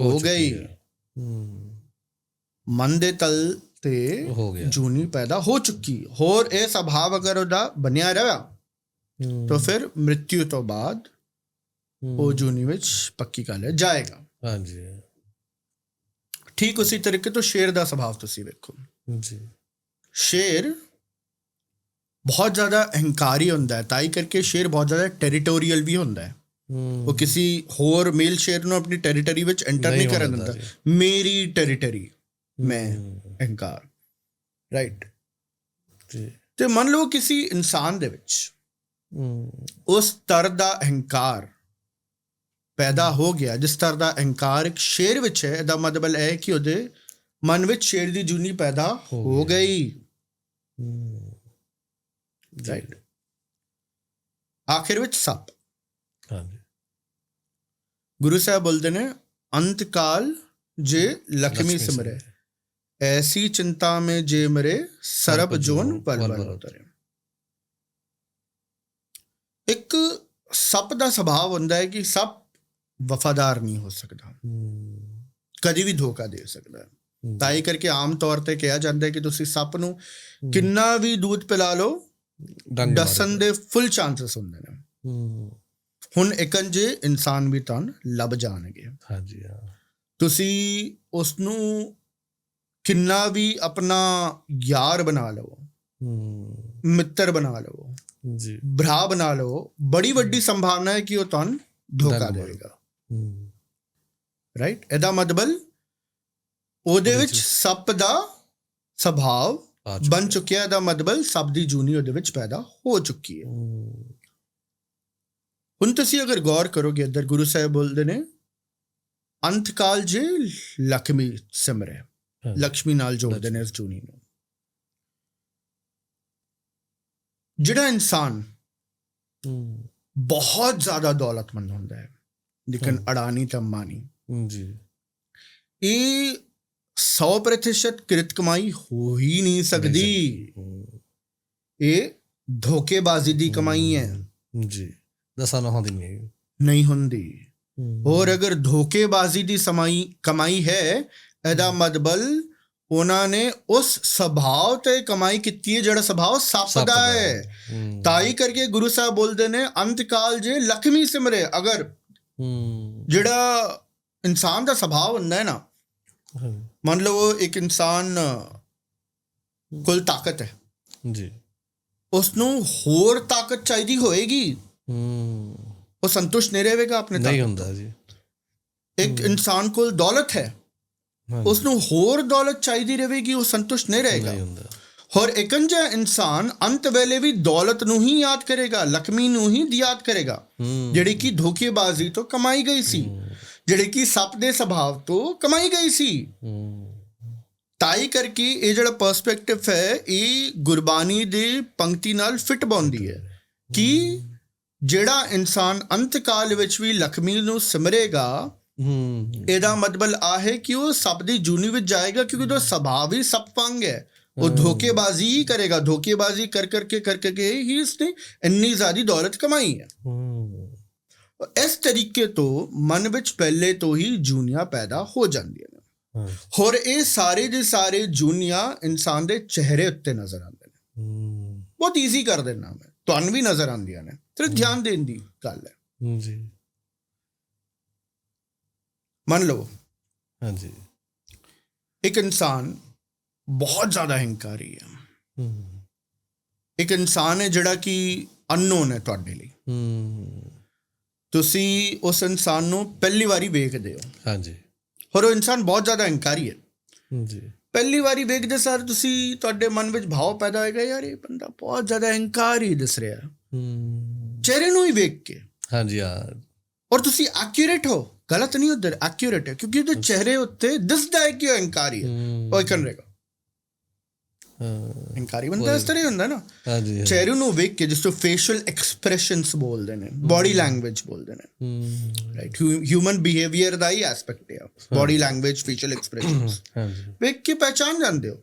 ਹੋ ਗਈ। ਮਨ ਦੇ ਤਲ ਤੇ ਜੂਨੀ ਪੈਦਾ ਹੋ ਚੁੱਕੀ। ਹੋਰ ਇਹ ਸੁਭਾਅ ਅਗਰ ਉਹਦਾ ਬਣਿਆ ਰਿਹਾ ਤਾਂ ਫਿਰ ਮ੍ਰਿਤਿੂ ਤੋਂ ਬਾਅਦ ਉਹ ਜੂਨੀ ਵਿੱਚ ਪੱਕੀ ਗੱਲ ਜਾਏਗਾ। ਹਾਂਜੀ। ਠੀਕ ਉਸੇ ਤਰੀਕੇ ਤੋਂ ਸ਼ੇਰ ਦਾ ਸੁਭਾਅ ਤੁਸੀਂ ਵੇਖੋ ਜੀ। ਸ਼ੇਰ ਬਹੁਤ ਜ਼ਿਆਦਾ ਅਹੰਕਾਰੀ ਹੁੰਦਾ ਹੈ, ਤਾਂ ਹੀ ਕਰਕੇ ਸ਼ੇਰ ਬਹੁਤ ਜ਼ਿਆਦਾ ਟੈਰੀਟੋਰੀਅਲ ਵੀ ਹੁੰਦਾ ਹੈ। ਉਹ ਕਿਸੇ ਹੋਰ ਮੇਲ ਸ਼ੇਰ ਨੂੰ ਆਪਣੀ ਟੈਰੀਟਰੀ ਵਿੱਚ ਐਂਟਰ ਨਹੀਂ ਕਰਨ ਦਿੰਦਾ। ਮੇਰੀ ਟੈਰੀਟਰੀ, ਮੈਂ, ਅਹੰਕਾਰ। ਰਾਈਟ। ਤੇ ਮੰਨ ਲਓ ਕਿਸੇ ਇਨਸਾਨ ਦੇ ਵਿੱਚ ਉਸ ਤਰ੍ਹਾਂ ਦਾ ਅਹੰਕਾਰ ਪੈਦਾ ਹੋ ਗਿਆ, ਜਿਸ ਤਰ੍ਹਾਂ ਦਾ ਅਹੰਕਾਰ ਇੱਕ ਸ਼ੇਰ ਵਿੱਚ ਹੈ, ਇਹਦਾ ਮਤਲਬ ਇਹ ਹੈ ਕਿ ਉਹਦੇ ਮਨ ਵਿੱਚ ਸ਼ੇਰ ਦੀ ਜੂਨੀ ਪੈਦਾ ਹੋ ਗਈ। ਰਾਈਟ। ਆਖਿਰ ਵਿੱਚ ਸੱਪ। ਗੁਰੂ ਸਾਹਿਬ ਬੋਲਦੇ ਨੇ, ਅੰਤ ਕਾਲ ਜੇ ਲక్ష్ਮੀ ਸਿਮਰੇ, ਐਸੀ ਚਿੰਤਾ ਮੇਂ ਜੇ ਮਰੇ, ਸਰਬ ਜੋਨ ਪਲ ਪਲ ਉਤਰੇ। ਇੱਕ ਸੱਪ ਦਾ ਸੁਭਾਅ ਹੁੰਦਾ ਹੈ ਕਿ ਸੱਪ ਵਫਾਦਾਰ ਨਹੀਂ ਹੋ ਸਕਦਾ, ਕਦੀ ਵੀ ਧੋਖਾ ਦੇ ਸਕਦਾ। ਤਾਂ ਹੀ ਕਰਕੇ ਆਮ ਤੌਰ ਤੇ ਕਿਹਾ ਜਾਂਦਾ ਹੈ ਕਿ ਤੁਸੀਂ ਸੱਪ ਨੂੰ ਕਿੰਨਾ ਵੀ ਦੁੱਧ ਪਿਲਾ ਲਓ, ਡਸਣ ਦੇ ਫੁੱਲ ਚਾਂਸਸ ਹੁੰਦੇ ਨੇ। ਹੁਣ ਇਕੰਜੇ ਇਨਸਾਨ ਵੀ ਤੁਹਾਨੂੰ ਲੱਭ ਜਾਣਗੇ। ਹਾਂਜੀ। ਤੁਸੀਂ ਉਸਨੂੰ ਕਿੰਨਾ ਵੀ ਆਪਣਾ ਯਾਰ ਬਣਾ ਲਵੋ, ਮਿੱਤਰ ਬਣਾ ਲਵੋ, ਭਰਾ ਬਣਾ ਲਵੋ, ਬੜੀ ਵੱਡੀ ਸੰਭਾਵਨਾ ਹੈ ਕਿ ਉਹ ਤੁਹਾਨੂੰ ਧੋਖਾ ਦੇਵੇਗਾ। ਰਾਈਟ। ਇਹਦਾ ਮਤਲਬ ਉਹਦੇ ਵਿੱਚ ਸੱਪ ਦਾ ਸੁਭਾਅ ਬਣ ਚੁੱਕਿਆ। ਇਹਦਾ ਮਤਲਬ ਸੱਪ ਦੀ ਜੂਨੀ ਉਹਦੇ ਵਿੱਚ ਪੈਦਾ ਹੋ ਚੁੱਕੀ ਹੈ। ਹੁਣ ਤੁਸੀਂ ਅਗਰ ਗੌਰ ਕਰੋਗੇ, ਇੱਧਰ ਗੁਰੂ ਸਾਹਿਬ ਬੋਲਦੇ ਨੇ, ਅੰਤ ਕਾਲ ਜੇ ਲక్ష్ਮੀ ਸਿਮਰੇ, ਲక్ష్ਮੀ ਨਾਲ ਜੋੜਦੇ ਨੇ ਇਸ ਜੂਨੀ ਨੂੰ। ਜਿਹੜਾ ਇਨਸਾਨ ਬਹੁਤ ਜ਼ਿਆਦਾ ਦੌਲਤਮੰਦ ਹੁੰਦਾ ਹੈ, ਲੇਕਿਨ ਅਡਾਨੀ ਤੇ ਅੰਬਾਨੀ, ਇਹ 100% ਕਿਰਤ ਕਮਾਈ ਹੋ ਹੀ ਨਹੀਂ ਸਕਦੀ। ਇਹ ਧੋਖੇਬਾਜ਼ੀ ਦੀ ਕਮਾਈ ਹੈ। ਜੀ। ਦਸਾਂ ਨੌਹਾਂ ਦੀ ਨਹੀਂ ਹੁੰਦੀ। ਹੋਰ ਅਗਰ ਧੋਖੇਬਾਜ਼ੀ ਦੀ ਕਮਾਈ ਹੈ, ਇਹਦਾ ਮਤਲਬ ਉਹਨਾਂ ਨੇ ਉਸ ਸੁਭਾਅ ਤੇ ਕਮਾਈ ਕੀਤੀ ਹੈ ਜਿਹੜਾ ਸੁਭਾਅ ਸੱਪ ਦਾ ਹੈ। ਤਾਂ ਹੀ ਕਰਕੇ ਗੁਰੂ ਸਾਹਿਬ ਬੋਲਦੇ ਨੇ, ਅੰਤ ਕਾਲ ਜੇ ਲక్ష్ਮੀ ਸਿਮਰੇ। ਅਗਰ ਜਿਹੜਾ ਇਨਸਾਨ ਦਾ ਸੁਭਾਅ ਹੁੰਦਾ ਹੈ ਨਾ, ਮੰਨ ਲਓ ਇੱਕ ਇਨਸਾਨ ਕੋਲ ਤਾਕਤ ਹੈ ਜੀ, ਉਸਨੂੰ ਹੋਰ ਤਾਕਤ ਚਾਹੀਦੀ ਹੋਏਗੀ, ਉਹ ਸੰਤੁਸ਼ਟ ਨਹੀਂ ਰਹੇਗਾ ਆਪਣੇ ਤਾਕਤ। ਨਹੀਂ ਹੁੰਦਾ ਜੀ। ਇੱਕ ਇਨਸਾਨ ਕੋਲ ਦੌਲਤ ਹੈ, ਉਸਨੂੰ ਹੋਰ ਦੌਲਤ ਚਾਹੀਦੀ ਰਹੇਗੀ, ਉਹ ਸੰਤੁਸ਼ਟ ਨਹੀਂ ਰਹੇਗਾ। ਹੋਰ ਇਕੰਜਾ ਇਨਸਾਨ ਅੰਤ ਵੇਲੇ ਵੀ ਦੌਲਤ ਨੂੰ ਹੀ ਯਾਦ ਕਰੇਗਾ, ਲక్ష్ਮੀ ਨੂੰ ਹੀ ਯਾਦ ਕਰੇਗਾ, ਜਿਹੜੀ ਕਿ ਧੋਖੇਬਾਜ਼ੀ ਤੋਂ ਕਮਾਈ ਗਈ ਸੀ, ਜਿਹੜੀ ਕਿ ਸੱਪ ਦੇ ਸੁਭਾਅ ਤੋਂ ਕਮਾਈ ਗਈ ਸੀ। ਤਾਈ ਕਰਕੇ ਇਹ ਜਿਹੜਾ ਪਰਸਪੈਕਟਿਵ ਹੈ, ਇਹ ਗੁਰਬਾਣੀ ਦੀ ਪੰਕਤੀ ਨਾਲ ਫਿੱਟ ਪਾਉਂਦੀ ਹੈ ਕਿ ਜਿਹੜਾ ਇਨਸਾਨ ਅੰਤ ਕਾਲ ਵਿੱਚ ਵੀ ਲక్ష్ਮੀ ਨੂੰ ਸਿਮਰੇਗਾ, ਇਹਦਾ ਮਤਲਬ ਆ ਹੈ ਕਿ ਉਹ ਸੱਪ ਦੀ ਜੂਨੀ ਵਿੱਚ ਜਾਏਗਾ, ਕਿਉਂਕਿ ਉਹਦਾ ਸੁਭਾਅ ਵੀ ਸੱਪ ਵਾਂਗ ਹੈ। ਉਹ ਧੋਖੇਬਾਜ਼ੀ ਹੀ ਕਰੇਗਾ, ਧੋਖੇਬਾਜ਼ੀ ਕਰ ਕਰਕੇ ਹੀ ਉਸਨੇ ਇੰਨੀ ਜ਼ਿਆਦਾ ਦੌਲਤ ਕਮਾਈ ਹੈ। ਇਸ ਤਰੀਕੇ ਤੋਂ ਮਨ ਵਿੱਚ ਪਹਿਲੇ ਤੋਂ ਹੀ ਜੂਨੀਆਂ ਪੈਦਾ ਹੋ ਜਾਂਦੀਆਂ ਨੇ। ਹੋਰ ਇਹ ਸਾਰੇ ਦੇ ਸਾਰੇ ਜੂਨੀਆਂ ਇਨਸਾਨ ਦੇ ਚਿਹਰੇ ਉੱਤੇ ਨਜ਼ਰ ਆਉਂਦੇ ਨੇ। ਬਹੁਤ ਈਜ਼ੀ ਕਰ ਦੇਣਾ ਮੈਂ, ਤੁਹਾਨੂੰ ਵੀ ਨਜ਼ਰ ਆਉਂਦੀਆਂ ਨੇ, ਤੇ ਧਿਆਨ ਦੇਣ ਦੀ ਗੱਲ ਹੈ ਜੀ। ਮੰਨ ਲਓ ਹਾਂਜੀ, ਇੱਕ ਇਨਸਾਨ ਬਹੁਤ ਜ਼ਿਆਦਾ ਅਹੰਕਾਰੀ ਹੈ। ਇੱਕ ਇਨਸਾਨ ਹੈ ਜਿਹੜਾ ਕਿ ਅਨਨੋਨ ਹੈ ਤੁਹਾਡੇ ਲਈ। ਤੁਸੀਂ ਉਸ ਇਨਸਾਨ ਨੂੰ ਪਹਿਲੀ ਵਾਰੀ ਵੇਖਦੇ ਹੋ। ਹਾਂਜੀ। ਹੋਰ ਉਹ ਇਨਸਾਨ ਬਹੁਤ ਜ਼ਿਆਦਾ ਅਹੰਕਾਰੀ ਹੈ ਜੀ। ਪਹਿਲੀ ਵਾਰੀ ਵੇਖਦੇ ਸਾਰ ਤੁਸੀਂ ਤੁਹਾਡੇ ਮਨ ਵਿੱਚ ਭਾਵ ਪੈਦਾ ਹੋਏਗਾ, ਯਾਰ ਇਹ ਬੰਦਾ ਬਹੁਤ ਜ਼ਿਆਦਾ ਹੰਕਾਰੀ ਦਿਸ ਰਿਹਾ, ਚਿਹਰੇ ਨੂੰ ਹੀ ਵੇਖ ਕੇ। ਹਾਂਜੀ ਯਾਰ, ਔਰ ਤੁਸੀਂ ਐਕਿਊਰੇਟ ਹੋ, ਗਲਤ ਨਹੀਂ, ਉਧਰ ਐਕਿਊਰੇਟ ਹੈ, ਕਿਉਂਕਿ ਉਹਦੇ ਚਿਹਰੇ ਉੱਤੇ ਦਿਸਦਾ ਹੈ ਕਿ ਉਹ ਹੰਕਾਰੀ ਹੈ। ਉਹ ਇਕਨ ਰਹੇਗਾ ਹੰਕਾਰੀ ਬੰਦਾ ਇਸ ਤਰ੍ਹਾਂ ਹੀ ਹੁੰਦਾ ਨਾ, ਚਿਹਰੇ ਨੂੰ ਵੇਖ ਕੇ, ਜਿਸ ਤੋਂ ਫੇਸ਼ੀਅਲ ਐਕਸਪ੍ਰੈਸ਼ਨਸ ਬੋਲਦੇ ਨੇ, ਬੋਡੀ ਲੈਂਗੁਏਜ ਬੋਲਦੇ ਨੇ, ਰਾਈਟ। ਹਿਊਮਨ ਬਿਹੇਵੀਅਰ ਦਾ ਹੀ ਐਸਪੈਕਟ ਹੈ ਬੋਡੀ ਲੈਂਗੁਏਜ, ਫੇਸ਼ੀਅਲ ਐਕਸਪ੍ਰੈਸ਼ਨਸ ਵੇਖ ਕੇ ਪਹਿਚਾਨ ਜਾਂਦੇ ਹੋ।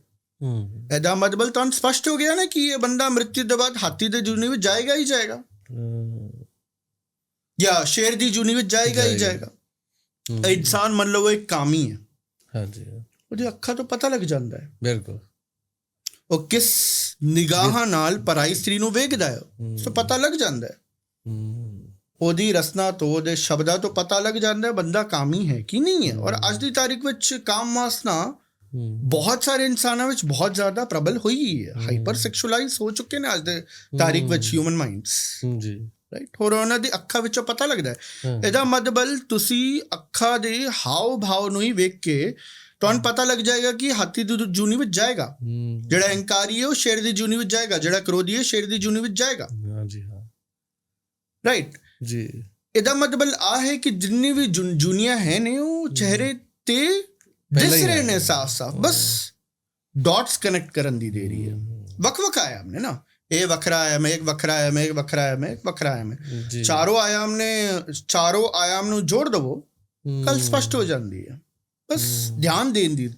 ਇਹਦਾ ਮਤਲਬ ਤੁਹਾਨੂੰ ਸਪਸ਼ਟ ਹੋ ਗਿਆ ਨਾ ਕਿ ਇਹ ਬੰਦਾ ਮ੍ਰਿਤੂ ਦੇ ਬਾਅਦ ਹਾਥੀ ਦੇ ਜੂਨੀ ਵਿੱਚ ਜਾਏਗਾ ਹੀ ਜਾਏਗਾ, ਜਾਂ ਸ਼ੇਰ ਦੀ ਜੂਨੀ ਵਿੱਚ ਜਾਏਗਾ ਹੀ ਜਾਏਗਾ। ਇਨਸਾਨ ਮੰਨ ਲਓ ਇੱਕ ਕਾਮੀ ਹੈ, ਉਹਦੀ ਅੱਖਾਂ ਤੋਂ ਪਤਾ ਲੱਗ ਜਾਂਦਾ ਹੈ ਬਿਲਕੁਲ ਉਹ ਕਿਸ ਨਿਗਾਹਾਂ ਨਾਲ ਪਰਾਈ ਇਸਤਰੀ ਨੂੰ ਵੇਖਦਾ ਹੈ, ਸੋ ਪਤਾ ਲੱਗ ਜਾਂਦਾ ਹੈ। ਉਹਦੀ ਰਸਨਾ ਤੋਂ, ਉਹਦੇ ਸ਼ਬਦਾਂ ਤੋਂ ਪਤਾ ਲੱਗ ਜਾਂਦਾ ਹੈ ਬੰਦਾ ਕਾਮੀ ਹੈ ਕਿ ਨਹੀਂ ਹੈ। ਔਰ ਅੱਜ ਦੀ ਤਾਰੀਖ ਵਿੱਚ ਕਾਮ ਵਾਸਨਾ ਬਹੁਤ ਸਾਰੇ ਇਨਸਾਨਾਂ ਵਿੱਚ ਬਹੁਤ ਜ਼ਿਆਦਾ ਪ੍ਰਬਲ ਹੋਈ ਹੈ, ਹਾਈਪਰ ਸੈਕਸ਼ੂਅਲਾਈਜ਼ ਹੋ ਚੁੱਕੇ ਨੇ ਅੱਜ ਦੇ ਤਾਰੀਖ ਵਿੱਚ ਹਿਊਮਨ ਮਾਈਂਡਸ, ਰਾਈਟ। ਹੋਰ ਉਹਨਾਂ ਦੀ ਅੱਖਾਂ ਵਿੱਚੋਂ ਪਤਾ ਲੱਗਦਾ ਹੈ। ਇਹਦਾ ਮਤਲਬ ਤੁਸੀਂ ਅੱਖਾਂ ਦੇ ਹਾਵ ਭਾਵ ਨੂੰ ਹੀ ਵੇਖ ਕੇ ਤੁਹਾਨੂੰ ਪਤਾ ਲੱਗ ਜਾਏਗਾ ਕਿ ਹਾਥੀ ਦੀ ਜੂਨੀ ਵਿੱਚ ਜਾਏਗਾ, ਜਿਹੜਾ ਹੰਕਾਰੀ ਹੈ ਉਹ ਸ਼ੇਰ ਦੀ ਜੂਨੀ ਵਿੱਚ ਜਾਏਗਾ, ਜਿਹੜਾ ਕ੍ਰੋਧੀ ਹੈ ਸ਼ੇਰ ਦੀ ਜੂਨੀ ਵਿੱਚ ਜਾਏਗਾ, ਰਾਈਟ ਜੀ। ਇਹਦਾ ਮਤਲਬ ਆ ਹੈ ਕਿ ਜਿੰਨੀ ਵੀ ਜੂਨੀਆਂ ਹੈ ਨੇ ਉਹ ਚਿਹਰੇ ਤੇ ਦਿਸ ਰਹੇ ਨੇ ਸਾਫ਼-ਸਾਫ਼, ਬਸ ਡਾਟਸ ਕਨੈਕਟ ਕਰਨ ਦੀ ਦੇਰੀ ਹੈ। ਵੱਖ-ਵੱਖ ਆयाम ਨੇ ਨਾ, ਇਹ ਵੱਖਰਾ ਆयाम ਹੈ, ਇੱਕ ਵੱਖਰਾ ਆयाम ਹੈ, ਇੱਕ ਵੱਖਰਾ ਆयाम ਹੈ, ਇੱਕ ਵੱਖਰਾ ਆयाम ਹੈ। ਚਾਰੋਂ ਆयाम ਨੂੰ ਜੋੜ ਦਵੋ, ਗੱਲ ਸਪਸ਼ਟ ਹੋ ਜਾਂਦੀ ਹੈ। ਬਸ ਧਿਆਨ ਦੇਣ ਦੀ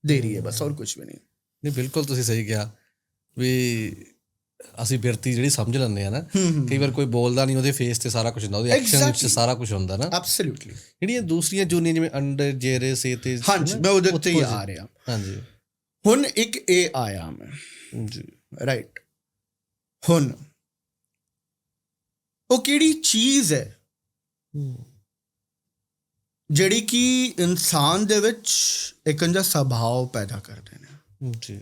ਦੇਰੀ ਹੈ, ਬਸ, ਹੋਰ ਕੁਝ ਵੀ ਨਹੀਂ। ਬਿਲਕੁਲ ਤੁਸੀਂ ਸਹੀ ਕਿਹਾ ਵੀ ਅਸੀਂ ਬਿਰਤੀ ਜਿਹੜੀ ਸਮਝ ਲੈਂਦੇ ਆ ਨਾ, ਕਈ ਵਾਰ ਕੋਈ ਬੋਲਦਾ ਨਹੀਂ, ਉਹਦੇ ਫੇਸ ਤੇ ਸਾਰਾ ਕੁਝ ਹੁੰਦਾ, ਉਹਦੇ ਐਕਸ਼ਨ ਵਿੱਚ ਸਾਰਾ ਕੁਝ ਹੁੰਦਾ ਨਾ। ਐਬਸੋਲੂਟਲੀ। ਜਿਹੜੀਆਂ ਦੂਸਰੀਆਂ ਜੂਨੀਆਂ ਜਿਵੇਂ ਅੰਡਰ, ਜੇਰੇ, ਸੇ ਤੇ, ਹਾਂਜੀ ਮੈਂ ਉਹਦੇ ਉੱਤੇ ਹੀ ਆ ਰਿਹਾ। ਹਾਂਜੀ, ਹੁਣ ਇੱਕ ਇਹ ਆयाम ਹੈ ਜੀ, ਰਾਈਟ। ਹੁਣ ਉਹ ਕਿਹੜੀ ਚੀਜ਼ ਹੈ ਜਿਹੜੀ ਕਿ ਇਨਸਾਨ ਦੇ ਵਿੱਚ ਇੱਕ ਅੰਜਾ ਸੁਭਾਅ ਪੈਦਾ ਕਰਦੇ ਨੇ ਜੀ,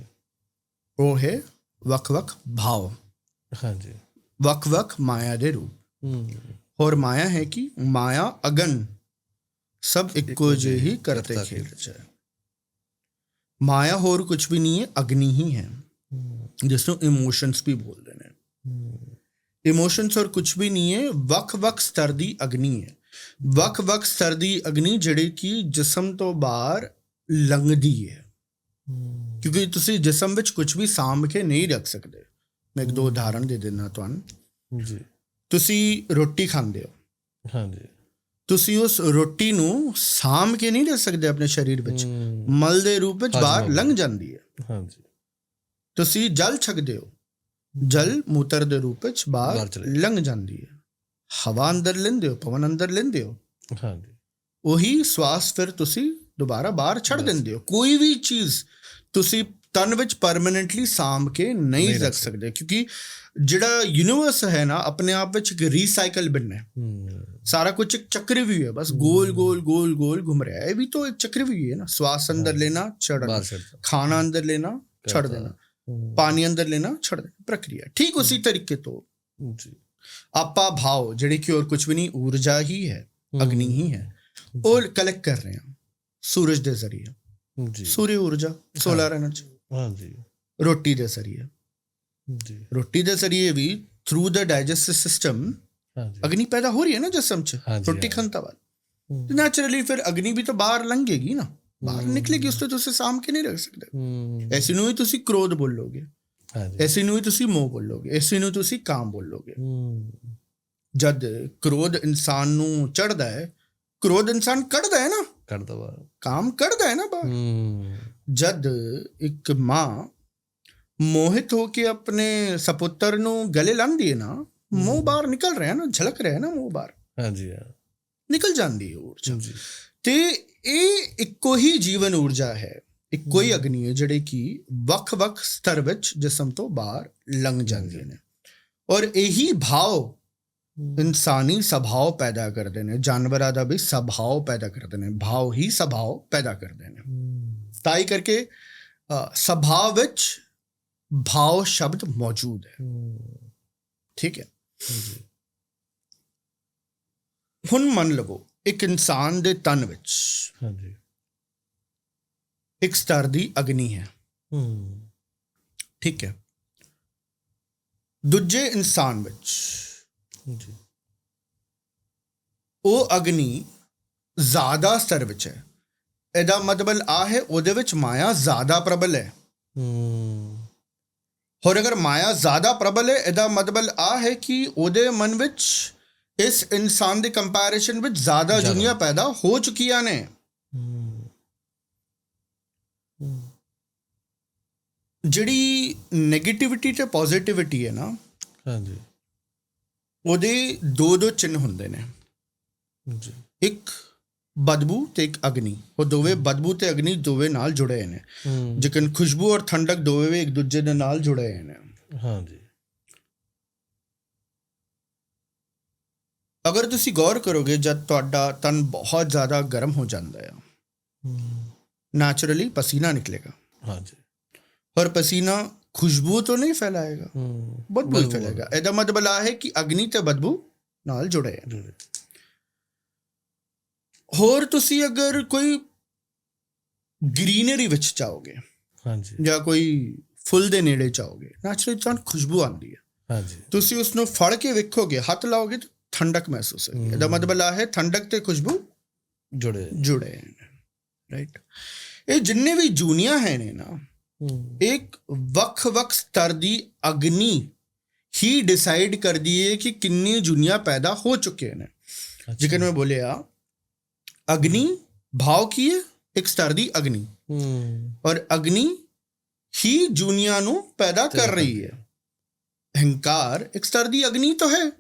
ਉਹ ਹੈ ਵੱਖ-ਵੱਖ ਭਾਵ, ਹਾਂਜੀ, ਵੱਖ-ਵੱਖ ਮਾਇਆ ਦੇ ਰੂਪ। ਹੋਰ ਮਾਇਆ ਹੈ ਕਿ ਮਾਇਆ ਅਗਨ ਸਭ ਇੱਕੋ ਜਿਹੀ ਕਰਤੇ ਖੇਡ ਚ। ਮਾਇਆ ਹੋਰ ਕੁਛ ਵੀ ਨਹੀਂ ਹੈ, ਅਗਨੀ ਹੀ ਹੈ, ਜਿਸ ਨੂੰ ਇਮੋਸ਼ਨਸ ਵੀ ਬੋਲਦੇ ਨੇ। ਇਮੋਸ਼ਨਸ ਹੋਰ ਕੁਛ ਵੀ ਨਹੀਂ ਹੈ, ਵੱਖ-ਵੱਖ ਸਤਰ ਦੀ ਅਗਨੀ ਹੈ, ਵੱਖ-ਵੱਖ ਸਤਰ ਦੀ ਅਗਨੀ ਜਿਹੜੀ ਕਿ ਜਿਸਮ ਤੋਂ ਬਾਹਰ ਲੰਘਦੀ ਹੈ, ਕਿਉਂਕਿ ਤੁਸੀਂ ਜਿਸਮ ਵਿੱਚ ਕੁਝ ਵੀ ਸਾਂਭ ਕੇ ਨਹੀਂ ਰੱਖ ਸਕਦੇ। ਮੈਂ ਇੱਕ ਦੋ ਉਦਾਹਰਣ ਦੇ ਦਿੰਦਾ ਤੁਹਾਨੂੰ ਜੀ। ਤੁਸੀਂ ਰੋਟੀ ਖਾਂਦੇ ਹੋ, ਹਾਂਜੀ, ਤੁਸੀਂ ਉਸ ਰੋਟੀ ਨੂੰ ਸਾਂਭ ਕੇ ਨਹੀਂ ਰੱਖ ਸਕਦੇ ਆਪਣੇ ਸਰੀਰ ਵਿੱਚ, ਮਲ ਦੇ ਰੂਪ ਵਿੱਚ ਬਾਹਰ ਲੰਘ ਜਾਂਦੀ ਹੈ। ਹਾਂਜੀ, ਤੁਸੀਂ ਜਲ ਛਕਦੇ ਹੋ, ਜਲ ਮੂਤਰ ਦੇ ਰੂਪ ਵਿੱਚ ਬਾਹਰ ਲੰਘ ਜਾਂਦੀ ਹੈ। ਹਵਾ ਅੰਦਰ ਲੈਂਦੇ ਹੋ, ਪਵਨ ਅੰਦਰ ਲੈਂਦੇ ਹੋ, ਹਾਂਜੀ, ਉਹੀ ਸਵਾਸ ਫਿਰ ਤੁਸੀਂ ਦੁਬਾਰਾ ਬਾਹਰ ਛੱਡ ਦਿੰਦੇ ਹੋ। ਕੋਈ ਵੀ ਚੀਜ਼ ਤੁਸੀਂ ਤਨ ਵਿੱਚ ਪਰਮਾਨੈਂਟਲੀ ਸਾਂਭ ਕੇ ਨਹੀਂ ਰੱਖ ਸਕਦੇ, ਕਿਉਂਕਿ ਜਿਹੜਾ ਯੂਨੀਵਰਸ ਹੈ ਨਾ ਆਪਣੇ ਆਪ ਵਿੱਚ ਇੱਕ ਰੀਸਾਈਕਲ ਬਿਨ ਹੈ। ਸਾਰਾ ਕੁਝ ਇੱਕ ਚਕਰਵਿਊਹ ਹੈ, ਬਸ ਗੋਲ ਗੋਲ ਗੋਲ ਗੋਲ ਘੁੰਮ ਰਿਹਾ ਹੈ। ਇਹ ਵੀ तो एक चक्रव्यूह है ना, श्वास अंदर लेना छोड़ना, खाना अंदर लेना छोड़ देना, पानी अंदर लेना छोड़ देना, प्रक्रिया ठीक उसी तरीके तो आपा भाव ਜਿਹੜੇ ਕਿ और कुछ भी नहीं, ऊर्जा ही है, अग्नि ही है, और कलेक्ट कर रहे हैं सूरज ਦੇ ਜ਼ਰੀਏ ਜੀ, ਸੂਰਜ ਊਰਜਾ, ਸੋਲਰ એનર્ਜੀ, ਹਾਂਜੀ, ਰੋਟੀ ਦੇ ਜ਼ਰੀਏ ਜੀ, ਰੋਟੀ ਦੇ ਜ਼ਰੀਏ ਵੀ ਥਰੂ ਦ ਡਾਈਜੈਸਟਿਵ ਸਿਸਟਮ ਅਗਨੀ ਪੈਦਾ ਹੋ ਰਹੀ ਹੈ ਨਾ ਜਿਸਮ ਚ ਰੋਟੀ ਖਾਣ ਤੋਂ ਬਾਅਦ। ਨੈਚੁਰਲੀ ਫਿਰ ਅਗਨੀ ਵੀ ਤਾਂ ਬਾਹਰ ਲੰਘੇਗੀ ਨਾ, ਬਾਹਰ ਨਿਕਲੇਗੀ, ਉਸ ਤੋਂ ਤੁਸੀਂ ਸਾਂਭ ਕੇ ਨਹੀਂ ਰੱਖ ਸਕਦੇ। ਐਸੀ ਨੂੰ ਹੀ ਤੁਸੀਂ ਕ੍ਰੋਧ ਬੋਲੋਗੇ, ਐਸੀ ਨੂੰ ਹੀ ਤੁਸੀਂ ਮੋਹ ਬੋਲੋਗੇ, ਐਸੀ ਨੂੰ ਤੁਸੀਂ ਕਾਮ ਬੋਲੋਗੇ। ਜਦ ਕ੍ਰੋਧ ਇਨਸਾਨ ਨੂੰ ਚੜ੍ਹਦਾ ਹੈ, ਕ੍ਰੋਧ ਇਨਸਾਨ ਕੱਢਦਾ ਹੈ ਨਾ, ਕੱਢਦਾ ਬਾਹਰ, ਕਾਮ ਕੱਢਦਾ ਹੈ ਨਾ ਬਾਹਰ। ਜਦ ਇੱਕ ਮਾਂ ਮੋਹਿਤ ਹੋ ਕੇ ਆਪਣੇ ਸਪੁੱਤਰ ਨੂੰ ਗਲੇ ਲਾਉਂਦੀ ਹੈ ਨਾ, ਮੂੰਹ ਬਾਹਰ ਨਿਕਲ ਰਿਹਾ ਨਾ, ਝਲਕ ਰਿਹਾ ਨਾ ਮੂੰਹ ਬਾਹਰ, ਹਾਂਜੀ, ਨਿਕਲ ਜਾਂਦੀ ਹੈ ਊਰਜਾ। ਤੇ ਇਹ ਇੱਕੋ ਹੀ ਜੀਵਨ ਊਰਜਾ ਹੈ, ਇੱਕੋ ਹੀ ਅਗਨੀ ਹੈ ਜਿਹੜੇ ਕਿ ਵੱਖ-ਵੱਖ ਸਤਰ ਵਿੱਚ ਜਿਸਮ ਤੋਂ ਬਾਹਰ ਲੰਘ ਜਾਂਦੇ ਨੇ। ਔਰ ਇਹੀ ਭਾਵ ਇਨਸਾਨੀ ਸੁਭਾਅ ਪੈਦਾ ਕਰਦੇ ਨੇ, ਜਾਨਵਰਾਂ ਦਾ ਵੀ ਸੁਭਾਅ ਪੈਦਾ ਕਰਦੇ ਨੇ, ਭਾਵ ਹੀ ਸੁਭਾਅ ਪੈਦਾ ਕਰਦੇ ਨੇ। ਤਾਂ ਹੀ ਕਰਕੇ ਸੁਭਾਅ ਵਿੱਚ ਭਾਵ ਸ਼ਬਦ ਮੌਜੂਦ ਹੈ, ਠੀਕ ਹੈ। ਹੁਣ ਮੰਨ ਲਵੋ ਇੱਕ ਇਨਸਾਨ ਦੇ ਤਨ ਵਿੱਚ ਇੱਕ ਸਤਰ ਦੀ ਅਗਨੀ ਹੈ। ਠੀਕ ਹੈ। ਦੂਜੇ ਇਨਸਾਨ ਵਿੱਚ ਜੀ ਉਹ ਅਗਨੀ ਜ਼ਿਆਦਾ ਸਤਰ ਵਿੱਚ ਹੈ। ਇਹਦਾ ਮਤਲਬ ਆ ਹੈ ਉਹਦੇ ਵਿੱਚ ਮਾਇਆ ਜ਼ਿਆਦਾ ਪ੍ਰਬਲ ਹੈ। ਹੋਰ ਅਗਰ ਮਾਇਆ ਜ਼ਿਆਦਾ ਪ੍ਰਬਲ ਹੈ, ਇਹਦਾ ਮਤਲਬ ਆ ਹੈ ਕਿ ਉਹਦੇ ਮਨ ਵਿੱਚ ਇਸ ਇਨਸਾਨ ਦੇ ਕੰਪੈਰੀਸ਼ਨ ਵਿੱਚ ਜ਼ਿਆਦਾ ਜੁਨੀਆਂ ਪੈਦਾ ਹੋ ਚੁੱਕੀਆਂ ਨੇ। ਜਿਹੜੀ ਨੈਗੇਟਿਵਿਟੀ ਤੇ ਪੋਜ਼ਿਟਿਵਿਟੀ ਹੈ ਨਾ, ਹਾਂਜੀ, ਉਹਦੇ ਦੋ ਚਿੰਨ੍ਹ ਹੁੰਦੇ ਨੇ, ਇੱਕ ਬਦਬੂ ਤੇ ਇੱਕ ਅਗਨੀ। ਉਹ ਦੋਵੇਂ ਬਦਬੂ ਤੇ ਅਗਨੀ ਦੋਵੇਂ ਨਾਲ ਜੁੜੇ ਨੇ, ਜਿਕਨ ਖੁਸ਼ਬੂ ਔਰ ਠੰਡਕ ਦੋਵੇਂ ਵੀ ਇੱਕ ਦੂਜੇ ਦੇ ਨਾਲ ਜੁੜੇ ਨੇ। ਹਾਂਜੀ, ਅਗਰ ਤੁਸੀਂ ਗੌਰ ਕਰੋਗੇ, ਜਦ ਤੁਹਾਡਾ ਤਨ ਬਹੁਤ ਜ਼ਿਆਦਾ ਗਰਮ ਹੋ ਜਾਂਦਾ ਹੈ, ਨੈਚੁਰਲੀ ਪਸੀਨਾ ਨਿਕਲੇਗਾ। ਹਾਂਜੀ, ਔਰ ਪਸੀਨਾ ਖੁਸ਼ਬੂ ਤੋਂ ਨਹੀਂ ਫੈਲਾਏਗਾ, ਬਦਬੂ ਹੀ ਫੈਲਾਏਗਾ। ਇਹਦਾ ਮਤਲਬ ਆ ਹੈ ਕਿ ਅਗਨੀ ਤੇ ਬਦਬੂ ਨਾਲ ਜੁੜੇ ਹੈ। ਹੋਰ ਤੁਸੀਂ ਅਗਰ ਕੋਈ ਗ੍ਰੀਨਰੀ ਵਿੱਚ ਚਾਹੋਗੇ, ਹਾਂਜੀ, ਜਾਂ ਕੋਈ ਫੁੱਲ ਦੇ ਨੇੜੇ ਚਾਹੋਗੇ, ਨੈਚੁਰਲੀ ਤੁਹਾਨੂੰ ਖੁਸ਼ਬੂ ਆਉਂਦੀ ਹੈ। ਹਾਂਜੀ, ਤੁਸੀਂ ਉਸਨੂੰ ਫੜ ਕੇ ਵੇਖੋਗੇ, ਹੱਥ ਲਾਓਗੇ ਤਾਂ ਠੰਡਕ ਮਹਿਸੂਸ ਹੋਏਗੀ। ਇਹਦਾ ਮਤਲਬ ਆ ਹੈ ਠੰਡਕ ਤੇ ਖੁਸ਼ਬੂ ਜੁੜੇ ਰਾਈਟ। ਇਹ ਜਿੰਨੇ ਵੀ ਜੂਨੀਆਂ ਹੈ ਨੇ ਨਾ, ਇੱਕ ਵੱਖ-ਵੱਖ ਸਤਰ ਦੀ ਅਗਨੀ ਹੀ ਡਿਸਾਈਡ ਕਰਦੀ ਹੈ ਕਿ ਕਿੰਨੀ ਜੂਨੀਆਂ ਪੈਦਾ ਹੋ ਚੁੱਕੇ ਨੇ। ਜਿਕਨ ਮੈਂ ਬੋਲਿਆ, ਅਗਨੀ ਭਾਵ ਕੀ ਹੈ? ਇੱਕ ਸਤਰ ਦੀ ਅਗਨੀ, ਔਰ ਅਗਨੀ ਹੀ ਜੂਨੀਆਂ ਨੂੰ ਪੈਦਾ ਕਰ ਰਹੀ ਹੈ। ਅਹੰਕਾਰ ਇੱਕ ਸਤਰ ਦੀ ਅਗਨੀ ਤਾਂ ਹੈ,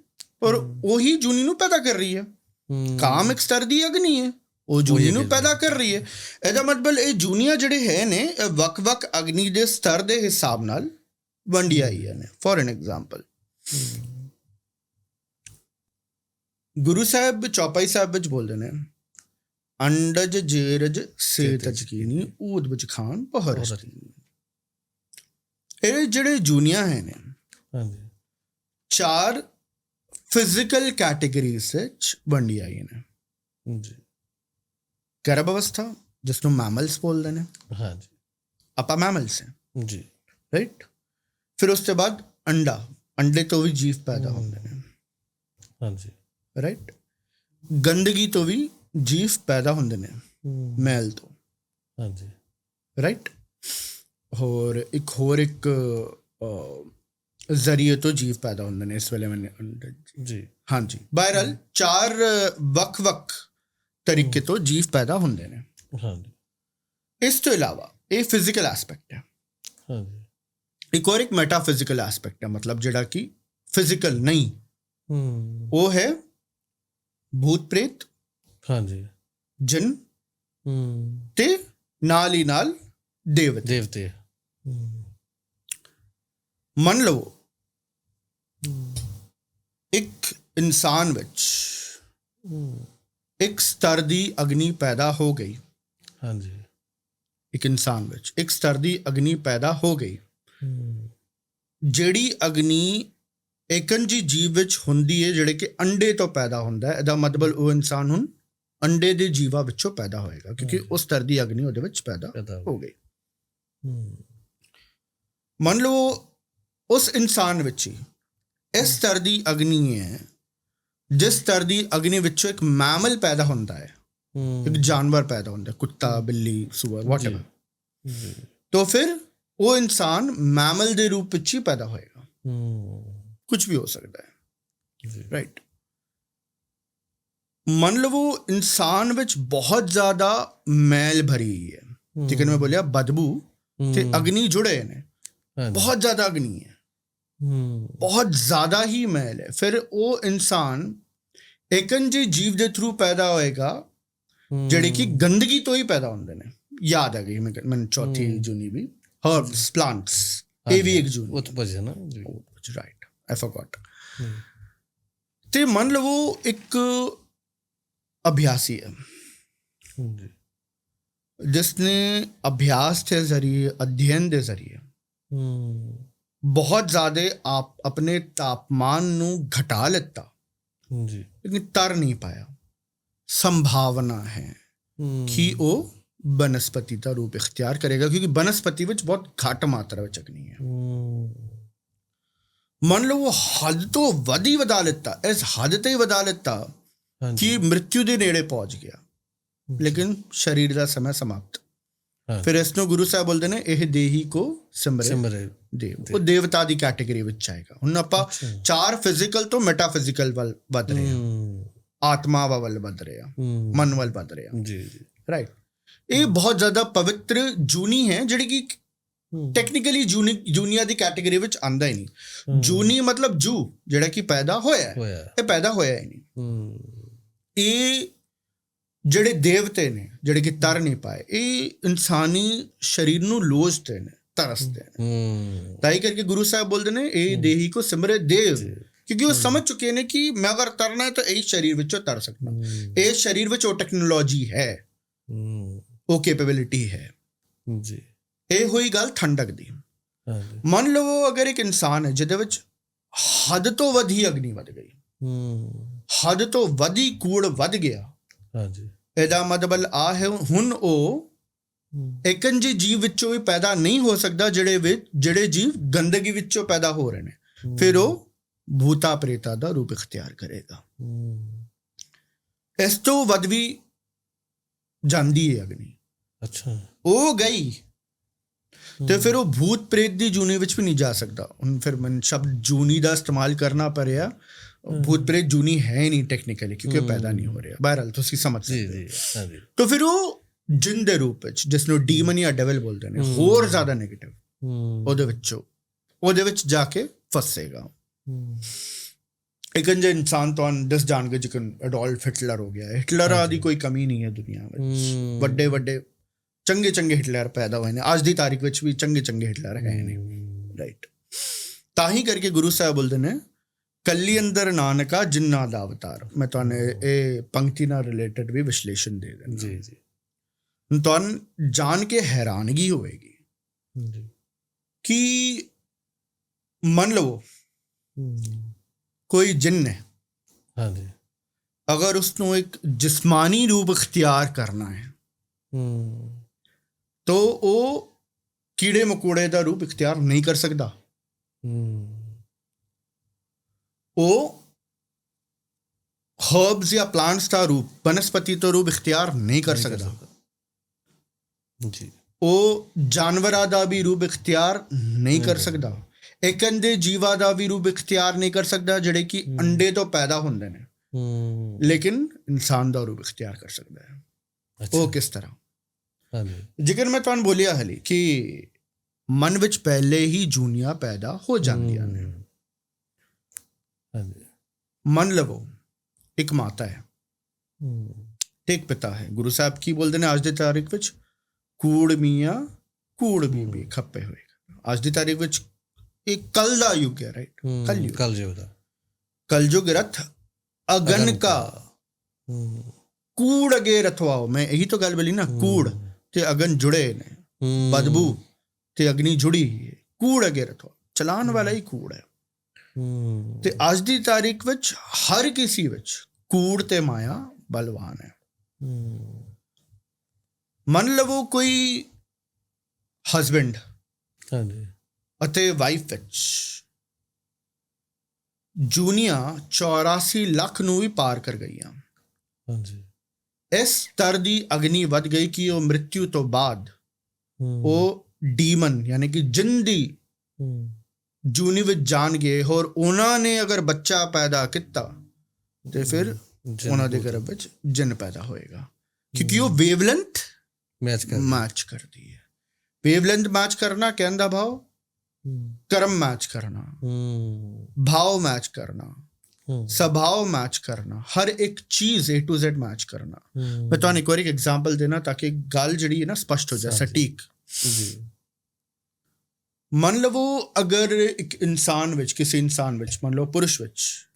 ਔਰ ਉਹੀ ਜੂਨੀ ਨੂੰ ਪੈਦਾ ਕਰ ਰਹੀ ਹੈ। ਕਾਮ ਇੱਕ ਸਤਰ ਦੀ ਅਗਨੀ ਹੈ, ਉਹ ਜੂਨੀ ਨੂੰ ਪੈਦਾ ਕਰ ਰਹੀ ਹੈ। ਇਹਦਾ ਮਤਲਬ ਇਹ ਜੂਨੀਆਂ ਜਿਹੜੇ ਹੈ ਨੇ, ਇਹ ਵੱਖ-ਵੱਖ ਅਗਨੀ ਦੇ ਸਤਰ ਦੇ ਹਿਸਾਬ ਨਾਲ ਵੰਡੀਆਂ ਆਈਆਂ ਨੇ। ਫੋਰ ਐਨ ਐਗਜ਼ਾਮਪਲ, ਗੁਰੂ ਸਾਹਿਬ ਚੌਪਾਈ ਸਾਹਿਬ ਵਿੱਚ ਬੋਲਦੇ ਨੇ, ਅੰਡਜ ਜੇਰਜ ਸੇ ਤਜਕੀਨੀ ਊਦ ਵਿੱਚ ਖਾਨ ਪਹਰਸ। ਇਹ ਜਿਹੜੇ ਜੂਨੀਆਂ ਹੈ ਨੇ, ਚਾਰ ਫਿਜ਼ੀਕਲ ਕੈਟੇਗਰੀਜ਼ ਵਿੱਚ ਵੰਡੀਆਂ ਆਈਆਂ ਨੇ। ਗਰਭ ਅਵਸਥਾ, ਜਿਸਨੂੰ ਮੈਮਲਸ ਬੋਲਦੇ ਨੇ, ਆਪਾਂ ਮੈਮਲਸ ਹਾਂ ਜੀ, ਰਾਈਟ। ਫਿਰ ਉਸ ਤੋਂ ਬਾਅਦ ਅੰਡਾ, ਅੰਡੇ ਤੋਂ ਵੀ ਜੀਵ ਪੈਦਾ ਹੁੰਦੇ ਨੇ, ਹਾਂਜੀ, ਰਾਈਟ। ਗੰਦਗੀ ਤੋਂ ਵੀ ਜੀਵ ਪੈਦਾ ਹੁੰਦੇ ਨੇ, ਮੈਲ ਤੋਂ, ਹਾਂਜੀ, ਰਾਈਟ। ਹੋਰ ਇੱਕ ਜ਼ਰੀਏ ਤੋਂ ਜੀਵ ਪੈਦਾ ਹੁੰਦੇ ਨੇ। ਇਸ ਵੇਲੇ ਮੈंने ਜੀ, ਹਾਂਜੀ, ਬਹਰਹਾਲ ਚਾਰ ਵੱਖ-ਵੱਖ ਤਰੀਕੇ ਤੋਂ ਜੀਵ ਪੈਦਾ ਹੁੰਦੇ ਨੇ। ਇਸ ਤੋਂ ਇਲਾਵਾ ਇਹ ਫਿਜ਼ੀਕਲ ਐਸਪੈਕਟ ਹੈ। ਇੱਕ ਹੋਰ ਇੱਕ ਮੈਟਾਫਿਜ਼ੀਕਲ ਐਸਪੈਕਟ ਹੈ, ਮਤਲਬ ਜਿਹੜਾ ਕਿ ਫਿਜ਼ੀਕਲ ਨਹੀਂ, ਉਹ ਹੈ ਭੂਤ ਪ੍ਰੇਤ, ਹਾਂਜੀ, ਜਿੰਨ ਤੇ ਨਾਲ ਹੀ ਨਾਲ ਦੇਵਤੇ। ਮੰਨ ਲਓ ਇੱਕ ਇਨਸਾਨ ਵਿੱਚ ਇੱਕ ਸਤਰ ਦੀ ਅਗਨੀ ਪੈਦਾ ਹੋ ਗਈ। ਹਾਂਜੀ, ਇੱਕ ਇਨਸਾਨ ਵਿੱਚ ਇੱਕ ਸਤਰ ਦੀ ਅਗਨੀ ਪੈਦਾ ਹੋ ਗਈ, ਜਿਹੜੀ ਅਗਨੀ ਏਕਨ ਜੀਵ ਵਿੱਚ ਹੁੰਦੀ ਹੈ, ਜਿਹੜੇ ਕਿ ਅੰਡੇ ਤੋਂ ਪੈਦਾ ਹੁੰਦਾ ਹੈ। ਇਹਦਾ ਮਤਲਬ ਉਹ ਇਨਸਾਨ ਹੁਣ ਅੰਡੇ ਦੇ ਜੀਵਾਂ ਵਿੱਚੋਂ ਪੈਦਾ ਹੋਏਗਾ, ਕਿਉਂਕਿ ਉਸ ਸਤਰ ਦੀ ਅਗਨੀ ਉਹਦੇ ਵਿੱਚ ਪੈਦਾ ਹੋ ਗਈ। ਮੰਨ ਲਓ ਉਸ ਇਨਸਾਨ ਵਿੱਚ ਹੀ ਇਸ ਸਤਰ ਦੀ ਅਗਨੀ ਹੈ, ਜਿਸ ਸਤਰ ਦੀ ਅਗਨੀ ਵਿੱਚੋਂ ਇੱਕ ਮੈਮਲ ਪੈਦਾ ਹੁੰਦਾ ਹੈ, ਇੱਕ ਜਾਨਵਰ ਪੈਦਾ ਹੁੰਦਾ, ਕੁੱਤਾ, ਬਿੱਲੀ, ਸੂਅਰ, ਵਾਟਐਵਰ। तो फिर वो इंसान मैमल ਦੇ ਰੂਪ ਵਿੱਚ ਹੀ ਪੈਦਾ ਹੋਏਗਾ। ਕੁਝ ਵੀ ਹੋ ਸਕਦਾ ਹੈ, ਰਾਈਟ। ਮੰਨ ਲਵੋ ਇਨਸਾਨ ਵਿੱਚ ਬਹੁਤ ਜ਼ਿਆਦਾ ਮੈਲ ਭਰੀ ਹੈ, ਜਿਵੇਂ ਮੈਂ ਬੋਲਿਆ ਬਦਬੂ ਤੇ ਅਗਨੀ ਜੁੜੇ ਨੇ, ਬਹੁਤ ਜ਼ਿਆਦਾ ਅਗਨੀ ਹੈ, ਬਹੁਤ ਜ਼ਿਆਦਾ ਹੀ ਮੈਲ ਹੈ। ਫਿਰ ਉਹ ਇਨਸਾਨ ਏਕਨ ਜੀ ਜੀਵ ਦੇ ਥਰੂ ਪੈਦਾ ਹੋਏਗਾ, ਜਿਹੜੇ ਕਿ ਗੰਦਗੀ ਤੋਂ ਹੀ ਪੈਦਾ ਹੁੰਦੇ ਨੇ। याद आ गई मैंने चौथी जूनी भी, हर्ब्स, प्लांट्स, ये भी एक जूनी उत्पज है ना, राइट, आई फॉरगॉट। ते मान लो वो एक अभ्यासी है, जिसने अभ्यास के जरिए, अध्ययन के जरिए बहुत ज्यादा आप अपने तापमान नू घटा लेता, लेकिन तर नहीं पाया। संभावना है कि वो ਬਨਸਪਤੀ ਦਾ ਰੂਪ ਇਖਤਿਆਰ ਕਰੇਗਾ, ਕਿਉਂਕਿ ਬਨਸਪਤੀ ਵਿੱਚ ਬਹੁਤ ਘੱਟ ਮਾਤਰਾ ਵਿੱਚ ਅਗਨੀ ਹੈ। ਮੰਨ ਲਓ ਉਹ ਹੱਦ ਤੋਂ ਵੱਧ ਹੀ ਵਧਾ ਲਿੱਤਾ, ਇਸ ਹੱਦ ਤੇ ਹੀ ਵਧਾ ਲਿੱਤਾ ਕਿ ਮ੍ਰਿਤਿੂ ਦੇ ਨੇੜੇ ਪਹੁੰਚ ਗਿਆ, ਲੇਕਿਨ ਸਰੀਰ ਦਾ ਸਮਾਂ ਸਮਾਪਤ। ਫਿਰ ਇਸ ਨੂੰ ਗੁਰੂ ਸਾਹਿਬ ਬੋਲਦੇ ਨੇ ਇਹ ਦੇਹੀ ਕੋ ਸਿਮਰੇ ਦੇਵ, ਉਹ ਦੇਵਤਾ ਦੀ ਕੈਟੇਗਰੀ ਵਿੱਚ ਆਏਗਾ। ਹੁਣ ਆਪਾਂ 4 ਫਿਜ਼ੀਕਲ ਤੋਂ ਮੈਟਾਫਿਜ਼ੀਕਲ ਵੱਲ ਵੱਧ ਰਹੇ ਹਾਂ, ਆਤਮਾ ਵੱਲ ਵੱਧ ਰਹੇ ਹਾਂ, ਮਨ ਵੱਲ ਵੱਧ ਰਹੇ ਹਾਂ। ਰਾਈਟ, ਇਹ ਬਹੁਤ ਜ਼ਿਆਦਾ ਪਵਿੱਤਰ ਜੂਨੀ ਹੈ, ਜਿਹੜੀ ਕਿ ਟੈਕਨੀਕਲੀ ਜੂਨੀਆ ਦੀ ਕੈਟੇਗਰੀ ਵਿੱਚ ਆਉਂਦਾ ਹੀ ਨਹੀਂ। ਜੂਨੀ ਮਤਲਬ ਜੂ, ਜਿਹੜਾ ਕਿ ਪੈਦਾ ਹੋਇਆ, ਇਹ ਪੈਦਾ ਹੋਇਆ ਹੀ ਨਹੀਂ। ਇਹ ਜਿਹੜੇ ਦੇਵਤੇ ਨੇ, ਜਿਹੜੇ ਕਿ ਤਰ ਨਹੀਂ ਪਾਏ, ਇਹ ਇਨਸਾਨੀ ਸਰੀਰ ਨੂੰ ਲੋਚਦੇ ਨੇ, ਤਰਸਦੇ ਨੇ। ਤਾਂ ਹੀ ਕਰਕੇ ਗੁਰੂ ਸਾਹਿਬ ਬੋਲਦੇ ਨੇ ਇਹ ਦੇਹੀ ਕੋ ਸਿਮਰੇ ਦੇਵ, ਕਿਉਂਕਿ ਉਹ ਸਮਝ ਚੁੱਕੇ ਨੇ ਕਿ ਮੈਂ ਅਗਰ ਤਰਨਾ ਹੈ ਤਾਂ ਇਹ ਸਰੀਰ ਵਿੱਚੋਂ ਤਰ ਸਕਦਾ। ਇਹ ਸਰੀਰ ਵਿੱਚ ਉਹ ਟੈਕਨੋਲੋਜੀ ਹੈ, ਉਹ ਕੈਪੇਬਿਲਿਟੀ ਹੈ ਜੀ। ਇਹ ਹੋਈ ਗੱਲ ਠੰਡਕ ਦੀ। ਮੰਨ ਲਵੋ ਅਗਰ ਇੱਕ ਇਨਸਾਨ ਹੈ ਜਿਹਦੇ ਵਿੱਚ ਹੱਦ ਤੋਂ ਵੱਧ ਹੀ ਅਗਨੀ ਵੱਧ ਗਈ, ਹੱਦ ਤੋਂ ਵੱਧ ਹੀ ਕੂੜ ਵੱਧ ਗਿਆ, ਇਹਦਾ ਮਤਲਬ ਆ ਹੈ ਹੁਣ ਉਹ ਇੱਕਨ ਜੀ ਜੀਵ ਵਿੱਚੋਂ ਵੀ ਪੈਦਾ ਨਹੀਂ ਹੋ ਸਕਦਾ ਜਿਹੜੇ ਜੀਵ ਗੰਦਗੀ ਵਿੱਚੋਂ ਪੈਦਾ ਹੋ ਰਹੇ ਨੇ। ਫਿਰ ਉਹ ਭੂਤਾ ਪ੍ਰੇਤਾ ਦਾ ਰੂਪ ਇਖਤਿਆਰ ਕਰੇਗਾ। ਇਸ ਤੋਂ ਵੱਧ ਵੀ ਜਾਂਦੀ ਹੈ ਅਗਨੀ। ਅੱਛਾ, ਉਹ ਗਈ ਤੇ ਫਿਰ ਉਹ ਭੂਤ ਪ੍ਰੇਤ ਦੀ ਜੂਨੀ ਵਿੱਚ ਵੀ ਨਹੀਂ ਜਾ ਸਕਦਾ। ਹੁਣ ਫਿਰ ਮੈਨੂੰ ਸ਼ਬਦ ਜੂਨੀ ਦਾ ਇਸਤੇਮਾਲ ਕਰਨਾ ਪੜਿਆ। ਭੂਤ ਪ੍ਰੇਤ ਜੂਨੀ ਹੈ ਹੀ ਨਹੀਂ ਟੈਕਨੀਕਲੀ, ਕਿਉਂਕਿ ਪੈਦਾ ਨਹੀਂ ਹੋ ਰਿਹਾ। ਬਹਰਹਾਲ ਤੁਸੀਂ ਸਮਝ ਸਕਦੇ ਹੋ। ਤਾਂ ਫਿਰ ਉਹ ਜਿੰਨ ਦੇ ਰੂਪ ਵਿੱਚ, ਜਿਸ ਨੂੰ ਡੀਮਨ ਜਾਂ ਡੈਵਲ ਬੋਲਦੇ ਨੇ, ਹੋਰ ਜ਼ਿਆਦਾ ਨੈਗੇਟਿਵ, ਉਹਦੇ ਵਿੱਚ ਜਾ ਕੇ ਫਸੇਗਾ। ਇੱਕ ਜੇ ਇਨਸਾਨ ਤੁਹਾਨੂੰ ਦੱਸ ਜਾਣਗੇ, ਜਿਕਨ ਅਡੋਲਫ ਹਿਟਲਰ ਹੋ ਗਿਆ, ਹਿਟਲਰਾਂ ਦੀ ਕੋਈ ਕਮੀ ਨਹੀਂ ਹੈ ਦੁਨੀਆ ਵਿੱਚ। ਵੱਡੇ ਵੱਡੇ ਚੰਗੇ ਚੰਗੇ ਹਿਟਲਰ ਪੈਦਾ ਹੋਏ ਨੇ, ਅੱਜ ਦੀ ਤਾਰੀਖ ਵਿੱਚ ਵੀ ਚੰਗੇ ਚੰਗੇ ਹਿਟਲਰ ਹੈ ਨੇ। ਰਾਈਟ, ਤਾਂ ਹੀ ਕਰਕੇ ਗੁਰੂ ਸਾਹਿਬ ਬੋਲਦੇ ਨੇ ਕੱਲੀ ਅੰਦਰ ਨਾਨਕਾ ਜਿੰਨਾ ਦਾ ਅਵਤਾਰ। ਮੈਂ ਤੁਹਾਨੂੰ ਇਹ ਪੰਕਤੀ ਨਾਲ ਰਿਲੇਟਡ ਵੀ ਵਿਸ਼ਲੇਸ਼ਣ ਦੇ ਦਿੰਦਾ ਜੀ ਜੀ। ਤੁਹਾਨੂੰ ਜਾਣ ਕੇ ਹੈਰਾਨਗੀ ਹੋਵੇਗੀ ਕਿ ਮੰਨ ਲਓ ਕੋਈ ਜਿੰਨ ਹੈ, ਅਗਰ ਉਸਨੂੰ ਇੱਕ ਜਿਸਮਾਨੀ ਰੂਪ ਇਖਤਿਆਰ ਕਰਨਾ ਹੈ ਤਾਂ ਉਹ ਕੀੜੇ ਮਕੌੜੇ ਦਾ ਰੂਪ ਇਖਤਿਆਰ ਨਹੀਂ ਕਰ ਸਕਦਾ। ਉਹ ਹਰਬਸ ਜਾਂ ਪਲਾਂਟਸ ਦਾ ਰੂਪ, ਬਨਸਪਤੀ ਦਾ ਰੂਪ ਇਖਤਿਆਰ ਨਹੀਂ ਕਰ ਸਕਦਾ ਜੀ। ਉਹ ਜਾਨਵਰਾਂ ਦਾ ਵੀ ਰੂਪ ਇਖਤਿਆਰ ਨਹੀਂ ਕਰ ਸਕਦਾ। ਇੱਕ ਅੰਡੇ ਜੀਵਾਂ ਦਾ ਵੀ ਰੂਪ ਇਖਤਿਆਰ ਨਹੀਂ ਕਰ ਸਕਦਾ, ਜਿਹੜੇ ਕਿ ਅੰਡੇ ਤੋਂ ਪੈਦਾ ਹੁੰਦੇ ਨੇ, ਲੇਕਿਨ ਇਨਸਾਨ ਦਾ ਰੂਪ ਇਖਤਿਆਰ ਕਰ ਸਕਦਾ ਹੈ। ਉਹ ਕਿਸ ਤਰ੍ਹਾਂ? ਜਿਕਰ ਮੈਂ ਤੁਹਾਨੂੰ ਬੋਲਿਆ ਹਾਲੇ ਕਿ ਮਨ ਵਿੱਚ ਪਹਿਲੇ ਹੀ ਜੂਨੀਆਂ ਪੈਦਾ ਹੋ ਜਾਂਦੀਆਂ ਨੇ। ਮੰਨ ਲਵੋ ਇੱਕ ਮਾਤਾ ਹੈ ਤੇ ਇੱਕ ਪਿਤਾ ਹੈ। ਗੁਰੂ ਸਾਹਿਬ ਕੀ ਬੋਲਦੇ ਨੇ ਅੱਜ ਦੀ ਤਾਰੀਖ ਵਿੱਚ? ਕੂੜ ਮੀਆਂ ਕੂੜ ਬੀਬੀ ਖੱਪੇ ਹੋਏ। ਅੱਜ ਦੀ ਤਾਰੀਖ ਵਿੱਚ ਇਹ ਕੱਲ ਦਾ ਯੁੱਗ ਹੈ। ਰਾਈਟ, ਕਲਯੁਗ ਰਥ ਅਗਨ ਕਾ ਕੂੜ ਅਗੇ ਰਥਵਾਓ। ਮੈਂ ਇਹੀ ਤਾਂ ਗੱਲ ਬੋਲੀ ਨਾ, ਕੂੜ ਤੇ ਅਗਨ ਜੁੜੇ ਨੇ, ਬਦਬੂ ਤੇ ਅਗਨੀ ਜੁੜੀ ਹੈ। ਕੂੜ ਅਗੇ ਰਥਵਾਓ, ਚਲਾਉਣ ਵਾਲਾ ਹੀ ਕੂੜ ਹੈ। ਤੇ ਅੱਜ ਦੀ ਤਾਰੀਖ ਵਿੱਚ ਹਰ ਕਿਸੇ ਵਿੱਚ ਕੂੜ ਤੇ ਮਾਇਆ ਬਲਵਾਨ ਹੈ। ਮੰਨ ਲਵੋ ਕੋਈ ਹਸਬੈਂਡ ਅਤੇ ਵਾਈਫ ਵਿੱਚ ਜੂਨੀਆਂ 84 ਲੱਖ ਨੂੰ ਵੀ ਪਾਰ ਕਰ ਗਈਆਂ। ਇਸ ਸਤਰ ਦੀ ਅਗਨੀ ਵੱਧ ਗਈ ਕਿ ਉਹ ਮ੍ਰਿਤਿੂ ਤੋਂ ਬਾਅਦ ਉਹ ਡੀਮਨ ਯਾਨੀ ਕਿ ਜਿੰਨ ਦੀ ਜੂਨੀ ਵਿੱਚ ਜਾਣ ਗਏ। ਹੋਰ ਉਹਨਾਂ ਨੇ ਅਗਰ ਬੱਚਾ ਪੈਦਾ ਕੀਤਾ ਤੇ ਫਿਰ ਉਹਨਾਂ ਦੇ ਗਰਭ ਵਿੱਚ ਜਿੰਨ ਪੈਦਾ ਹੋਏਗਾ, ਕਿਉਂਕਿ ਉਹ ਵੇਵਲੈਂਥ ਮੈਚ ਕਰਦੀ ਹੈ। ਵੇਵਲੈਂਥ ਮੈਚ ਕਰਨਾ ਕਹਿਣ ਦਾ ਭਾਵ ਕਰਮ ਮੈਚ ਕਰਨਾ, ਭਾਵ ਮੈਚ ਕਰਨਾ, ਸੁਭਾਅ ਮੈਚ ਕਰਨਾ, ਹਰ ਇੱਕ ਚੀਜ਼ A to Z ਮੈਚ ਕਰਨਾ। ਮੈਂ ਤੁਹਾਨੂੰ ਇੱਕ ਵਾਰ ਇੱਕ ਐਗਜ਼ਾਮਪਲ ਦੇਣਾ ਤਾਂ ਕਿ ਗੱਲ ਜਿਹੜੀ ਹੈ ਨਾ ਸਪਸ਼ਟ ਹੋ ਜਾਏ, ਸਟੀਕ। ਮੰਨ ਲਵੋ ਅਗਰ ਇੱਕ ਇਨਸਾਨ ਵਿੱਚ, ਕਿਸੇ ਇਨਸਾਨ ਵਿੱਚ, ਮੰਨ ਲਓ ਪੁਰਸ਼ ਵਿੱਚ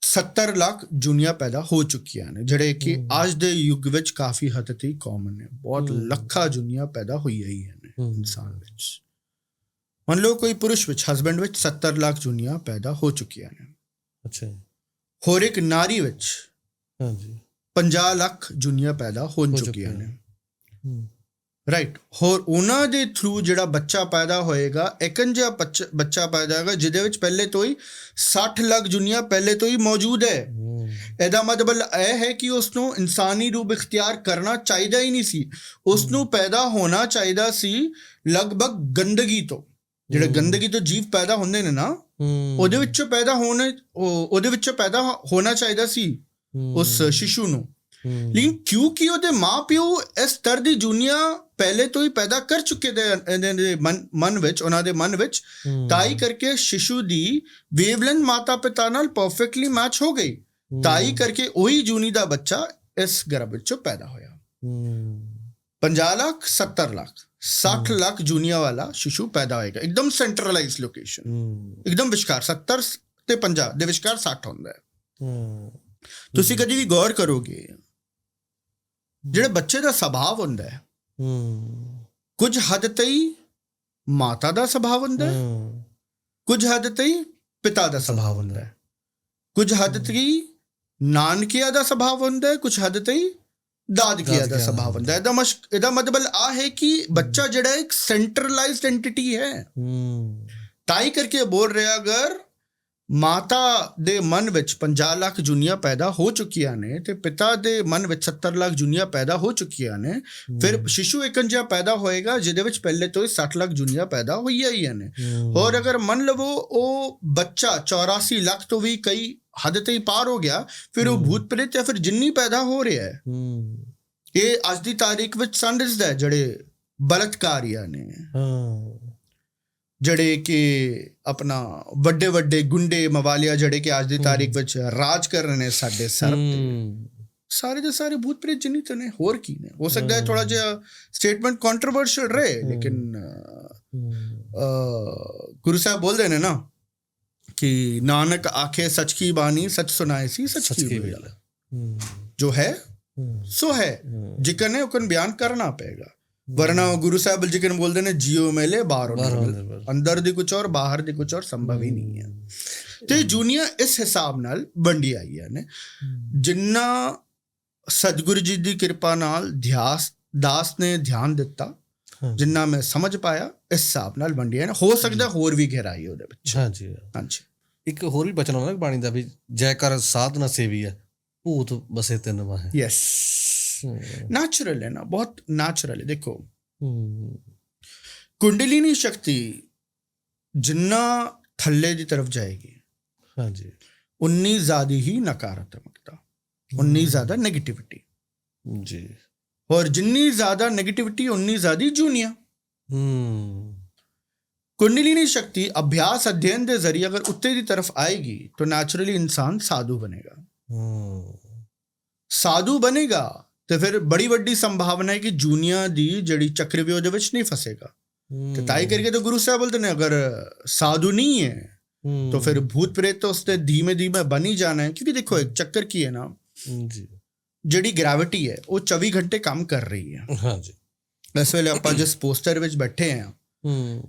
70 ਲੱਖ ਜੂਨੀਆਂ ਪੈਦਾ ਹੋ ਚੁੱਕੀਆਂ ਨੇ, ਜਿਹੜੇ ਕਿ ਅੱਜ ਦੇ ਯੁੱਗ ਵਿੱਚ ਕਾਫੀ ਹੱਦ ਤੱਕ ਕਾਮਨ ਨੇ। ਬਹੁਤ ਲੱਖਾਂ ਜੂਨੀਆਂ ਪੈਦਾ ਹੋਈਆਂ ਹੀ ਨੇ ਇਨਸਾਨ ਵਿੱਚ। ਮੰਨ ਲਓ ਕੋਈ ਪੁਰਸ਼ ਵਿੱਚ, ਹਸਬੈਂਡ ਵਿੱਚ 70 ਲੱਖ ਜੂਨੀਆਂ ਪੈਦਾ ਹੋ ਚੁੱਕੀਆਂ ਨੇ। ਅੱਛਾ, ਹੋਰ ਇੱਕ ਨਾਰੀ ਵਿੱਚ 50 ਲੱਖ ਜੂਨੀਆਂ ਪੈਦਾ ਹੋ ਚੁੱਕੀਆਂ ਨੇ, ਰਾਈਟ। ਹੋਰ ਉਹਨਾਂ ਦੇ ਥਰੂ ਜਿਹੜਾ ਬੱਚਾ ਪੈਦਾ ਹੋਏਗਾ, ਇੱਕ ਜਿਹਾ ਬੱਚਾ ਪੈਦਾ ਹੋਏਗਾ ਜਿਹਦੇ ਵਿੱਚ ਪਹਿਲੇ ਤੋਂ ਹੀ 60 ਲੱਖ ਜੂਨੀਆਂ ਪਹਿਲੇ ਤੋਂ ਹੀ ਮੌਜੂਦ ਹੈ। ਇਹਦਾ ਮਤਲਬ ਇਹ ਹੈ ਕਿ ਉਸ ਨੂੰ ਇਨਸਾਨੀ ਰੂਪ ਇਖਤਿਆਰ ਕਰਨਾ ਚਾਹੀਦਾ ਹੀ ਨਹੀਂ ਸੀ, ਉਸ ਨੂੰ ਪੈਦਾ ਹੋਣਾ ਚਾਹੀਦਾ ਸੀ ਲਗਭਗ ਗੰਦਗੀ ਤੋਂ। ਜਿਹੜੇ ਗੰਦਗੀ ਤੋਂ ਜੀਵ ਪੈਦਾ ਹੁੰਦੇ ਨੇ ਨਾ, ਉਹਦੇ ਵਿੱਚੋਂ ਪੈਦਾ ਹੋਣਾ ਚਾਹੀਦਾ ਸੀ ਉਸ ਸ਼ਿਸ਼ੂ ਨੂੰ। ਲੇਕਿਨ ਕਿਉਂਕਿ ਉਹਦੇ ਮਾਂ-ਪਿਓ ਇਸ ਤਰ੍ਹਾਂ ਦੀ ਜੂਨੀਆਂ ਪਹਿਲੇ ਤੋਂ ਹੀ ਪੈਦਾ ਕਰ ਚੁੱਕੇ ਦੇ ਮਨ ਵਿੱਚ, ਉਹਨਾਂ ਦੇ ਮਨ ਵਿੱਚ, ਤਾਈ ਕਰਕੇ ਸ਼ਿਸ਼ੂ ਦੀ ਵੇਵਲੈਂਥ ਮਾਤਾ ਪਿਤਾ ਨਾਲ ਪਰਫੈਕਟਲੀ ਮੈਚ ਹੋ ਗਈ। ਤਾਈ ਕਰਕੇ ਉਹੀ ਜੂਨੀ ਦਾ ਬੱਚਾ ਇਸ ਗਰਭ ਵਿੱਚੋਂ ਪੈਦਾ ਹੋਇਆ। 50 ਲੱਖ 70 ਲੱਖ 60 ਲੱਖ ਜੂਨੀਆਂ ਵਾਲਾ ਸ਼ਿਸ਼ੂ ਪੈਦਾ ਹੋਏਗਾ, ਇੱਕਦਮ ਸੈਂਟਰਲਾਈਜ਼ ਲੋਕੇਸ਼ਨ, ਇੱਕਦਮ ਵਿਚਕਾਰ 70 ਤੇ 50 ਦੇ ਵਿਚਕਾਰ 60 ਹੁੰਦਾ ਹੈ। ਤੁਸੀਂ ਕਦੀ ਵੀ ਗੌਰ ਕਰੋਗੇ ਜਿਹੜੇ ਬੱਚੇ ਦਾ ਸੁਭਾਅ ਹੁੰਦਾ ਹੈ, ਕੁਝ ਹੱਦ ਤਾਈਂ ਮਾਤਾ ਦਾ ਸੁਭਾਅ ਹੁੰਦਾ ਹੈ, ਕੁਝ ਹੱਦ ਤਾਈਂ ਪਿਤਾ ਦਾ ਸੁਭਾਅ ਹੁੰਦਾ ਹੈ, ਕੁਝ ਹੱਦ ਤਾਈਂ ਨਾਨਕਿਆਂ ਦਾ ਸੁਭਾਅ ਹੁੰਦਾ ਹੈ, ਕੁਝ ਹੱਦ ਤਾਈਂ ਦਾਦਕਿਆਂ ਦਾ ਸੁਭਾਅ ਹੁੰਦਾ ਹੈ। ਇਹਦਾ ਮਤਲਬ ਆ ਹੈ ਕਿ ਬੱਚਾ ਜਿਹੜਾ ਇੱਕ ਸੈਂਟਰਲਾਈਜ਼ਡ ਐਂਟਿਟੀ ਹੈ। ਤਾਈ ਕਰਕੇ ਬੋਲ ਰਿਹਾ, ਅਗਰ ਮਾਤਾ ਦੇ ਮਨ ਵਿੱਚ 50 ਲੱਖ ਜੂਨੀਆਂ ਪੈਦਾ ਹੋ ਚੁੱਕੀਆਂ ਨੇ ਤੇ ਪਿਤਾ ਦੇ ਮਨ ਵਿੱਚ 70 ਲੱਖ ਜੂਨੀਆਂ ਪੈਦਾ ਹੋ ਚੁੱਕੀਆਂ ਨੇ, ਫਿਰ ਸ਼ਿਸ਼ੂ ਇੱਕ ਜਿਹਾ ਪੈਦਾ ਹੋਏਗਾ ਜਿਹਦੇ ਵਿੱਚ ਪਹਿਲੇ ਤੋਂ ਹੀ 60 ਲੱਖ ਜੂਨੀਆਂ ਪੈਦਾ ਹੋਈਆਂ ਹੀ ਨੇ। ਔਰ ਅਗਰ ਮੰਨ ਲਵੋ ਉਹ ਬੱਚਾ 84 ਲੱਖ ਤੋਂ ਵੀ ਕਈ ਹੱਦ ਤੇ ਹੀ ਪਾਰ ਹੋ ਗਿਆ, ਫਿਰ ਉਹ ਭੂਤ ਪ੍ਰੇਤ ਜਾਂ ਫਿਰ ਜਿੰਨੀ ਪੈਦਾ ਹੋ ਰਿਹਾ ਹੈ, ਇਹ ਅੱਜ ਦੀ ਤਾਰੀਖ ਵਿੱਚ ਸੰਦਿਸਦਾ ਹੈ। ਜਿਹੜੇ ਬਲਤਕਾਰੀਆਂ ਨੇ, ਜਿਹੜੇ ਕਿ ਆਪਣਾ ਵੱਡੇ ਵੱਡੇ ਗੁੰਡੇ ਮਵਾਲੀਆ, ਜਿਹੜੇ ਕਿ ਅੱਜ ਦੀ ਤਾਰੀਖ ਵਿੱਚ ਰਾਜ ਕਰ ਰਹੇ ਨੇ ਸਾਡੇ ਸਰ ਤੇ, ਸਾਰੇ ਦੇ ਸਾਰੇ ਭੂਤ ਪ੍ਰੇਤ ਜਿੰਨੀ ਤੇ ਨੇ। ਹੋਰ ਕੀ ਨੇ? ਹੋ ਸਕਦਾ ਹੈ ਥੋੜਾ ਜਿਹਾ ਸਟੇਟਮੈਂਟ ਕੰਟਰੋਵਰਸ਼ੀਅਲ ਰਹੇ, ਲੇਕਿਨ ਗੁਰੂ ਸਾਹਿਬ ਬੋਲਦੇ ਨੇ ਨਾ ਕਿ ਨਾਨਕ ਆਖੇ ਸੱਚ ਕੀ ਬਾਣੀ, ਸੱਚ ਸੁਣਾਏ ਸੀ ਸੱਚ ਕੀ ਬੋਲ, ਜੋ ਹੈ ਸੋ ਹੈ, ਜਿਕਨ ਹੈ ਉਕਨ ਬਿਆਨ ਕਰਨਾ ਪਏਗਾ। ਵਰਨਾ ਗੁਰੂ ਸਾਹਿਬ ਜਿਕਨ ਬੋਲਦੇ ਨੇ ਜੀਓ ਮੇਲੇ ਬਾਹਰੋਂ, ਅੰਦਰ ਦੀ ਕੁਛ ਔਰ ਬਾਹਰ ਦੀ ਕੁਛ ਔਰ, ਸੰਭਵ ਹੀ ਨਹੀਂ ਹੈ। ਤੇ ਜੂਨੀਆਂ ਇਸ ਹਿਸਾਬ ਨਾਲ ਵੰਡੀ ਆਈਆਂ ਨੇ, ਜਿੰਨਾ ਸਤਿਗੁਰੂ ਜੀ ਦੀ ਕਿਰਪਾ ਨਾਲ ਦਾਸ ਨੇ ਧਿਆਨ ਦਿੱਤਾ, ਜਿੰਨਾ ਮੈਂ ਸਮਝ ਪਾਇਆ, ਇਸ ਹਿਸਾਬ ਨਾਲ ਵੰਡੀਆਂ ਨੇ। ਹੋ ਸਕਦਾ ਹੋਰ ਵੀ ਗਹਿਰਾਈ ਉਹਦੇ ਵਿੱਚ। ਹਾਂਜੀ। ਇੱਕ ਹੋਰ ਵੀ ਬਚਨ ਹੁੰਦਾ ਬਾਣੀ ਦਾ ਵੀ, ਜੈ ਕਰ ਸਾਧ ਨਾ ਸੇਵੀ ਹੈ, ਭੂਤ ਬਸੇ ਤਿੰਨ ਵਾਹੇ। ਯੈਸ, ਨੈਚੁਰਲ ਹੈ ਨਾ, ਬਹੁਤ ਨੈਚੁਰਲ ਹੈ। ਦੇਖੋ, ਕੁੰਡਲਿਨੀ ਸ਼ਕਤੀ ਜਿੰਨਾ ਥੱਲੇ ਦੀ ਤਰਫ ਜਾਏਗੀ, ਹਾਂਜੀ, ਉਨੀ ਜ਼ਿਆਦਾ ਹੀ ਨਕਾਰਾਤਮਕਤਾ, ਉਨੀ ਜ਼ਿਆਦਾ ਨੈਗੇਟਿਵਿਟੀ ਜੀ। ਔਰ ਜਿੰਨੀ ਜ਼ਿਆਦਾ ਨੈਗੇਟਿਵਿਟੀ ਉਨੀ ਜ਼ਿਆਦਾ ਜੂਨੀਆਂ। कुंडलिनी शक्ति अभ्यास अध्ययन के जरिए अगर उत्ते की तरफ आएगी तो नेचुरली इंसान साधु बनेगा। साधु बनेगा तो फिर बड़ी वड्डी संभावना है कि जूनिया दी जड़ी चक्रव्यूह दे विच नहीं फसेगा। तो ताई करके तो गुरु साहब बोलते हैं अगर साधु नहीं है तो फिर भूत प्रेत तो उसने धीमे धीमे बन ही जाना है। क्योंकि देखो एक चक्कर की है ना, जड़ी ग्रेविटी है वो 24 घंटे काम कर रही है। हाँ जी। इस वेले आपां जिस पोस्टर विच बैठे हैं,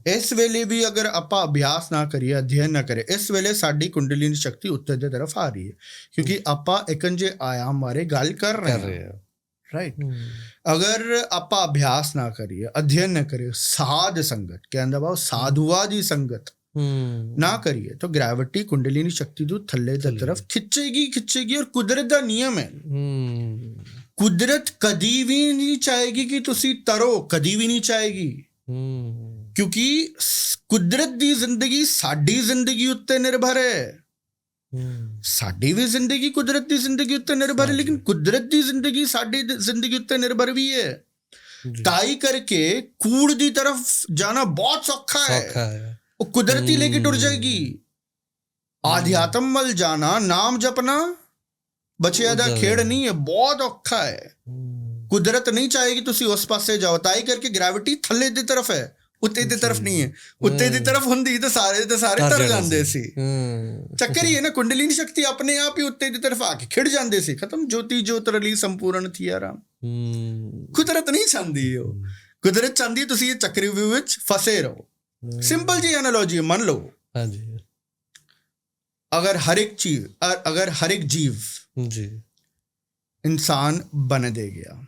इस वेले भी अगर आप अभ्यास ना करिए, अध्ययन ना करें, इस वेले साडी कुंडलिनी शक्ति उत्तर की तरफ आ रही है, क्योंकि आप एकंजे आयाम बारे गल कर रहे हैं। राइट। अगर आप अभ्यास ना करिए, अध्ययन ना करिए, साध संगत कहंदा भाव साधुआ दी संगत ना करिए तो ग्रेविटी कुंडलिनी शक्ति को थल्ले की तरफ खिंचेगी। और कुदरत का नियम है, कुदरत कदी भी नहीं चाहेगी कि तुसी तरो, कदी भी नहीं चाहेगी, क्योंकि कुदरत दी जिंदगी साडी जिंदगी उत्ते निर्भर है। साडी भी जिंदगी कुदरत दी जिंदगी उत्ते निर्भर है, लेकिन कुदरत दी जिंदगी साडी जिंदगी उत्ते निर्भर भी है। ताई करके कूड़ दी तरफ जाना बहुत सौखा है, वो कुदरती लेके टुर जाएगी। आध्यात्म मल जाना, नाम जपना बचिया दा खेड़ नहीं है, बहुत औखा है। कुदरत नहीं चाहेगी तुसी उस पासे जाओ। ताई करके ग्रेविटी थल्ले दी तरफ है, उत्ते दी तरफ नहीं है। उत्ते दी तरफ हुंदी तो सारे तर जांदे सी। चक्कर ही है ना, कुंडलिनी शक्ति अपने आप ही उत्ते दी तरफ आके खिड़ जांदे सी। खत्म, ज्योति ज्योत रली संपूर्ण थी आराम। कुदरत नहीं चाहती, कुदरत चाहती तुसी ये चक्रव्यूह विच फसे रहो। सिंपल जी एनालॉजी है, मान लो अगर हर एक चीज, अगर हर एक जीव ਇਨਸਾਨ ਬਣਦੇ ਗਿਆ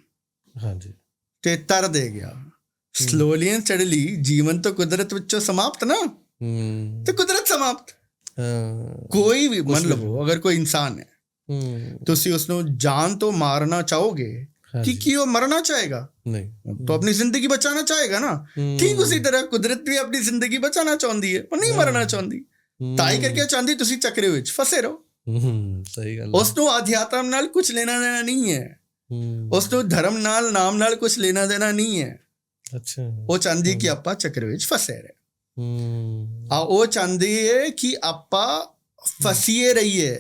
ਹਾਂਜੀ ਤੇ ਤਰਦੇ ਗਿਆ, ਸਲੋਲੀ ਐਂਡ ਸਟਡੀਲੀ ਜੀਵਨ ਤੋਂ ਕੁਦਰਤ ਵਿੱਚੋਂ ਸਮਾਪਤ ਨਾ, ਤੇ ਕੁਦਰਤ ਸਮਾਪਤ। ਕੋਈ ਵੀ ਮੰਨ ਲਵੋ ਅਗਰ ਕੋਈ ਇਨਸਾਨ ਹੈ, ਤੁਸੀਂ ਉਸਨੂੰ ਜਾਨ ਤੋਂ ਮਾਰਨਾ ਚਾਹੋਗੇ ਕਿ ਉਹ ਮਰਨਾ ਚਾਹੇਗਾ ਨਹੀਂ, तो अपनी जिंदगी बचाना चाहेगा ना। ठीक उसी तरह कुदरत भी अपनी जिंदगी बचाना चाहती है, वो नहीं मरना चाहती, ताई करके चाहती तुसी चक्रे विच फसे रहो। सही गल, उसनों अध्यात्म नाल कुछ लेना देना नहीं है, उसनों धर्म नाल नाम नाल कुछ लेना देना नहीं है। अच्छा, वो चाहती कि आपां चक्रे विच फसे रहे, वो चाहती है कि आपां फसीए रहिए,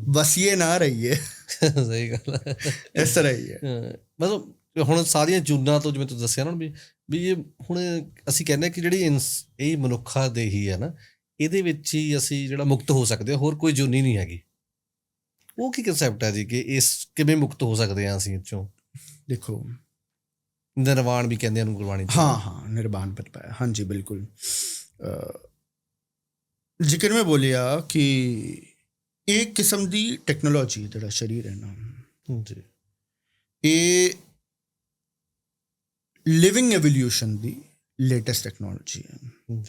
ਵਸੀਏ ਨਾ ਰਹੀਏ। ਸਹੀ ਗੱਲ ਹੈ, ਇਸ ਤਰ੍ਹਾਂ ਹੀ ਹੈ। ਮਤਲਬ ਹੁਣ ਸਾਰੀਆਂ ਜੂਨਾਂ ਤੋਂ ਜਿਵੇਂ ਤੁਸੀਂ ਦੱਸਿਆ ਨਾ ਵੀ ਇਹ ਹੁਣ ਅਸੀਂ ਕਹਿੰਦੇ ਹਾਂ ਕਿ ਜਿਹੜੀ ਇਹ ਮਨੁੱਖਾ ਦੇ ਹੀ ਹੈ ਨਾ, ਇਹਦੇ ਵਿੱਚ ਹੀ ਅਸੀਂ ਜਿਹੜਾ ਮੁਕਤ ਹੋ ਸਕਦੇ ਹਾਂ, ਹੋਰ ਕੋਈ ਜੂਨੀ ਨਹੀਂ ਹੈਗੀ। ਉਹ ਕੀ ਕਨਸੈਪਟ ਹੈ ਜੀ ਕਿ ਇਸ ਕਿਵੇਂ ਮੁਕਤ ਹੋ ਸਕਦੇ ਹਾਂ ਅਸੀਂ ਇਹ 'ਚੋਂ? ਦੇਖੋ, ਨਿਰਵਾਣ ਵੀ ਕਹਿੰਦੇ ਉਹਨੂੰ ਗੁਰਬਾਣੀ 'ਚ। ਹਾਂ ਨਿਰਵਾਣ ਪਦ ਪਾਇਆ, ਹਾਂਜੀ ਬਿਲਕੁਲ। ਜ਼ਿਕਰ ਮੈਂ ਬੋਲਿਆ ਕਿ ਇੱਕ ਕਿਸਮ ਦੀ ਟੈਕਨੋਲੋਜੀ ਜਿਹੜਾ ਸਰੀਰ ਹੈ ਨਾ ਜੀ, ਇਹ ਲਿਵਿੰਗ ਐਵੋਲਿਊਸ਼ਨ ਦੀ ਲੇਟੈਸਟ ਟੈਕਨੋਲੋਜੀ ਹੈ,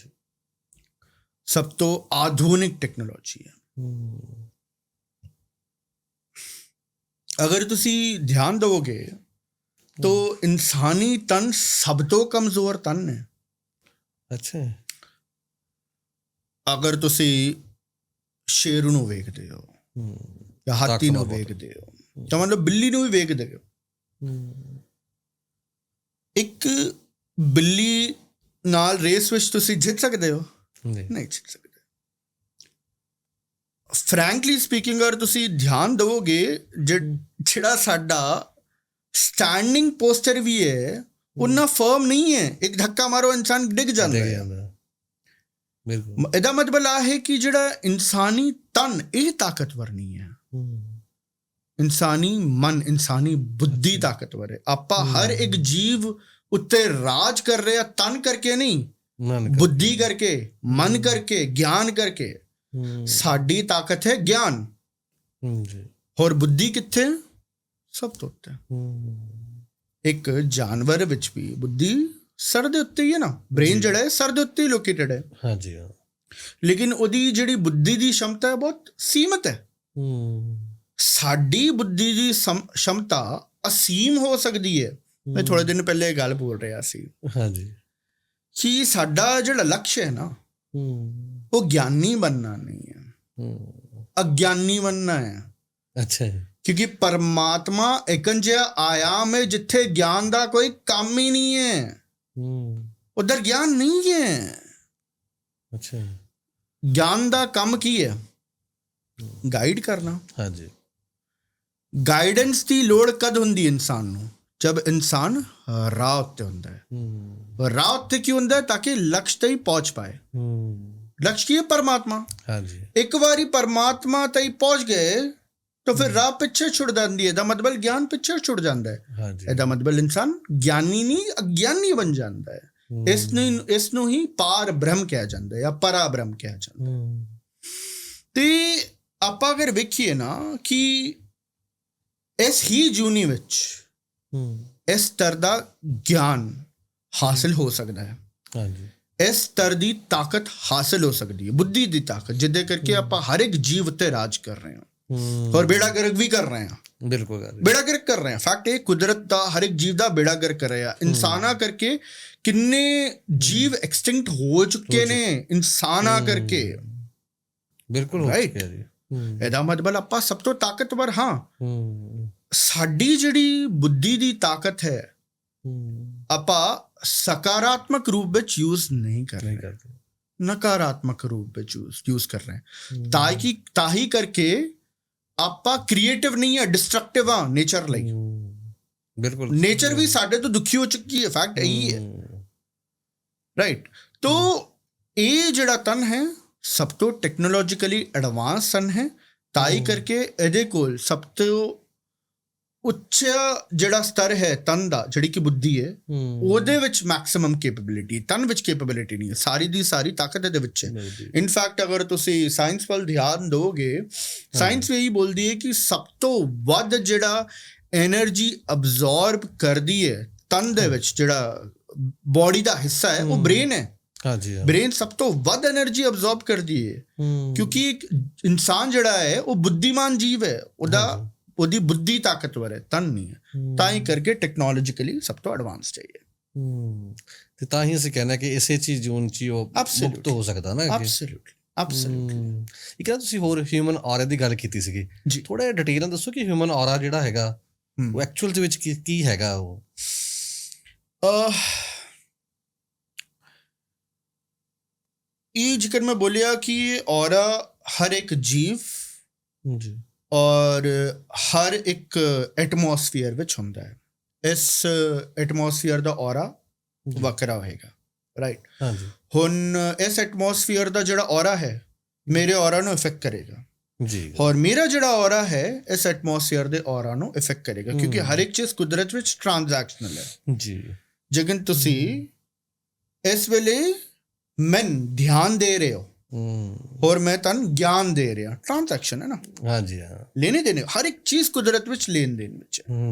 ਸਭ ਤੋਂ ਆਧੁਨਿਕ ਟੈਕਨੋਲੋਜੀ ਹੈ। ਅਗਰ ਤੁਸੀਂ ਧਿਆਨ ਦਿਓਗੇ ਤਾਂ ਇਨਸਾਨੀ ਤਨ ਸਭ ਤੋਂ ਕਮਜ਼ੋਰ ਤਨ ਹੈ। ਅੱਛਾ, ਅਗਰ ਤੁਸੀਂ ਸ਼ੇਰ ਨੂੰ ਵੇਖਦੇ ਹੋ ਜਾਂ ਹਾਥੀ ਨੂੰ ਵੇਖਦੇ ਹੋ ਤਾਂ ਮਤਲਬ ਬਿੱਲੀ ਨੂੰ ਵੀ ਵੇਖਦੇ ਹੋ, ਇੱਕ ਬਿੱਲੀ ਨਾਲ ਰੇਸ ਵਿੱਚ ਤੁਸੀਂ ਜਿੱਤ ਸਕਦੇ ਹੋ? ਨਹੀਂ ਜਿੱਤ ਸਕਦੇ। ਫਰੈਂਕਲੀ ਸਪੀਕਿੰਗ, ਅਗਰ ਤੁਸੀਂ ਧਿਆਨ ਦਿਓਗੇ ਜਿਹੜਾ ਸਾਡਾ ਸਟੈਂਡਿੰਗ ਪੋਸਚਰ ਵੀ ਹੈ ਉਨਾ ਫਰਮ ਨਹੀਂ ਹੈ। ਇੱਕ ਧੱਕਾ ਮਾਰੋ ਇਨਸਾਨ ਡਿੱਗ ਜਾਂਦਾ ਹੈ। ਇਹਦਾ ਮਤਲਬ ਆ ਹੈ ਕਿ ਜਿਹੜਾ ਇਨਸਾਨੀ ਤਨ ਇਹ ਤਾਕਤਵਰ ਨਹੀਂ ਹੈ, ਇਨਸਾਨੀ ਮਨ, ਇਨਸਾਨੀ ਬੁੱਧੀ ਤਾਕਤਵਰ ਹੈ। ਆਪਾਂ ਹਰ ਇੱਕ ਜੀਵ ਉੱਤੇ ਰਾਜ ਕਰ ਰਹੇ ਆ ਤਨ ਕਰਕੇ ਨਹੀਂ, ਬੁੱਧੀ ਕਰਕੇ, ਮਨ ਕਰਕੇ, ਗਿਆਨ ਕਰਕੇ। ਸਾਡੀ ਤਾਕਤ ਹੈ ਗਿਆਨ, ਹੋਰ ਬੁੱਧੀ ਕਿੱਥੇ? ਸਭ ਤੋਂ ਉੱਤੇ। ਇੱਕ ਜਾਨਵਰ ਵਿੱਚ ਵੀ ਬੁੱਧੀ ਸਰ ਦੇ ਉੱਤੇ ਹੀ ਹੈ ਨਾ, ਬ੍ਰੇਨ ਜਿਹੜਾ ਹੈ ਸਰ ਦੇ ਉੱਤੇ ਹੀ ਲੋਕੇਟਡ ਹੈ। ਹਾਂਜੀ, ਲੇਕਿਨ ਉਹਦੀ ਜਿਹੜੀ ਬੁੱਧੀ ਦੀ ਸ਼ਮਤਾ ਹੈ ਬਹੁਤ ਸੀਮਤ ਹੈ। ਸਾਡੀ ਬੁੱਧੀ ਦੀ ਸ਼ਮਤਾ ਅਸੀਮ ਹੋ ਸਕਦੀ ਹੈ। ਮੈਂ ਥੋੜੇ ਦਿਨ ਪਹਿਲੇ ਇਹ ਗੱਲ ਬੋਲ ਰਿਹਾ ਸੀ, ਹਾਂਜੀ, ਕਿ ਸਾਡਾ ਜਿਹੜਾ ਲਕਸ਼ ਹੈ ਨਾ ਉਹ ਗਿਆਨੀ ਬਣਨਾ ਨਹੀਂ ਹੈ, ਅਗਿਆਨੀ ਬਣਨਾ ਹੈ। ਅੱਛਾ, ਕਿਉਂਕਿ ਪਰਮਾਤਮਾ ਇੱਕ ਜਿਹਾ ਆयाम ਹੈ ਜਿੱਥੇ ਗਿਆਨ ਦਾ ਕੋਈ ਕੰਮ ਹੀ ਨਹੀਂ ਹੈ, ਉਧਰ ਗਿਆਨ ਨਹੀਂ ਹੈ। ਅੱਛਾ, ਗਿਆਨ ਦਾ ਕੰਮ ਕੀ ਹੈ? ਗਾਈਡ ਕਰਨਾ। ਹਾਂਜੀ, ਗਾਈਡੈਂਸ ਦੀ ਲੋੜ ਕਦ ਹੁੰਦੀ ਇਨਸਾਨ ਨੂੰ? ਜਦ ਇਨਸਾਨ ਰਾਹ ਉੱਤੇ ਹੁੰਦਾ ਹੈ। ਰਾਹ ਉੱਤੇ ਕਿਉਂ ਹੁੰਦਾ ਹੈ? ਤਾਂ ਕਿ ਲਕਸ਼ ਤੇ ਹੀ ਪਹੁੰਚ ਪਾਏ। ਲਕਸ਼ ਕੀ ਹੈ? ਪਰਮਾਤਮਾ। ਹਾਂਜੀ, ਇੱਕ ਵਾਰੀ ਪਰਮਾਤਮਾ ਤੇ ਹੀ ਪਹੁੰਚ ਗਏ ਤਾਂ ਫਿਰ ਰਾਹ ਪਿੱਛੇ ਛੁੱਟ ਜਾਂਦੀ ਹੈ। ਇਹਦਾ ਮਤਲਬ ਗਿਆਨ ਪਿੱਛੇ ਛੁੱਟ ਜਾਂਦਾ ਹੈ। ਇਹਦਾ ਮਤਲਬ ਇਨਸਾਨ ਗਿਆਨੀ ਨਹੀਂ ਅਗਿਆਨੀ ਬਣ ਜਾਂਦਾ ਹੈ। ਇਸ ਨੂੰ ਹੀ ਪਾਰ ਬ੍ਰਹਮ ਕਿਹਾ ਜਾਂਦਾ ਹੈ ਜਾਂ ਪਰਾ ਬ੍ਰਹਮ ਕਿਹਾ ਜਾਂਦਾ। ਤੇ ਆਪਾਂ ਅਗਰ ਵੇਖੀਏ ਨਾ ਕਿ ਇਸ ਹੀ ਜੂਨੀ ਵਿੱਚ ਇਸ ਸਤਰ ਦਾ ਗਿਆਨ ਹਾਸਿਲ ਹੋ ਸਕਦਾ ਹੈ। ਹਾਂਜੀ, ਇਸ ਸਤਰ ਦੀ ਤਾਕਤ ਹਾਸਿਲ ਹੋ ਸਕਦੀ ਹੈ, ਬੁੱਧੀ ਦੀ ਤਾਕਤ, ਜਿਹਦੇ ਕਰਕੇ ਆਪਾਂ ਹਰ ਇੱਕ ਜੀਵ ਉੱਤੇ ਰਾਜ ਕਰ ਰਹੇ ਹਾਂ ਔਰ ਬੇੜਾ ਗਰਕ ਵੀ ਕਰ ਰਹੇ ਹਾਂ। ਬਿਲਕੁਲ ਬੇੜਾ ਗਰਕ ਕਰ ਰਹੇ ਹਾਂ। ਫੈਕਟ ਇਹ ਕੁਦਰਤ ਦਾ ਹਰ ਇੱਕ ਜੀਵ ਦਾ ਬੇੜਾ ਗਰਕ ਕਰ ਰਿਹਾ। ਇਨਸਾਨਾਂ ਕਰਕੇ ਕਿੰਨੇ ਜੀਵ ਐਕਸਟਿੰਕਟ ਹੋ ਚੁੱਕੇ ਨੇ ਇਨਸਾਨਾਂ ਕਰਕੇ। ਬਿਲਕੁਲ ਰਾਈਟ। ਇਹਦਾ ਮਤਲਬ ਆਪਾਂ ਸਭ ਤੋਂ ਤਾਕਤਵਰ ਹਾਂ। ਸਾਡੀ ਜਿਹੜੀ ਬੁੱਧੀ ਦੀ ਤਾਕਤ ਹੈ ਆਪਾਂ ਸਕਾਰਾਤਮਕ ਰੂਪ ਵਿੱਚ ਯੂਜ਼ ਨਹੀਂ ਕਰ ਰਹੇ, ਨਕਾਰਾਤਮਕ ਰੂਪ ਵਿੱਚ ਯੂਜ਼ ਕਰ ਰਹੇ। ਤਾਂ ਹੀ ਕਰਕੇ ਆਪਾਂ ਕ੍ਰੀਏਟਿਵ ਨਹੀਂ ਹੈ, ਡਿਸਟਰਕਟਿਵ ਹਾਂ ਨੇਚਰ ਲਈ। ਬਿਲਕੁਲ, ਨੇਚਰ ਵੀ ਸਾਡੇ ਤੋਂ ਦੁਖੀ ਹੋ ਚੁੱਕੀ ਹੈ। ਫੈਕਟ ਇਹੀ ਹੈ, ਰਾਈਟ। ਤੋ ਇਹ ਜਿਹੜਾ ਤਨ ਹੈ ਸਭ ਤੋਂ ਟੈਕਨੋਲੋਜੀਕਲੀ ਐਡਵਾਂਸ ਤਨ ਹੈ। ਤਾਂ ਹੀ ਕਰਕੇ ਇਹਦੇ ਕੋਲ ਸਭ ਤੋਂ ਉੱਚ ਜਿਹੜਾ ਸਤਰ ਹੈ ਤਨ ਦਾ, ਜਿਹੜੀ ਕਿ ਬੁੱਧੀ ਹੈ, ਉਹਦੇ ਵਿੱਚ ਮੈਕਸਿਮਮ ਕੈਪੇਬਿਲਿਟੀ, ਤਨ ਵਿੱਚ ਕੈਪੇਬਿਲਿਟੀ ਨਹੀਂ ਹੈ, ਸਾਰੀ ਦੀ ਸਾਰੀ ਤਾਕਤ ਇਹਦੇ ਵਿੱਚ ਹੈ। ਇਨਫੈਕਟ ਅਗਰ ਤੁਸੀਂ ਸਾਇੰਸ ਵੱਲ ਧਿਆਨ ਦਿਓਗੇ, ਸਾਇੰਸ ਵੀ ਇਹੀ ਬੋਲਦੀ ਹੈ ਕਿ ਸਭ ਤੋਂ ਵੱਧ ਜਿਹੜਾ ਐਨਰਜੀ ਅਬਜ਼ੌਰਬ ਕਰਦੀ ਹੈ ਤਨ ਦੇ ਵਿੱਚ, ਜਿਹੜਾ ਬੋਡੀ ਦਾ ਹਿੱਸਾ ਹੈ, ਉਹ ਬ੍ਰੇਨ ਹੈ। ਬ੍ਰੇਨ ਸਭ ਤੋਂ ਵੱਧ એનર્ਜੀ ਅਬਜ਼ੌਰਬ ਕਰਦੀ ਹੈ, ਕਿਉਂਕਿ ਇੱਕ ਇਨਸਾਨ ਜਿਹੜਾ ਹੈ ਉਹ ਬੁੱਧੀਮਾਨ ਜੀਵ ਹੈ, ਉਹਦੀ ਬੁੱਧੀ ਤਾਕਤਵਰ ਹੈ, ਤਨ ਨਹੀਂ ਹੈ। ਤਾਂ ਹੀ ਕਰਕੇ ਟੈਕਨੋਲੋਜੀਕਲੀ ਸਭ ਤੋਂ ਐਡਵਾਂਸ ਚਾਹੀਏ, ਤੇ ਤਾਂ ਹੀ ਅਸੀਂ ਕਹਿੰਦੇ ਕਿ ਇਸੇ ਚੀਜ਼ ਜੂਨ ਚ ਉਹ ਮੁਕਤ ਹੋ ਸਕਦਾ ਨਾ। ਐਬਸੋਲੂਟਲੀ। ਇੱਕ ਨਾ ਤੁਸੀਂ ਹੋਰ ਹਿਊਮਨ ਔਰਾ ਦੀ ਗੱਲ ਕੀਤੀ ਸੀਗੀ, ਥੋੜਾ ਜਿਹਾ ਡਿਟੇਲ ਨਾਲ ਦੱਸੋ ਕਿ ਹਿਊਮਨ ਔਰਾ ਜਿਹੜਾ ਹੈਗਾ ਉਹ ਐਕਚੁਅਲ ਦੇ ਵਿੱਚ ਕੀ ਹੈਗਾ। ਉਹ ਇਹ ਜ਼ਿਕਰ ਮੈਂ ਬੋਲਿਆ ਕਿ ਔਰਾ ਹਰ ਇੱਕ ਜੀਵ ਔਰ ਹਰ ਇੱਕ ਐਟਮੋਸਫੀਅਰ ਵਿੱਚ ਹੁੰਦਾ ਹੈ। ਇਸ ਐਟਮੋਸਫੀਅਰ ਦਾ ਔਰਾ ਵੱਖਰਾ ਹੋਏਗਾ, ਰਾਈਟ। ਹੁਣ ਇਸ ਐਟਮੋਸਫੀਅਰ ਦਾ ਜਿਹੜਾ ਔਰਾ ਹੈ ਮੇਰੇ ਔਰਾ ਨੂੰ ਇਫੈਕਟ ਕਰੇਗਾ ਜੀ, ਔਰ ਮੇਰਾ ਜਿਹੜਾ ਔਰਾ ਹੈ ਇਸ ਐਟਮੋਸਫੀਅਰ ਦੇ ਔਰਾ ਨੂੰ ਇਫੈਕਟ ਕਰੇਗਾ, ਕਿਉਂਕਿ ਹਰ ਇੱਕ ਚੀਜ਼ ਕੁਦਰਤ ਵਿੱਚ ਟ੍ਰਾਂਜੈਕਸ਼ਨਲ ਹੈ ਜੀ। ਜੇਕਰ ਤੁਸੀਂ ਇਸ ਵੇਲੇ ਮੈਨੂੰ ਧਿਆਨ ਦੇ ਰਹੇ ਹੋ ਔਰ ਮੈਂ ਤੁਹਾਨੂੰ ਗਿਆਨ ਦੇ ਰਿਹਾ, ਟ੍ਰਾਂਜੈਕਸ਼ਨ ਹੈ ਨਾ। ਹਾਂਜੀ, ਹਾਂ, ਲੈਣੇ ਦੇਣੇ, ਹਰ ਇੱਕ ਚੀਜ਼ ਕੁਦਰਤ ਵਿੱਚ ਲੈਣ ਦੇਣ ਵਿੱਚ,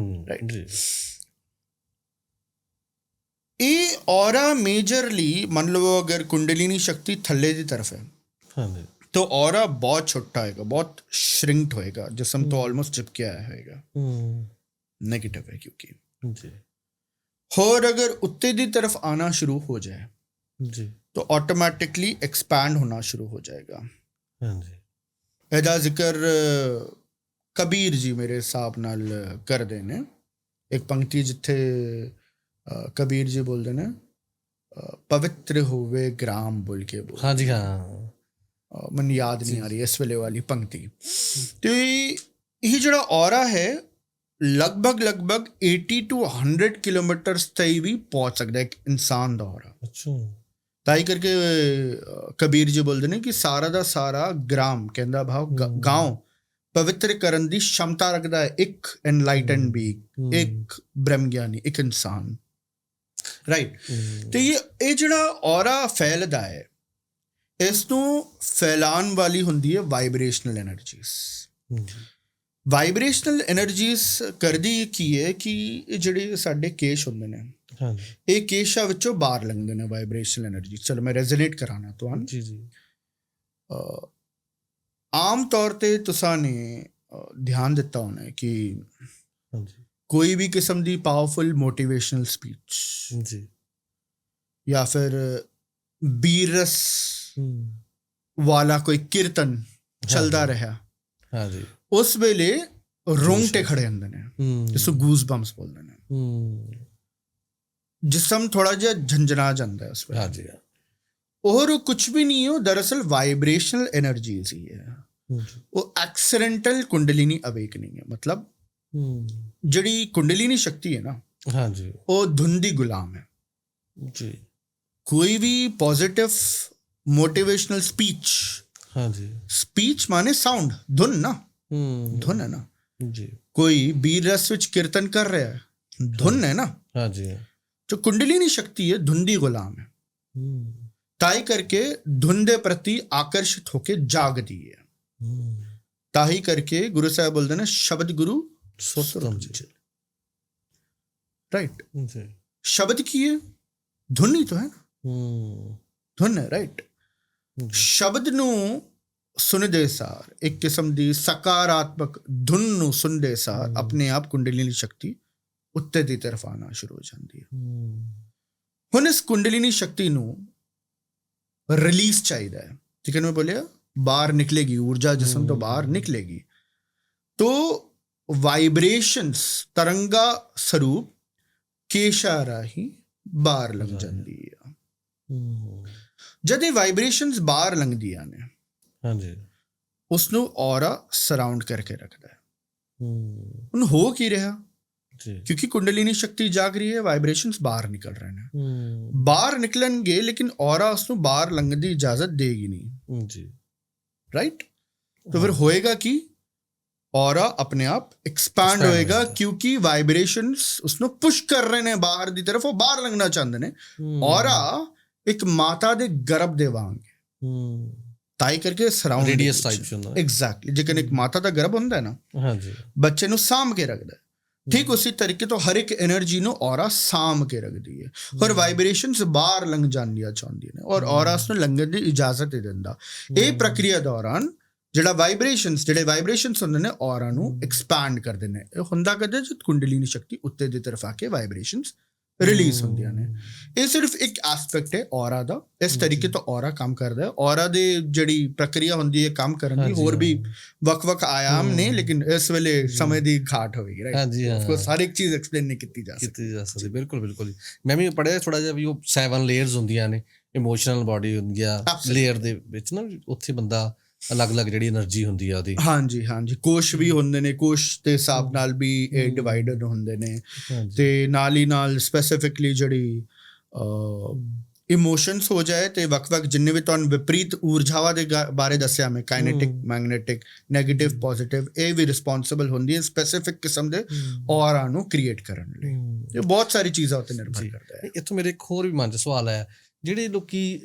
ਰਾਈਟ। ਇਹ ਔਰਾ ਮੇਜਰਲੀ ਮੰਨ ਲਓ ਅਗਰ ਕੁੰਡਲਿਨੀ ਸ਼ਕਤੀ ਥੱਲੇ ਦੀ ਤਰਫ ਹੈ ਤਾਂ ਔਰਾ ਬਹੁਤ ਛੋਟਾ ਹੋਏਗਾ, ਬਹੁਤ ਸ਼੍ਰਿੰਕਡ ਹੋਏਗਾ, ਜਿਸਮ ਤੋਂ ਆਲਮੋਸਟ ਚਿਪਕਿਆ ਆਇਆ ਹੋਏਗਾ, ਨੈਗੇਟਿਵ ਹੈ ਕਿਉਂਕਿ। ਹੋਰ ਅਗਰ ਉੱਤੇ ਦੀ ਤਰਫ ਆना शुरू हो जाए जी तो ऑटोमेटिकली एक्सपैंड होना शुरू हो जाएगा। ਇਹਦਾ ਜ਼ਿਕਰ ਕਬੀਰ ਜੀ ਮੇਰੇ ਹਿਸਾਬ ਨਾਲ ਕਰਦੇ ਨੇ, ਇੱਕ ਪੰਕਤੀ ਜਿੱਥੇ ਕਬੀਰ ਜੀ ਬੋਲਦੇ ਨੇ ਪਵਿੱਤਰ ਹੋਵੇ ਗ੍ਰਾਮ ਬੋਲ ਕੇ ਬੋਲ। ਹਾਂਜੀ, ਹਾਂ, ਮੈਨੂੰ ਯਾਦ ਨਹੀਂ ਆ ਰਹੀ ਇਸ ਵੇਲੇ ਵਾਲੀ ਪੰਕਤੀ। ਤੇ ਇਹ ਜਿਹੜਾ ਔਰਾ ਹੈ ਲਗਭਗ 80 to 100 ਕਿਲੋਮੀਟਰ ਤੱਕ ਵੀ ਪਹੁੰਚ ਸਕਦਾ ਇੱਕ ਇਨਸਾਨ ਦਾ ਔਰਾ। ਤਾਂ ਹੀ ਕਰਕੇ ਕਬੀਰ ਜੀ ਬੋਲਦੇ ਨੇ ਕਿ ਸਾਰਾ ਦਾ ਸਾਰਾ ਗ੍ਰਾਮ, ਕਹਿੰਦਾ ਭਾਵ ਗਾਂਵ, ਪਵਿੱਤਰ ਕਰਨ ਦੀ ਸ਼ਮਤਾ ਰੱਖਦਾ ਹੈ ਇੱਕ ਐਨਲਾਈਟਨ ਬੀਇੰਗ, ਇੱਕ ਬ੍ਰਹਮ ਗਿਆਨੀ, ਇੱਕ ਇਨਸਾਨ, ਰਾਈਟ। ਤੇ ਇਹ ਜਿਹੜਾ ਔਰਾ ਫੈਲਦਾ ਹੈ, ਇਸ ਨੂੰ ਫੈਲਾਉਣ ਵਾਲੀ ਹੁੰਦੀ ਹੈ ਵਾਈਬ੍ਰੇਸ਼ਨਲ ਐਨਰਜੀਜ਼। ਵਾਈਬ੍ਰੇਸ਼ਨਲ ਐਨਰਜੀਜ਼ ਕਰਦੀ ਕੀ ਹੈ ਕਿ ਇਹ ਜਿਹੜੇ ਸਾਡੇ ਕੇਸ਼ ਹੁੰਦੇ ਨੇ, ਇਹ ਕੇਸ਼ਾਂ ਵਿੱਚੋਂ ਬਾਹਰ ਲੰਘਦੇ ਨੇ ਵਾਈਬ੍ਰੇਸ਼ਨਲ ਐਨਰਜੀ। ਚਲੋ ਮੈਂ ਰੈਜ਼ੋਨੇਟ ਕਰਾਣਾ ਤੁਹਾਨੂੰ ਜੀ। ਆਮ ਤੌਰ ਤੇ ਤੁਸਾਂ ਨੇ ਧਿਆਨ ਦਿੱਤਾ ਹੋਣਾ ਕਿ ਕੋਈ ਵੀ ਕਿਸਮ ਦੀ ਪਾਵਰਫੁਲ ਮੋਟੀਵੇਸ਼ਨਲ ਸਪੀਚ ਜੀ ਜਾਂ ਫਿਰ ਬੀਰਸ ਵਾਲਾ ਕੋਈ ਕੀਰਤਨ ਚੱਲਦਾ ਰਿਹਾ, ਉਸ ਵੇਲੇ ਰੋਂਗਟੇ ਖੜੇ ਹੁੰਦੇ ਨੇ, ਜਿਸਨੂੰ ਗੂਜ਼ ਬੰਪਸ ਬੋਲਦੇ ਨੇ। ਜਿਸਮ ਥੋੜਾ ਜਿਹਾ ਝੰਜਣਾ ਜਾਂਦਾ ਹੈ ਉਸ ਵੇਲੇ। और कुछ भी नहीं है, वो दरअसल वाइब्रेशनल एनर्जीज ही है। वो एक्सीडेंटल कुंडलिनी अवेकनिंग है। मतलब जड़ी कुंडलिनी शक्ति है ना, हाँ जी, वो धुन दी गुलाम है जी। कोई भी पॉजिटिव मोटिवेशनल स्पीच, हाँ जी, स्पीच माने साउंड, धुन ना, धुन है ना जी। कोई बीर रस विच कीर्तन कर रहा है, धुन है ना, हाँ जी। जो कुंडलिनी शक्ति है धुन दी गुलाम है, ताई करके धुन दे प्रति आकर्षित होके जागती है। ताही करके गुरु साहब बोलते ना, शब्द गुरु राइट। शब्द की है, धुन ही तो है ना, धुन है राइट। शब्द नू सुनदे सार एक किस्म दी सकारात्मक धुन नू सुनदे सार अपने आप कुंडलिनी शक्ति उत्ते दी तरफ आना शुरू हो जाती है। हुण इस कुंडलिनी शक्ति नू रिलीज चाहिए है, ठीक है। मैं बोलिया बाहर निकलेगी ऊर्जा, जिस्म तो बाहर निकलेगी तो वाइब्रेशंस तरंगा स्वरूप केशा राही बाहर लग जाती है। जद ये वाइब्रेशंस बाहर लंघदियां ने, हाँ जी, उसनू ऑरा सराउंड करके रखता है। उन हो की रहा जी, क्योंकि कुंडलिनी शक्ति जाग रही है, वाइब्रेशंस बाहर निकल रहे हैं, बाहर निकलेंगे लेकिन ऑरा उसनू बाहर लंघने की इजाजत देगी नहीं जी, राइट। तो फिर होएगा कि ਔਰਾ ਆਪਣੇ ਆਪ ਐਕਸਪੈਂਡ ਹੋਏਗਾ ਕਿਉਂਕਿ ਵਾਈਬ੍ਰੇਸ਼ਨਸ ਉਸਨੂੰ ਪੁਸ਼ ਕਰ ਰਹੇ ਨੇ ਬਾਹਰ ਦੀ ਤਰਫ, ਉਹ ਬਾਹਰ ਲੰਘਣਾ ਚਾਹੁੰਦੇ ਨੇ। ਔਰਾ ਇੱਕ ਮਾਤਾ ਦੇ ਗਰਭ ਦੇ ਵਾਂਗ ਤਾਈ ਕਰਕੇ ਸਰਾਊਂਡ ਰੇਡੀਅਸ ਟਾਈਪ ਹੁੰਦਾ ਐਗਜ਼ੈਕਟਲੀ, ਜਿਵੇਂ ਇੱਕ ਮਾਤਾ ਦਾ ਗਰਭ ਹੁੰਦਾ ਹੈ ਨਾ, ਹਾਂਜੀ, ਬੱਚੇ ਨੂੰ ਸਾਂਭ ਕੇ ਰੱਖਦਾ, ਠੀਕ ਉਸੇ ਤਰੀਕੇ ਤੋਂ ਹਰ ਇੱਕ એનર્ਜੀ ਨੂੰ ਔਰਾ ਸਾਂਭ ਕੇ ਰੱਖਦੀ ਹੈ ਔਰ ਵਾਈਬ੍ਰੇਸ਼ਨਸ ਬਾਹਰ ਲੰਘ ਜਾਂਦੀਆਂ ਚਾਹੁੰਦੀਆਂ ਨੇ ਔਰ ਔਰਾ ਉਸ ਨੂੰ ਲੰਘਣ ਦੀ ਇਜਾਜ਼ਤ ਦੇ ਦਿੰਦਾ। ਇਹ ਪ੍ਰਕਿਰਿਆ ਦੌਰਾਨ ਜਿਹੜੇ ਵਾਈਬ੍ਰੇਸ਼ਨਸ ਹੁੰਦੇ ਨੇ ਔਰਾ ਨੂੰ ਐਕਸਪੈਂਡ ਕਰਦੇ ਨੇ। ਇਹ ਹੁੰਦਾ ਕਦੇ ਜਦ ਕੁੰਡਲੀਨੀ ਸ਼ਕਤੀ ਉੱਤੇ ਦੀ ਤਰਫ ਆ ਕੇ ਵਾਈਬ੍ਰੇਸ਼ਨਸ ਰਿਲੀਜ਼ ਹੁੰਦੀਆਂ ਨੇ। ਇਹ ਸਿਰਫ ਇੱਕ ਐਸਪੈਕਟ ਹੈ ਔਰਾ ਦਾ, ਇਸ ਤਰੀਕੇ ਤੋਂ ਔਰਾ ਕੰਮ ਕਰਦਾ ਹੈ। ਔਰਾ ਦੇ ਜਿਹੜੀ ਪ੍ਰਕਿਰਿਆ ਹੁੰਦੀ ਹੈ ਕੰਮ ਕਰਨ ਦੀ, ਹੋਰ ਵੀ ਵੱਖ-ਵੱਖ ਆयाम ਨੇ, ਲੇਕਿਨ ਇਸ ਵੇਲੇ ਸਮੇਂ ਦੀ ਘਾਟ ਹੋਵੇਗੀ, ਰਾਈਟ? ਹਾਂਜੀ, ਹਾਂ, ਆਫ ਹਰ ਇੱਕ ਚੀਜ਼ ਐਕਸਪਲੇਨ ਨਹੀਂ ਕੀਤੀ ਜਾ ਸਕਦੀ। ਬਿਲਕੁਲ ਬਿਲਕੁਲ। ਮੈਂ ਵੀ ਪੜ੍ਹਿਆ ਥੋੜਾ ਜਿਹਾ ਵੀ ਉਹ 7 ਲੇਅਰਸ ਹੁੰਦੀਆਂ ਨੇ, ਇਮੋਸ਼ਨਲ ਬਾਡੀ ਹੁੰਦੀ ਆ ਲੇਅਰ ਦੇ ਵਿੱਚ ਨਾ, ਉੱਥੇ ਬੰਦਾ ਅਲੱਗ-ਅਲੱਗ ਜਿਹੜੀ એનર્ਜੀ ਹੁੰਦੀ ਆ ਉਹਦੀ। ਹਾਂਜੀ ਹਾਂਜੀ, ਕੋਸ਼ ਵੀ ਹੁੰਦੇ ਨੇ, ਕੋਸ਼ ਦੇ ਹਿਸਾਬ ਨਾਲ ਵੀ ਇਹ ਡਿਵਾਈਡਡ ਹੁੰਦੇ ਨੇ, ਤੇ ਨਾਲ ਹੀ ਨਾਲ ਸਪੈਸੀਫਿਕਲੀ ਜਿਹੜੀ ਇਮੋਸ਼ਨਸ ਹੋ ਜਾਏ ਤੇ ਵੱਖ-ਵੱਖ ਜਿੰਨੇ ਵੀ ਤੁਹਾਨੂੰ ਵਿਪਰੀਤ ਊਰਜਾਵਾਂ ਦੇ ਬਾਰੇ ਦੱਸਿਆ ਮੈਂ, ਕਾਈਨੇਟਿਕ, ਮੈਗਨੇਟਿਕ, ਨੈਗੇਟਿਵ, ਪੋਜ਼ਿਟਿਵ, ਇਹ ਵੀ ਰਿਸਪੌਂਸਿਬਲ ਹੁੰਦੀ ਹੈ ਸਪੈਸੀਫਿਕ ਕਿਸਮ ਦੇ ਔਰਾ ਨੂੰ ਕ੍ਰੀਏਟ ਕਰਨ ਲਈ। ਇਹ ਬਹੁਤ ਸਾਰੀ ਚੀਜ਼ਾਂ ਉੱਤੇ ਨਿਰਭਰ ਕਰਦਾ ਹੈ। ਇੱਥੋਂ ਮੇਰੇ ਇੱਕ ਹੋਰ ਵੀ ਮਨ 'ਚ ਸਵਾਲ ਆਇਆ, ਜਿਹੜੇ ਲੋਕੀ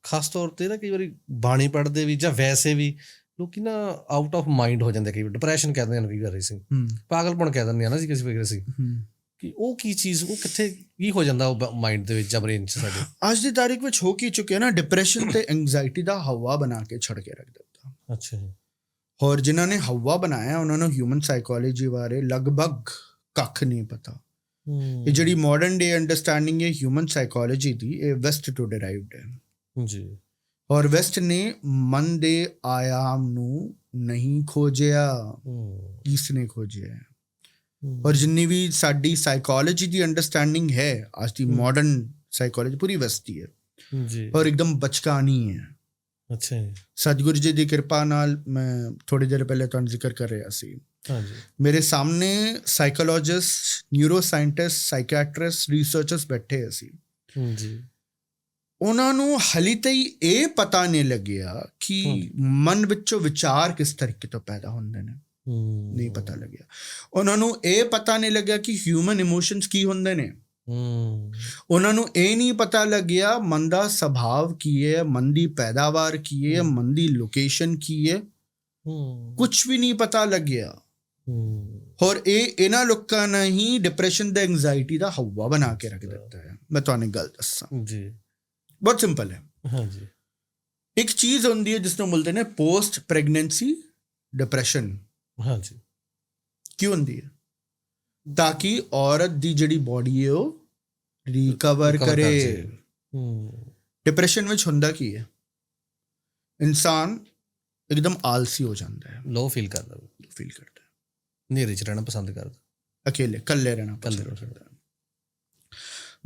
ਖਾਸ ਤੌਰ 'ਤੇ ਨਾ ਕਈ ਵਾਰੀ ਬਾਣੀ ਪੜ੍ਹਦੇ ਵੀ ਜਾਂ ਵੈਸੇ ਵੀ ਲੋਕੀ ਨਾ ਆਊਟ ਆਫ ਮਾਈਂਡ ਹੋ ਜਾਂਦੇ, ਕਈ ਵਾਰ ਡਿਪਰੈਸ਼ਨ ਕਹਿ ਦਿੰਦੇ ਨੇ, ਕਈ ਵਾਰ ਅਸੀਂ ਪਾਗਲਪਣ ਕਹਿ ਦਿੰਦੇ ਆ ਨਾ ਜੀ ਕਿਸੇ ਵਗੈਰਾ ਸੀ, ਕਿ ਉਹ ਕੀ ਚੀਜ਼, ਉਹ ਕਿੱਥੇ ਕੀ ਹੋ ਜਾਂਦਾ ਉਹ ਮਾਈਂਡ ਦੇ ਵਿੱਚ ਜਾਂ ਬ੍ਰੇਨ 'ਚ ਸਾਡੇ? ਅੱਜ ਦੀ ਤਾਰੀਖ ਵਿੱਚ ਹੋ ਕੀ ਚੁੱਕਿਆ ਨਾ, ਡਿਪਰੈਸ਼ਨ ਤੇ ਐਂਗਜ਼ਾਇਟੀ ਦਾ ਹਵਾ ਬਣਾ ਕੇ ਛੱਡ ਕੇ ਰੱਖ ਦਿੱਤਾ। ਅੱਛਾ ਜੀ। ਔਰ ਜਿਨ੍ਹਾਂ ਨੇ ਹਵਾ ਬਣਾਇਆ ਉਹਨਾਂ ਨੂੰ ਹਿਊਮਨ ਸਾਈਕੋਲੋਜੀ ਬਾਰੇ ਲਗਭਗ ਕੱਖ ਨਹੀਂ ਪਤਾ। ਇਹ ਜਿਹੜੀ ਮਾਡਰਨ ਡੇ ਅੰਡਰਸਟੈਂਡਿੰਗ ਹੈ ਹਿਊਮਨ ਸਾਈਕੋਲੋਜੀ ਦੀ, ਇਹ ਵੈਸਟ ਤੋਂ ਡਿਰਾਈਵਡ ਹੈ ਜੀ। ਔਰ ਵੈਸਟ ਨੇ ਮਨ ਦੇ ਆयाम ਨੂੰ ਨਹੀਂ ਖੋਜਿਆ, ਕਿਸ ਨੇ ਖੋਜਿਆ? ਔਰ ਜਿੰਨੀ ਵੀ ਸਾਡੀ ਸਾਈਕੋਲੋਜੀ ਦੀ ਅੰਡਰਸਟੈਂਡਿੰਗ ਹੈ ਅੱਜ ਦੀ ਮਾਡਰਨ ਸਾਈਕੋਲੋਜੀ, ਪੂਰੀ ਵੈਸਟੀ ਹੈ ਜੀ, ਔਰ ਇੱਕਦਮ ਬਚਕਾਨੀ ਹੈ। ਅੱਛਾ ਜੀ। ਸਤਿਗੁਰੂ ਜੀ ਦੀ ਕਿਰਪਾ ਨਾਲ, ਮੈਂ ਥੋੜੀ ਦੇਰ ਪਹਿਲੇ ਤੁਹਾਨੂੰ ਜ਼ਿਕਰ ਕਰ ਰਿਹਾ ਸੀ, ਮੇਰੇ ਸਾਹਮਣੇ ਸਾਈਕੋਲੋਜਿਸਟ, ਨਿਊਰੋ ਸਾਇੰਟਿਸਟ, ਸਾਈਕੈਟਰਿਸਟ, ਰਿਸਰਚਰਸ ਬੈਠੇ ਅਸੀਂ ਜੀ। ਉਹਨਾਂ ਨੂੰ ਹਾਲੇ ਤਾਈਂ ਇਹ ਪਤਾ ਨਹੀਂ ਲੱਗਿਆ ਕਿ ਮਨ ਵਿੱਚੋਂ ਵਿਚਾਰ ਕਿਸ ਤਰੀਕੇ ਤੋਂ ਪੈਦਾ ਹੁੰਦੇ ਨੇ, ਨਹੀਂ ਪਤਾ ਲੱਗਿਆ। ਉਹਨਾਂ ਨੂੰ ਇਹ ਪਤਾ ਨਹੀਂ ਲੱਗਿਆ ਕਿ ਹਿਊਮਨ ਇਮੋਸ਼ਨਸ ਕੀ ਹੁੰਦੇ ਨੇ। ਉਹਨਾਂ ਨੂੰ ਇਹ ਨਹੀਂ ਪਤਾ ਲੱਗਿਆ ਮਨ ਦਾ ਸੁਭਾਅ ਕੀ ਹੈ, ਮਨ ਦੀ ਪੈਦਾਵਾਰ ਕੀ ਹੈ, ਮਨ ਦੀ ਲੋਕੇਸ਼ਨ ਕੀ ਹੈ, ਕੁਛ ਵੀ ਨਹੀਂ ਪਤਾ ਲੱਗਿਆ। ਔਰ ਇਹਨਾਂ ਲੋਕਾਂ ਨੇ ਹੀ ਡਿਪਰੈਸ਼ਨ ਤੇ ਐਂਗਜ਼ਾਇਟੀ ਦਾ ਹਵਾ ਬਣਾ ਕੇ ਰੱਖ ਦਿੱਤਾ ਹੈ। ਮੈਂ ਤੁਹਾਨੂੰ ਗੱਲ ਦੱਸਾਂ ਜੀ, ਬਹੁਤ ਸਿੰਪਲ ਹੈ। ਹਾਂਜੀ, ਇੱਕ ਚੀਜ਼ ਹੁੰਦੀ ਹੈ ਜਿਸ ਨੂੰ ਬੋਲਦੇ ਨੇ ਪੋਸਟ ਪ੍ਰੈਗਨੈਂਸੀ ਡਿਪਰੈਸ਼ਨ। ਹਾਂਜੀ, ਕਿਉਂ ਹੁੰਦੀ ਹੈ? ਤਾਂ ਕਿ ਔਰਤ ਦੀ ਜਿਹੜੀ ਬੋਡੀ ਹੈ ਉਹ ਰਿਕਵਰ ਕਰੇ। ਡਿਪਰੈਸ਼ਨ ਵਿੱਚ ਹੁੰਦਾ ਕੀ ਹੈ? ਇਨਸਾਨ ਇੱਕਦਮ ਆਲਸੀ ਹੋ ਜਾਂਦਾ ਹੈ, ਲੋ ਫੀਲ ਕਰਦਾ, ਹਨੇਰੇ 'ਚ ਰਹਿਣਾ ਪਸੰਦ ਕਰਦਾ, ਇਕੱਲੇ ਰਹਿਣਾ ਪਸੰਦ ਕਰਦਾ।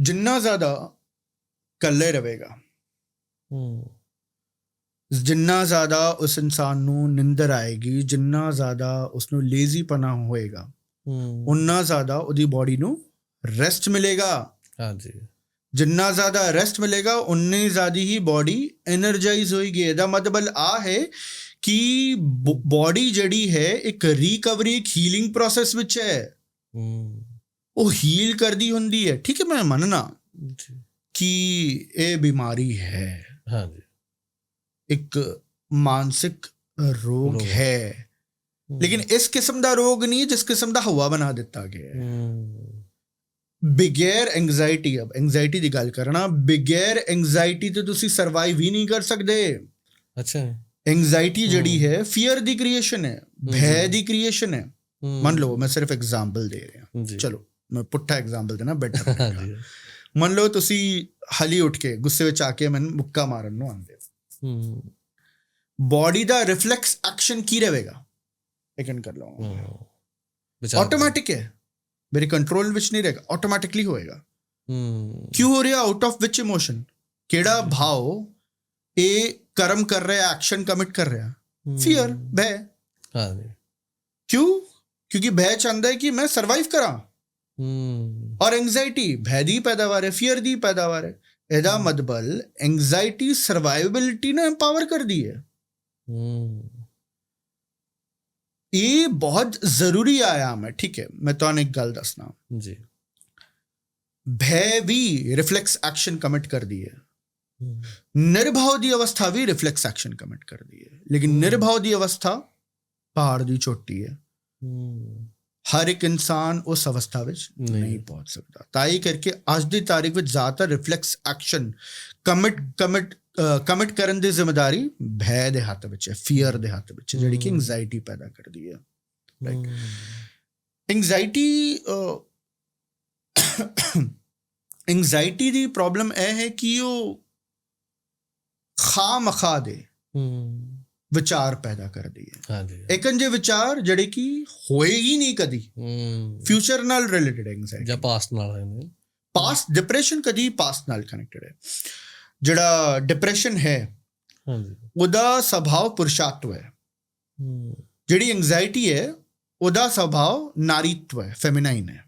ਜਿੰਨਾ ਜ਼ਿਆਦਾ ਇਕੱਲੇ ਰਹੇਗਾ, ਜਿੰਨਾ ਜ਼ਿਆਦਾ ਉਸ ਇਨਸਾਨ ਨੂੰ ਨਿੰਦਰ ਆਏਗੀ, ਜਿੰਨਾ ਜ਼ਿਆਦਾ ਉਸਨੂੰ ਲੇਜ਼ੀਪਨਾ ਹੋਏਗਾ, ਉਨਾ ਜ਼ਿਆਦਾ ਉਹਦੀ ਬੋਡੀ ਨੂੰ ਰੈਸਟ ਮਿਲੇਗਾ। ਹਾਂਜੀ, ਜਿੰਨਾ ਜ਼ਿਆਦਾ ਰੈਸਟ ਮਿਲੇਗਾ ਉਨੀ ਜ਼ਿਆਦਾ ਹੀ ਬੋਡੀ ਐਨਰਜਾਈਜ਼ ਹੋਏਗੀ। ਇਹਦਾ ਮਤਲਬ ਆ ਹੈ ਕਿ ਬੋਡੀ ਜਿਹੜੀ ਹੈ ਇੱਕ ਰਿਕਵਰੀ, ਇੱਕ ਹੀਲਿੰਗ ਪ੍ਰੋਸੈਸ ਵਿੱਚ ਹੈ, ਉਹ ਹੀਲ ਕਰਦੀ ਹੁੰਦੀ ਹੈ। ਠੀਕ ਹੈ, ਮੈਂ ਮੰਨਣਾ ਕਿ ਇਹ ਬਿਮਾਰੀ ਹੈ, ਹਾਂਜੀ, ਇੱਕ ਮਾਨਸਿਕ ਰੋਗ ਹੈ, ਲੇਕਿਨ ਇਸ ਕਿਸਮ ਦਾ ਰੋਗ ਨਹੀਂ ਜਿਸ ਕਿਸਮ ਦਾ ਹਵਾ ਬਣਾ ਦਿੱਤਾ ਗਿਆ ਹੈ। ਬਗੈਰ ਐਂਗਜ਼ਾਇਟੀ, ਅਬ ਐਂਗਜ਼ਾਇਟੀ ਦੀ ਗੱਲ ਕਰਨਾ, ਬਗੈਰ ਐਂਗਜ਼ਾਇਟੀ ਤੇ ਤੁਸੀਂ ਸਰਵਾਈਵ ਹੀ ਨਹੀਂ ਕਰ ਸਕਦੇ। ਅੱਛਾ, ਐਂਗਜ਼ਾਇਟੀ ਜਿਹੜੀ ਹੈ ਫੀਅਰ ਦੀ ਕ੍ਰੀਏਸ਼ਨ ਹੈ, ਭੈ ਦੀ ਕ੍ਰੀਏਸ਼ਨ ਹੈ। ਮੰਨ ਲਓ, ਮੈਂ ਸਿਰਫ ਐਗਜ਼ਾਮਪਲ ਦੇ ਰਿਹਾ, ਚਲੋ ਮੈਂ ਪੁੱਠਾ ਐਗਜ਼ਾਮਪਲ ਦੇਣਾ ਬੈਟਰ। ਮੰਨ ਲਓ ਤੁਸੀਂ ਹਾਲੀ ਉੱਠ ਕੇ ਗੁੱਸੇ ਵਿੱਚ ਆ ਕੇ ਮੈਨੂੰ ਮੁੱਕਾ ਮਾਰਨ ਨੂੰ ਆਉਂਦੇ ਹੋ, ਬੋਡੀ ਦਾ ਰਿਫਲੈਕਸ ਐਕਸ਼ਨ ਕੀ ਰਹੇਗਾ? ਯਕੀਨ ਕਰ ਲਓ, ਆਟੋਮੈਟਿਕ ਹੈ, ਮੇਰੇ ਕੰਟਰੋਲ ਵਿੱਚ ਨਹੀਂ ਰਹੇਗਾ, ਆਟੋਮੈਟਿਕਲੀ ਹੋਏਗਾ। ਕਿਉਂ ਹੋ ਰਿਹਾ? ਆਊਟ ਆਫ ਵਿਚ ਇਮੋਸ਼ਨ, ਕਿਹੜਾ ਭਾਵ ਇਹ ਕਰਮ ਕਰ ਰਿਹਾ, ਐਕਸ਼ਨ ਕਮਿਟ ਕਰ ਰਿਹਾ? ਫੀਅਰ, ਭੈ। ਕਿਉਂ? ਕਿਉਂਕਿ ਭੈ ਚਾਹੁੰਦਾ ਹੈ ਕਿ ਮੈਂ ਸਰਵਾਈਵ ਕਰਾਂ, ਔਰ ਐਂਗਜ਼ਾਇਟੀ ਭੈ ਦੀ ਪੈਦਾਵਾਰ ਹੈ, ਫੀਅਰ ਦੀ ਪੈਦਾਵਾਰ ਹੈ। ਇਹਦਾ ਮਤਲਬ ਐਂਗਜ਼ਾਇਟੀ ਸਰਵਾਈਵਿਬਿਲਿਟੀ ਨੂੰ ਐਮਪਾਵਰ ਕਰਦੀ ਹੈ। ਇਹ ਬਹੁਤ ਜ਼ਰੂਰੀ ਆयाम है। ठीक है, मैं ਤੁਹਾਨੂੰ ਇੱਕ ਗੱਲ ਦੱਸਣਾ ਜੀ। ਭੈ ਵੀ ਰਿਫਲੈਕਸ ਐਕਸ਼ਨ ਕਮਿਟ ਕਰਦੀ ਹੈ, ਨਿਰਭਉ ਦੀ ਅਵਸਥਾ ਵੀ ਰਿਫਲੈਕਸ ਐਕਸ਼ਨ ਕਮਿਟ ਕਰਦੀ ਹੈ, ਲੇਕਿਨ ਨਿਰਭਉ ਦੀ ਅਵਸਥਾ ਪਹਾੜ ਦੀ ਚੋਟੀ ਹੈ। ਹਰ ਇੱਕ ਇਨਸਾਨ ਉਸ ਅਵਸਥਾ ਵਿੱਚ ਨਹੀਂ ਪਹੁੰਚ ਸਕਦਾ। ਤਾਂ ਇਹ ਕਰਕੇ ਅੱਜ ਦੀ ਤਾਰੀਖ ਵਿੱਚ ਜ਼ਿਆਦਾਤਰ ਰਿਫਲੈਕਸ ਐਕਸ਼ਨ ਕਮਿਟ ਕਰਨ ਦੀ ਜ਼ਿੰਮੇਵਾਰੀ ਭੈ ਦੇ ਹੱਥ ਵਿੱਚ ਹੈ, ਫੀਅਰ ਦੇ ਹੱਥ ਵਿੱਚ, ਜਿਹੜੀ ਕਿ ਐਂਗਜ਼ਾਇਟੀ ਪੈਦਾ ਕਰਦੀ ਹੈ। ਲਾਈਕ ਐਂਗਜ਼ਾਇਟੀ ਦੀ ਪ੍ਰੋਬਲਮ ਇਹ ਹੈ ਕਿ ਉਹ ਖਾਮਖਾ ਦੇ ਵਿਚਾਰ ਪੈਦਾ ਕਰਦੀ ਹੈ। ਇੱਕਨ ਜੇ ਵਿਚਾਰ ਜਿਹੜੇ ਕਿ ਹੋਏ ਹੀ ਨਹੀਂ ਕਦੀ, ਫਿਊਚਰ ਨਾਲ ਰਿਲੇਟਡ ਐਂਗਜ਼ਾਇਟੀ ਜਾਂ ਪਾਸਟ ਨਾਲ, ਪਾਸਟ ਡਿਪਰੈਸ਼ਨ ਕਦੀ ਪਾਸਟ ਨਾਲ ਕਨੈਕਟਡ ਹੈ। ਜਿਹੜਾ ਡਿਪਰੈਸ਼ਨ ਹੈ ਉਹਦਾ ਸੁਭਾਅ ਪੁਰਸ਼ਾਤਵ ਹੈ, ਜਿਹੜੀ ਐਂਗਜ਼ਾਇਟੀ ਹੈ ਉਹਦਾ ਸੁਭਾਅ ਨਾਰੀਤਵ ਹੈ, ਫੈਮਿਨਾਈਨ ਹੈ।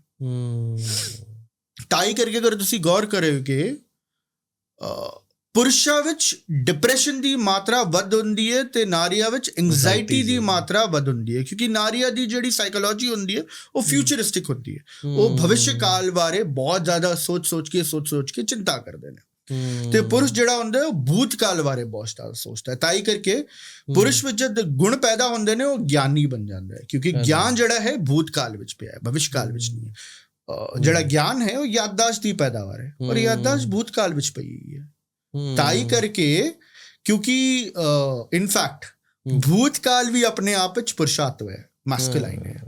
ਤਾਂ ਹੀ ਕਰਕੇ ਅਗਰ ਤੁਸੀਂ ਗੌਰ ਕਰੋਗੇ ਪੁਰਸ਼ਾਂ ਵਿੱਚ ਡਿਪਰੈਸ਼ਨ ਦੀ ਮਾਤਰਾ ਵੱਧ ਹੁੰਦੀ ਹੈ ਤੇ ਨਾਰੀਆਂ ਵਿੱਚ ਐਂਗਜ਼ਾਇਟੀ ਦੀ ਮਾਤਰਾ ਵੱਧ ਹੁੰਦੀ ਹੈ, ਕਿਉਂਕਿ ਨਾਰੀਆਂ ਦੀ ਜਿਹੜੀ ਸਾਈਕੋਲੋਜੀ ਹੁੰਦੀ ਹੈ ਉਹ ਫਿਊਚਰਿਸਟਿਕ ਹੁੰਦੀ ਹੈ। ਉਹ ਭਵਿੱਖ ਕਾਲ ਬਾਰੇ ਬਹੁਤ ਜ਼ਿਆਦਾ ਸੋਚ ਕੇ ਚਿੰਤਾ ਕਰਦੇ ਨੇ, ਤੇ ਪੁਰਸ਼ ਜਿਹੜਾ ਹੁੰਦਾ ਉਹ ਭੂਤਕਾਲ ਬਾਰੇ ਬਹੁਤ ਜ਼ਿਆਦਾ ਸੋਚਦਾ ਹੈ। ਤਾਂ ਹੀ ਕਰਕੇ ਪੁਰਸ਼ ਵਿੱਚ ਜਦ ਗੁਣ ਪੈਦਾ ਹੁੰਦੇ ਨੇ ਉਹ ਗਿਆਨੀ ਬਣ ਜਾਂਦਾ ਹੈ, ਕਿਉਂਕਿ ਗਿਆਨ ਜਿਹੜਾ ਹੈ ਭੂਤਕਾਲ ਵਿੱਚ ਪਿਆ ਹੈ, ਭਵਿੱਖ ਕਾਲ ਵਿੱਚ ਨਹੀਂ ਹੈ। ਜਿਹੜਾ ਗਿਆਨ ਹੈ ਉਹ ਯਾਦਦਾਸ਼ਤ ਦੀ ਪੈਦਾਵਾਰ ਹੈ, ਔਰ ਯਾਦਦਾਸ਼ਤ ਭੂਤਕਾਲ ਵਿੱਚ ਪਈ ਹੋਈ ਹੈ। ਤਾਂ ਹੀ ਕਰਕੇ ਕਿਉਂਕਿ ਇਨਫੈਕਟ ਭੂਤਕਾਲ ਵੀ ਆਪਣੇ ਆਪ ਵਿੱਚ ਪੁਰਸ਼ਾਤਵ ਹੈ, ਮੈਸਕੁਲਾਈਨ ਹੈ,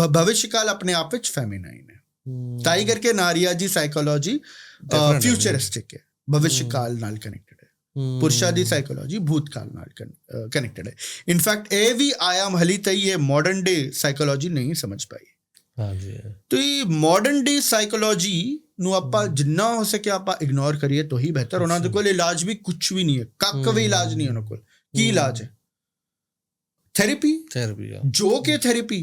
ਭਵਿੱਖਕਾਲ ਆਪਣੇ ਆਪ ਵਿੱਚ ਫੈਮਿਨਾਈਨ ਹੈ। ਤਾਂ ਹੀ ਕਰਕੇ ਨਾਰੀਆਂ ਦੀ ਸਾਈਕੋਲੋਜੀ ਫਿਊਚਰਿਸਟਿਕ ਹੈ, ਭਵਿੱਖਕਾਲ ਨਾਲ ਕਨੈਕਟਡ ਹੈ। ਪੁਰਸ਼ਾਂ ਦੀ ਸਾਈਕੋਲੋਜੀ ਭੂਤਕਾਲ ਨਾਲ ਕਨੈਕਟਡ ਹੈ। ਇਨਫੈਕਟ ਇਹ ਵੀ ਆयाम ਹਲੀ ਤੱਕ ਇਹ ਮਾਡਰਨ ਡੇ ਸਾਈਕੋਲੋਜੀ ਨਹੀਂ ਸਮਝ ਪਾਈ। तो ये मॉडर्न डे साइकोलॉजी ਨੂੰ ਆਪਾਂ ਜਿੰਨਾ ਹੋ ਸਕੇ ਆਪਾਂ ਇਗਨੋਰ ਕਰੀਏ ਤਾਂ ਹੀ ਬਿਹਤਰ। ਉਹਨਾਂ ਦੇ ਕੋਲ ਇਲਾਜ ਵੀ ਕੁਛ ਵੀ ਨਹੀਂ ਹੈ, ਕੱਖ ਵੀ ਇਲਾਜ ਨਹੀਂ ਉਹਨਾਂ ਕੋਲ। ਕੀ ਇਲਾਜ ਹੈ? ਥੈਰੇਪੀ, ਜੋ ਕਿ ਥੈਰੇਪੀ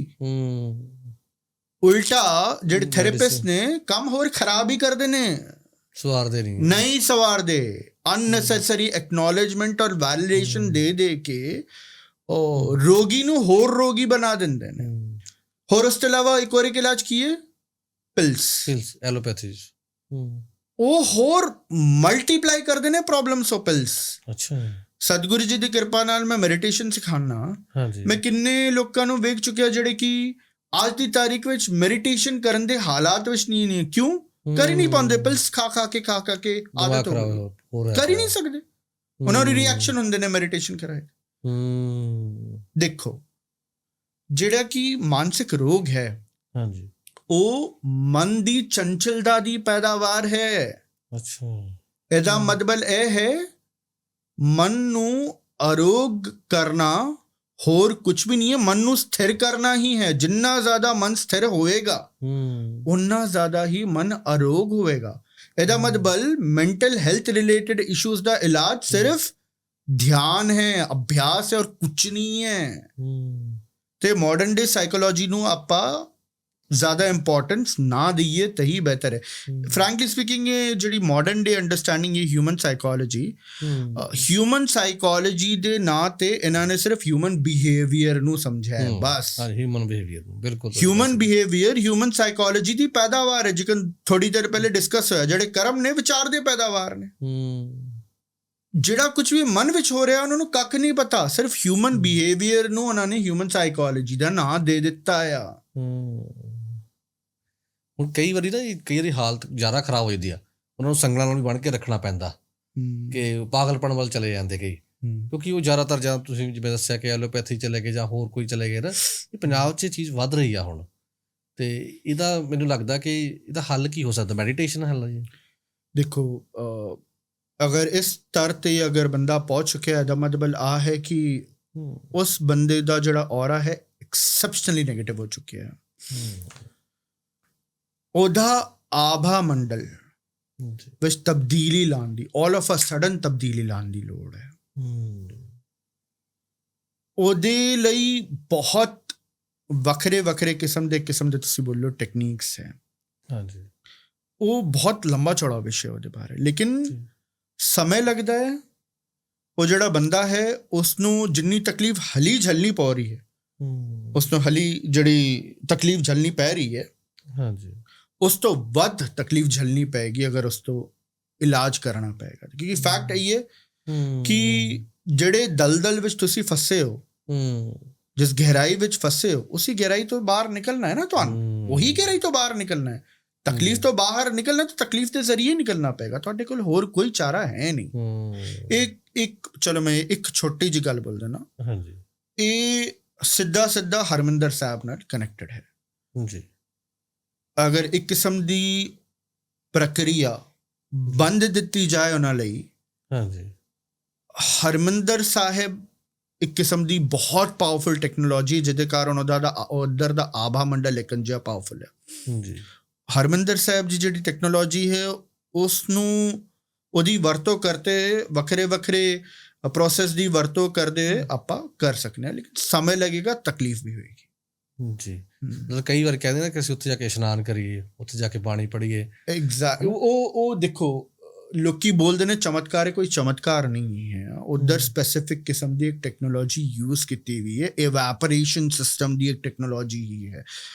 ਉਲਟਾ ਜਿਹੜੇ ਥੈਰੇਪਿਸਟ ਨੇ ਕੰਮ ਹੋਰ ਖਰਾਬ ਹੀ ਕਰਦੇ ਨੇ, ਸਵਾਰਦੇ ਨਹੀਂ ਸਵਾਰਦੇ। ਅਨਨੈਸੈਸਰੀ ਐਕਨੋਲੇਜਮੈਂਟ ਔਰ ਵੈਲੀਡੇਸ਼ਨ ਦੇ ਕੇ ਉਹ ਰੋਗੀ ਨੂੰ ਹੋਰ ਰੋਗੀ ਬਣਾ ਦਿੰਦੇ ਨੇ। ਹੋਰ ਉਸ ਤੋਂ ਇਲਾਵਾ ਇੱਕ ਹੋਰ ਇੱਕ ਇਲਾਜ ਕੀ ਹੈ? Pills, allopathy. ਉਹ ਹੋਰ ਮਲਟੀਪਲਾਈ ਕਰਦੇ ਨੇ ਪ੍ਰੋਬਲਮਸ ਆਫ ਪਿਲਸ। ਅੱਛਾ, ਸਤਿਗੁਰੂ ਜੀ ਦੀ ਕਿਰਪਾ ਨਾਲ ਮੈਂ ਮੈਡੀਟੇਸ਼ਨ ਸਿਖਾਉਣਾ, ਮੈਂ ਕਿੰਨੇ ਲੋਕਾਂ ਨੂੰ ਵੇਖ ਚੁੱਕਿਆ ਜਿਹੜੇ ਕਿ ਅੱਜ ਦੀ ਤਾਰੀਖ ਵਿੱਚ ਮੈਡੀਟੇਸ਼ਨ ਕਰਨ ਦੇ ਹਾਲਾਤ ਵਿੱਚ ਨਹੀਂ ਨੇ। ਕਿਉਂ? ਕਰ ਹੀ ਨਹੀਂ ਪਾਉਂਦੇ, ਪਿਲਸ ਖਾ ਕੇ ਆਦਤ ਹੋ ਗਈ, ਕਰ ਹੀ ਨਹੀਂ ਸਕਦੇ। ਉਹਨਾਂ ਦੇ ਰਿਐਕਸ਼ਨ ਹੁੰਦੇ ਨੇ ਮੈਡੀਟੇਸ਼ਨ ਕਰਾਏ। ਦੇਖੋ, ਜਿਹੜਾ ਕਿ ਮਾਨਸਿਕ ਰੋਗ ਹੈ ਉਹ ਮਨ ਦੀ ਚੰਚਲਤਾ ਦੀ ਪੈਦਾਵਾਰ ਹੈ। ਅੱਛਾ, ਇਹਦਾ ਮਤਲਬ ਇਹ ਹੈ ਮਨ ਨੂੰ ਅਰੋਗ ਕਰਨਾ ਹੋਰ ਕੁਝ ਵੀ ਨਹੀਂ ਹੈ, ਮਨ ਨੂੰ ਸਥਿਰ ਕਰਨਾ ਹੀ ਹੈ। ਜਿੰਨਾ ਜ਼ਿਆਦਾ ਮਨ ਸਥਿਰ ਹੋਏਗਾ ਉਨਾ ਜ਼ਿਆਦਾ ਹੀ ਮਨ ਅਰੋਗ ਹੋਏਗਾ। ਇਹਦਾ ਮਤਲਬ ਮੈਂਟਲ ਹੈਲਥ ਰਿਲੇਟਡ ਇਸ਼ੂਜ਼ ਦਾ ਇਲਾਜ ਸਿਰਫ ਧਿਆਨ ਹੈ, ਅਭਿਆਸ ਹੈ, ਔਰ ਕੁਝ ਨਹੀਂ ਹੈ। ਤੇ ਮਾਡਰਨ ਡੇ ਸਾਈਕੋਲੋਜੀ ਨੂੰ ਆਪਾਂ ਜ਼ਿਆਦਾ ਇੰਪੋਰਟੈਂਸ ਨਾ ਦਈਏ ਤਾਂ ਹੀ ਬਿਹਤਰ ਹੈ। ਫਰੈਂਕਲੀ ਸਪੀਕਿੰਗ ਇਹ ਜਿਹੜੀ ਮਾਡਰਨ ਡੇ ਅੰਡਰਸਟੈਂਡਿੰਗ ਹੈ ਹਿਊਮਨ ਸਾਈਕੋਲੋਜੀ ਦੇ ਨਾਂ ਤੇ ਇਹਨਾਂ ਨੇ ਸਿਰਫ ਹਿਊਮਨ ਬਿਹੇਵੀਅਰ ਨੂੰ ਸਮਝਿਆ ਹੈ ਬਸ। ਹਿਊਮਨ ਬਿਹੇਵੀਅਰ ਨੂੰ ਬਿਲਕੁਲ, ਹਿਊਮਨ ਬਿਹੇਵੀਅਰ ਹਿਊਮਨ ਸਾਈਕੋਲੋਜੀ ਦੀ ਪੈਦਾਵਾਰ ਹੈ। ਜਿਵੇਂ ਥੋੜੀ ਦੇਰ ਪਹਿਲੇ ਡਿਸਕਸ ਹੋਇਆ, ਜਿਹੜੇ ਕਰਮ ਨੇ ਵਿਚਾਰ ਦੇ ਪੈਦਾਵਾਰ ਨੇ। ਜਿਹੜਾ ਕੁਝ ਵੀ ਮਨ ਵਿੱਚ ਹੋ ਰਿਹਾ ਉਹਨਾਂ ਨੂੰ ਕੱਖ ਨਹੀਂ ਪਤਾ, ਸਿਰਫ ਹਿਊਮਨ ਬਿਹੇਵੀਅਰ ਨੂੰ ਉਹਨਾਂ ਨੇ ਹਿਊਮਨ ਸਾਈਕੋਲੋਜੀ ਦਾ ਨਾਂ ਦੇ ਦਿੱਤਾ ਆ। ਹੁਣ ਕਈ ਵਾਰੀ ਹਾਲਤ ਜ਼ਿਆਦਾ ਖਰਾਬ ਹੋ ਜਾਂਦੀ ਆ, ਉਹਨਾਂ ਨੂੰ ਸੰਗਲਾਂ ਨਾਲ ਵੀ ਬਣ ਕੇ ਰੱਖਣਾ ਪੈਂਦਾ ਕਿ ਪਾਗਲਪਣ ਵੱਲ ਚਲੇ ਜਾਂਦੇ ਕਈ, ਕਿਉਂਕਿ ਉਹ ਜ਼ਿਆਦਾਤਰ ਜਾਂ ਤੁਸੀਂ ਜਿਵੇਂ ਦੱਸਿਆ ਕਿ ਐਲੋਪੈਥੀ ਚਲੇ ਗਏ ਜਾਂ ਹੋਰ ਕੋਈ ਚਲੇ ਗਏ ਨਾ। ਇਹ ਪੰਜਾਬ 'ਚ ਇਹ ਚੀਜ਼ ਵੱਧ ਰਹੀ ਆ ਹੁਣ, ਤੇ ਇਹਦਾ ਮੈਨੂੰ ਲੱਗਦਾ ਕਿ ਇਹਦਾ ਹੱਲ ਕੀ ਹੋ ਸਕਦਾ? ਮੈਡੀਟੇਸ਼ਨ ਹੱਲ ਹੈ ਜੀ। ਦੇਖੋ, ਅਗਰ ਇਸ ਸਤਰ ਤੇ ਅਗਰ ਬੰਦਾ ਪਹੁੰਚ ਚੁੱਕਿਆ, ਇਹਦਾ ਮਤਲਬ ਆ ਹੈ ਕਿ ਉਸ ਬੰਦੇ ਦਾ ਜਿਹੜਾ ਔਰਾ ਹੈ ਐਕਸੈਪਸ਼ਨਲੀ ਨੈਗੇਟਿਵ ਹੋ ਚੁੱਕਿਆ ਹੈ। ਉਹਦਾ ਆਭਾ ਮੰਡਲ ਵਿੱਚ ਤਬਦੀਲੀ ਲਾਉਣ ਦੀ, ਆਲ ਆਫ ਅ ਸਡਨ ਤਬਦੀਲੀ ਲਾਉਣ ਦੀ ਲੋੜ ਹੈ। ਉਹਦੇ ਲਈ ਬਹੁਤ ਵੱਖਰੇ ਕਿਸਮ ਦੇ ਤੁਸੀਂ ਬੋਲੋ ਟੈਕਨੀਕਸ ਹੈ। ਉਹ ਬਹੁਤ ਲੰਬਾ ਚੌੜਾ ਵਿਸ਼ਾ ਉਹਦੇ ਬਾਰੇ, ਲੇਕਿਨ ਸਮੇਂ ਲੱਗਦਾ ਹੈ। ਉਹ ਜਿਹੜਾ ਬੰਦਾ ਹੈ ਉਸ ਨੂੰ ਜਿੰਨੀ ਤਕਲੀਫ ਝੱਲਣੀ ਪੈ ਰਹੀ ਹੈ ਉਸ ਨੂੰ ਹਲੀ ਜਿਹੜੀ ਤਕਲੀਫ ਝੱਲਣੀ ਪੈ ਰਹੀ ਹੈ, ਹਾਂਜੀ, ਉਸ ਤੋਂ ਵੱਧ ਤਕਲੀਫ ਝੱਲਣੀ ਪਏਗੀ ਅਗਰ ਉਸ ਤੋਂ ਇਲਾਜ ਕਰਨਾ ਪਏਗਾ। ਕਿਉਂਕਿ ਫੈਕਟ ਇਹ ਹੈ ਕਿ ਜਿਹੜੇ ਦਲਦਲ ਵਿੱਚ ਤੁਸੀਂ ਫਸੇ ਹੋ, ਜਿਸ ਗਹਿਰਾਈ ਵਿੱਚ ਫਸੇ ਹੋ, ਉਸੇ ਗਹਿਰਾਈ ਤੋਂ ਬਾਹਰ ਨਿਕਲਣਾ ਹੈ ਨਾ ਤੁਹਾਨੂੰ, ਉਹੀ ਗਹਿਰਾਈ ਤੋਂ ਬਾਹਰ ਨਿਕਲਣਾ ਹੈ। ਤਕਲੀਫ ਤੋਂ ਬਾਹਰ ਨਿਕਲਣਾ ਤਾਂ ਤਕਲੀਫ ਦੇ ਜ਼ਰੀਏ ਨਿਕਲਣਾ ਪਏਗਾ, ਤੁਹਾਡੇ ਕੋਲ ਹੋਰ ਕੋਈ ਚਾਰਾ ਹੈ ਨਹੀਂ। ਇੱਕ ਚਲੋ ਮੈਂ ਇੱਕ ਛੋਟੀ ਜਿਹੀ ਗੱਲ ਬੋਲ ਦੇਣਾ, ਇਹ ਸਿੱਧਾ ਹਰਮਿੰਦਰ ਸਾਹਿਬ ਨਾਲ ਕਨੈਕਟਡ ਹੈ ਜੀ। ਅਗਰ ਇੱਕ ਕਿਸਮ ਦੀ ਪ੍ਰਕਿਰਿਆ ਬੰਦ ਦਿੱਤੀ ਜਾਏ ਉਹਨਾਂ ਲਈ, ਹਰਮਿੰਦਰ ਸਾਹਿਬ ਇੱਕ ਕਿਸਮ ਦੀ ਬਹੁਤ ਪਾਵਰਫੁਲ ਟੈਕਨੋਲੋਜੀ, ਜਿਹਦੇ ਕਾਰਨ ਉੱਧਰ ਦਾ ਆਭਾ ਮੰਡਲ ਇੱਕ ਜਿਹਾ ਪਾਵਰਫੁਲ ਹੈ ਜੀ। ਹਰਮਿੰਦਰ ਸਾਹਿਬ ਦੀ ਜਿਹੜੀ ਟੈਕਨੋਲੋਜੀ ਹੈ, ਉਸ ਨੂੰ ਉਹਦੀ ਵਰਤੋਂ ਕਰਦੇ, ਵੱਖਰੇ ਪ੍ਰੋਸੈਸ ਦੀ ਵਰਤੋਂ ਕਰਦੇ ਆਪਾਂ ਕਰ ਸਕਦੇ ਹਾਂ, ਲੇਕਿਨ ਸਮੇਂ ਲੱਗੇਗਾ, ਤਕਲੀਫ ਵੀ ਹੋਏਗੀ ਜੀ। ਮਤਲਬ ਕਈ ਵਾਰ ਕਹਿੰਦੇ ਨਾ ਕਿ ਅਸੀਂ ਉੱਥੇ ਜਾ ਕੇ ਇਸ਼ਨਾਨ ਕਰੀਏ, ਉੱਥੇ ਜਾ ਕੇ ਪਾਣੀ ਪੜੀਏ। ਐਗਜ਼ੈਕਟ, ਉਹ ਦੇਖੋ ਲੋਕੀ ਬੋਲਦੇ ਨੇ ਚਮਤਕਾਰ ਹੈ, ਕੋਈ ਚਮਤਕਾਰ ਨਹੀਂ ਹੈ। ਉਧਰ ਸਪੈਸੀਫਿਕ ਕਿਸਮ ਦੀ ਇੱਕ ਟੈਕਨੋਲੋਜੀ ਯੂਜ਼ ਕੀਤੀ ਹੋਈ ਹੈ, ਇਵੈਪੋਰੇਸ਼ਨ ਸਿਸਟਮ ਦੀ ਇੱਕ ਟੈਕਨੋਲੋਜੀ ਹੀ ਹੈ।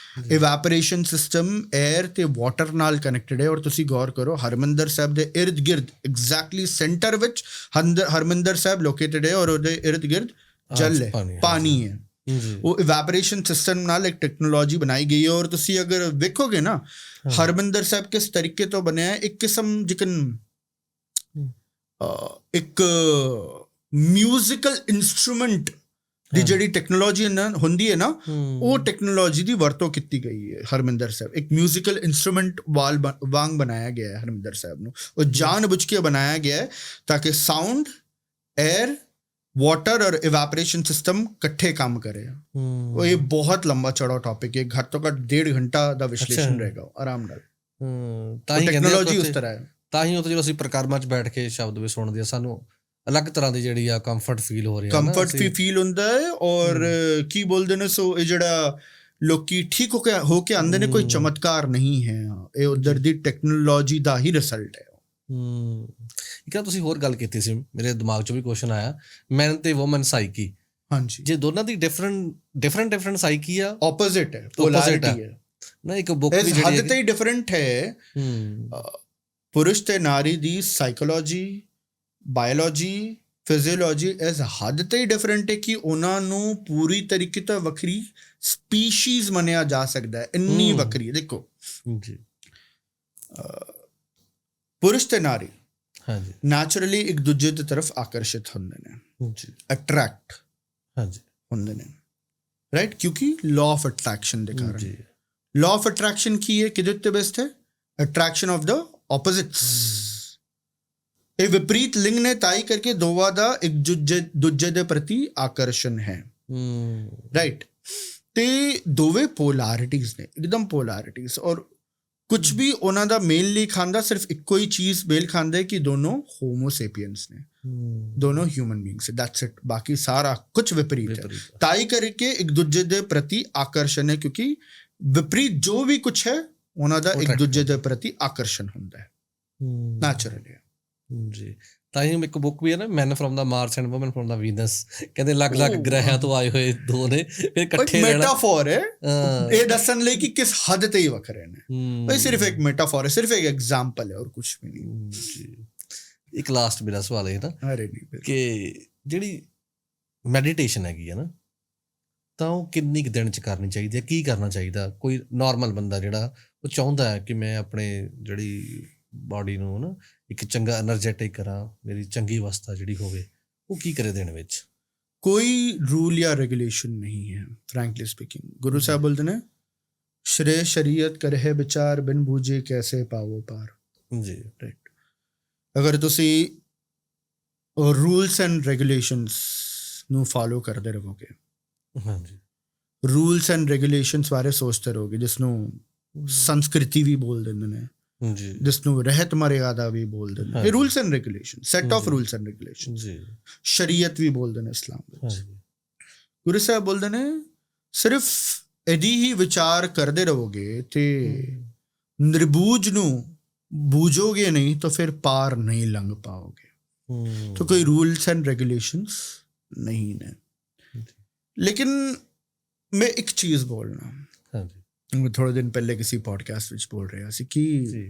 ਇਵੈਪੋਰੇਸ਼ਨ ਸਿਸਟਮ 에ਅਰ ਤੇ ਵਾਟਰ ਨਾਲ ਕਨੈਕਟਡ ਹੈ। ਔਰ ਤੁਸੀਂ ਗੌਰ ਕਰੋ, ਹਰਮਿੰਦਰ ਸਾਹਿਬ ਦੇ ਇਰਦ ਗਿਰਦ ਐਗਜ਼ੈਕਟਲੀ ਸੈਂਟਰ ਵਿੱਚ ਹਰਮਿੰਦਰ ਸਾਹਿਬ ਲੋਕੇਟਡ ਹੈ, ਔਰ ਉਹਦੇ ਇਰਦ ਗਿਰਦ ਜਲ ਹੈ, ਪਾਣੀ ਹੈ। ਉਹ ਇਵੈਪੋਰੇਸ਼ਨ ਸਿਸਟਮ ਨਾਲ ਇੱਕ ਟੈਕਨੋਲੋਜੀ ਬਣਾਈ ਗਈ ਹੈ। ਔਰ ਤੁਸੀਂ ਅਗਰ ਵੇਖੋਗੇ ਨਾ, ਹਰਮਿੰਦਰ ਸਾਹਿਬ ਕਿਸ ਤਰੀਕੇ ਤੋਂ ਬਣਿਆ ਹੈ, ਇੱਕ ਕਿਸਮ ਜਿਕਨ ਇੱਕ ਮਿਊਜ਼ੀਕਲ ਇੰਸਟਰੂਮੈਂਟ ਦੀ ਜਿਹੜੀ ਟੈਕਨੋਲੋਜੀ ਹੁੰਦੀ ਹੈ ਨਾ, ਉਹ ਟੈਕਨੋਲੋਜੀ ਦੀ ਵਰਤੋਂ ਕੀਤੀ ਗਈ ਹੈ ਹਰਮਿੰਦਰ ਸਾਹਿਬ। ਇੱਕ ਮਿਊਜ਼ੀਕਲ ਇੰਸਟਰੂਮੈਂਟ ਵਾਂਗ ਬਣਾਇਆ ਗਿਆ ਹੈ ਹਰਮਿੰਦਰ ਸਾਹਿਬ ਨੂੰ, ਉਹ ਜਾਣ-ਬੁੱਝ ਕੇ ਬਣਾਇਆ ਗਿਆ ਹੈ ਤਾਂ ਕਿ ਸਾਊਂਡ, 에ਅਰ, ਵਾਟਰ ਔਰ ਇਵੈਪੋਰੇਸ਼ਨ ਸਿਸਟਮ ਇਕੱਠੇ ਕੰਮ ਕਰੇ। ਉਹ ਇਹ ਬਹੁਤ ਲੰਬਾ ਚੌੜਾ ਟੌਪਿਕ ਹੈ, ਘੱਟ ਤੋਂ ਘੱਟ 1.5 ਘੰਟਾ ਦਾ ਵਿਸ਼ਲੇਸ਼ਣ ਰਹੇਗਾ ਆਰਾਮ ਨਾਲ। ਟੈਕਨੋਲੋਜੀ ਉਸ ਤਰ੍ਹਾਂ ਹੈ, ਤਾਂ ਹੀ ਉਹ ਜਦੋਂ ਅਸੀਂ ਪ੍ਰਕਰਮਾਂ 'ਚ ਬੈਠ ਕੇ ਸ਼ਬਦ ਵੀ ਸੁਣਦੇ ਆ, ਸਾਨੂੰ ਅਲੱਗ ਤਰ੍ਹਾਂ ਦੀ ਜਿਹੜੀ ਆ ਕੰਫਰਟ ਫੀਲ ਹੋ ਰਹੀ ਹੈ, ਕੰਫਰਟ ਵੀ ਫੀਲ ਹੁੰਦਾ ਹੈ। ਔਰ ਕੀ ਬੋਲਦੇ ਨੇ, ਸੋ ਇਹ ਜਿਹੜਾ ਲੋਕੀ ਠੀਕ ਹੋ ਕੇ ਆਉਂਦੇ ਨੇ, ਕੋਈ ਚਮਤਕਾਰ ਨਹੀਂ ਹੈ, ਇਹ ਉਧਰ ਦੀ ਟੈਕਨੋਲੋਜੀ ਦਾ ਹੀ ਰਿਜ਼ਲਟ ਹੈ। ਇੱਕ ਤੁਸੀਂ ਹੋਰ ਗੱਲ ਕੀਤੀ ਸੀ, ਮੇਰੇ ਦਿਮਾਗ 'ਚ ਵੀ ਕੁਐਸਚਨ ਆਇਆ, ਮੈਨ ਤੇ ਵੂਮਨ ਸਾਈਕੀ। ਹਾਂਜੀ, ਜੇ ਦੋਨਾਂ ਦੀ ਡਿਫਰੈਂਟ ਸਾਈਕੀ ਆ, ਆਪੋਜ਼ਿਟ ਹੈ, ਪੋਲੈਰਿਟੀ ਹੈ ਨਾ। ਇੱਕ ਬੁੱਕ ਵੀ ਜਿਹੜੀ ਹੱਦ ਤੇ ਹੀ ਡਿਫਰੈਂਟ ਹੈ। ਪੁਰਸ਼ ਤੇ ਨਾਰੀ ਦੀ ਸਾਈਕੋਲੋਜੀ, ਬਾਇਓਲੋਜੀ, ਫਿਜ਼ੀਓਲੋਜੀ ਇਸ ਹੱਦ ਤੇ ਹੀ ਡਿਫਰੈਂਟ ਹੈ ਕਿ ਉਹਨਾਂ ਨੂੰ ਪੂਰੀ ਤਰੀਕੇ ਤੋਂ ਵੱਖਰੀ ਸਪੀਸ਼ੀਜ਼ ਮੰਨਿਆ ਜਾ ਸਕਦਾ ਹੈ, ਇੰਨੀ ਵੱਖਰੀ। ਦੇਖੋ ਜੀ, ਪੁਰਸ਼ ਤੇ ਨਾਰੀ ਨੈਚੁਰਲੀ ਇੱਕ ਦੂਜੇ ਦੀ ਤਰਫ ਆਕਰਸ਼ਿਤ ਹੁੰਦੇ ਨੇ ਜੀ, ਅਟਰੈਕਟ ਹੁੰਦੇ ਨੇ, ਰਾਈਟ, ਕਿਉਂਕਿ ਲਾਅ ਆਫ ਅਟਰੈਕਸ਼ਨ ਦੇ ਕਾਰਨ। ਲਾਅ ਆਫ ਅਟਰੈਕਸ਼ਨ ਕੀ ਹੈ, ਕਿਹਦੇ ਉੱਤੇ ਬੇਸਡ ਹੈ? Attraction of the opposites। ਇਹ ਵਿਪਰੀਤ ਲਿੰਗ ਨੇ ਤਾਈ ਕਰਕੇ ਦੋਵਾਂ ਦਾ ਇੱਕ ਦੂਜੇ ਦੇ ਪ੍ਰਤੀ ਆਕਰਸ਼ਣ ਹੈ, ਰਾਈਟ। ਤੇ ਦੋਵੇਂ ਪੋਲੈਰਿਟੀਜ਼ ਨੇ, ਇੱਕਦਮ ਪੋਲੈਰਿਟੀਜ਼। ਔਰ ਕੁਝ ਵੀ ਉਹਨਾਂ ਦਾ ਮੇਲ ਨਹੀਂ ਖਾਂਦਾ, ਸਿਰਫ ਇੱਕੋ ਹੀ ਚੀਜ਼ ਮੇਲ ਖਾਂਦਾ ਹੈ ਕਿ ਦੋਨੋਂ ਹੋਮੋਸੇਪੀਅਨਸ ਨੇ, ਦੋਨੋਂ ਹਿਊਮਨ ਬੀਇੰਗਸ, ਦੈਟਸ ਇਟ। ਬਾਕੀ ਸਾਰਾ ਕੁਝ ਵਿਪਰੀਤ ਹੈ, ਤਾਈ ਕਰਕੇ ਇੱਕ ਦੂਜੇ ਦੇ ਪ੍ਰਤੀ ਆਕਰਸ਼ਣ ਹੈ, ਕਿਉਂਕਿ ਵਿਪਰੀਤ ਜੋ ਵੀ ਕੁਝ ਹੈ ਉਹਨਾਂ ਦਾ ਇੱਕ ਦੂਜੇ ਦੇ ਪ੍ਰਤੀ ਆਕਰਸ਼ਣ ਹੁੰਦਾ ਹੈ, ਨੈਚੁਰਲੀ ਜੀ। ਤਾਂ ਹੀ ਇੱਕ ਬੁੱਕ ਵੀ ਹੈ ਨਾ, man from the Mars and woman from the Venus, ਕਹਿੰਦੇ ਅਲੱਗ-ਅਲੱਗ ਗ੍ਰਹਿਆਂ ਤੋਂ ਆਏ ਹੋਏ ਦੋ ਨੇ, ਫਿਰ ਇਕੱਠੇ ਰਹਿਣਾ। ਮੈਟਾਫੋਰ ਹੈ ਇਹ ਦੱਸਣ ਲਈ ਕਿ ਕਿਸ ਹੱਦ ਤੇ ਹੀ ਵੱਖਰੇ ਨੇ। ਇਹ ਸਿਰਫ ਇੱਕ ਮੈਟਾਫੋਰ ਹੈ, ਸਿਰਫ ਇੱਕ ਐਗਜ਼ਾਮਪਲ ਹੈ, ਔਰ ਕੁਝ ਵੀ ਨਹੀਂ ਜੀ। ਇੱਕ ਲਾਸਟ ਮੇਰਾ ਸਵਾਲ ਹੈ ਨਾ ਕਿ ਜਿਹੜੀ ਮੈਡੀਟੇਸ਼ਨ ਹੈਗੀ ਹੈ ਨਾ, ਤਾਂ ਉਹ ਕਿੰਨੀ ਕੁ ਦਿਨ 'ਚ ਕਰਨੀ ਚਾਹੀਦੀ ਹੈ, ਕੀ ਕਰਨਾ ਚਾਹੀਦਾ? ਕੋਈ ਨੋਰਮਲ ਬੰਦਾ ਜਿਹੜਾ ਉਹ ਚਾਹੁੰਦਾ ਹੈ ਕਿ ਮੈਂ ਆਪਣੇ ਜਿਹੜੀ ਬਾਡੀ ਨੂੰ ਨਾ ਇੱਕ ਚੰਗਾ ਐਨਰਜੈਟਿਕ ਕਰਾਂ, ਮੇਰੀ ਚੰਗੀ ਅਵਸਥਾ ਜਿਹੜੀ ਹੋਵੇ, ਉਹ ਕੀ ਕਰੇ ਦਿਨ ਵਿੱਚ? ਕੋਈ ਰੂਲ ਜਾਂ ਰੈਗੂਲੇਸ਼ਨ ਨਹੀਂ ਹੈ, ਫਰੈਂਕਲੀ ਸਪੀਕਿੰਗ। ਗੁਰੂ ਸਾਹਿਬ ਬੋਲਦੇ ਨੇ, ਸ਼ਰੇ ਸ਼ਰੀਅਤ ਕਰਹਿ ਵਿਚਾਰ, ਬਿਨ ਬੂਝੇ ਕੈਸੇ ਪਾਵੋ ਪਾਰ ਜੀ, ਰਾਈਟ। ਅਗਰ ਤੁਸੀਂ ਰੂਲਸ ਐਂਡ ਰੈਗੂਲੇਸ਼ਨਸ ਨੂੰ ਫਾਲੋ ਕਰਦੇ ਰਹੋਗੇ, ਹਾਂਜੀ, ਰੂਲਸ ਐਂਡ ਰੈਗੂਲੇਸ਼ਨਸ ਬਾਰੇ ਸੋਚਦੇ ਰਹੋਗੇ, ਜਿਸਨੂੰ ਸੰਸਕ੍ਰਿਤੀ ਵੀ ਬੋਲ ਦਿੰਦੇ ਨੇ, ਜਿਸਨੂੰ ਰਹਿਤ ਮਰਿਆਦਾ ਵੀ ਬੋਲ ਦਿੰਦੇ ਨੇ, rules and regulation, set of rules and regulation, ਸ਼ਰੀਅਤ ਵੀ ਬੋਲਦੇ ਨੇ ਇਸਲਾਮ ਵਿੱਚ। ਗੁਰੂ ਸਾਹਿਬ ਬੋਲਦੇ ਨੇ, ਸਿਰਫ ਇਹਦੀ ਹੀ ਵਿਚਾਰ ਕਰਦੇ ਰਹੋਗੇ ਤੇ ਨਿਰਬੂਝ ਨੂੰ ਬੂਝੋਗੇ ਨਹੀਂ ਤਾਂ ਫਿਰ ਪਾਰ ਨਹੀਂ ਲੰਘ ਪਾਓਗੇ। ਤਾਂ ਕੋਈ ਰੂਲਸ ਐਂਡ ਰੈਗੂਲੇਸ਼ਨਸ ਨਹੀਂ ਨੇ। ਲੇਕਿਨ ਮੈਂ ਇੱਕ ਚੀਜ਼ ਬੋਲਣਾ, ਹਾਂਜੀ ਮੈਂ ਥੋੜੇ ਦਿਨ ਪਹਿਲੇ ਕਿਸੇ ਪੋਡਕਾਸਟ ਵਿੱਚ ਬੋਲ ਰਿਹਾ ਸੀ ਕਿ ਜੀ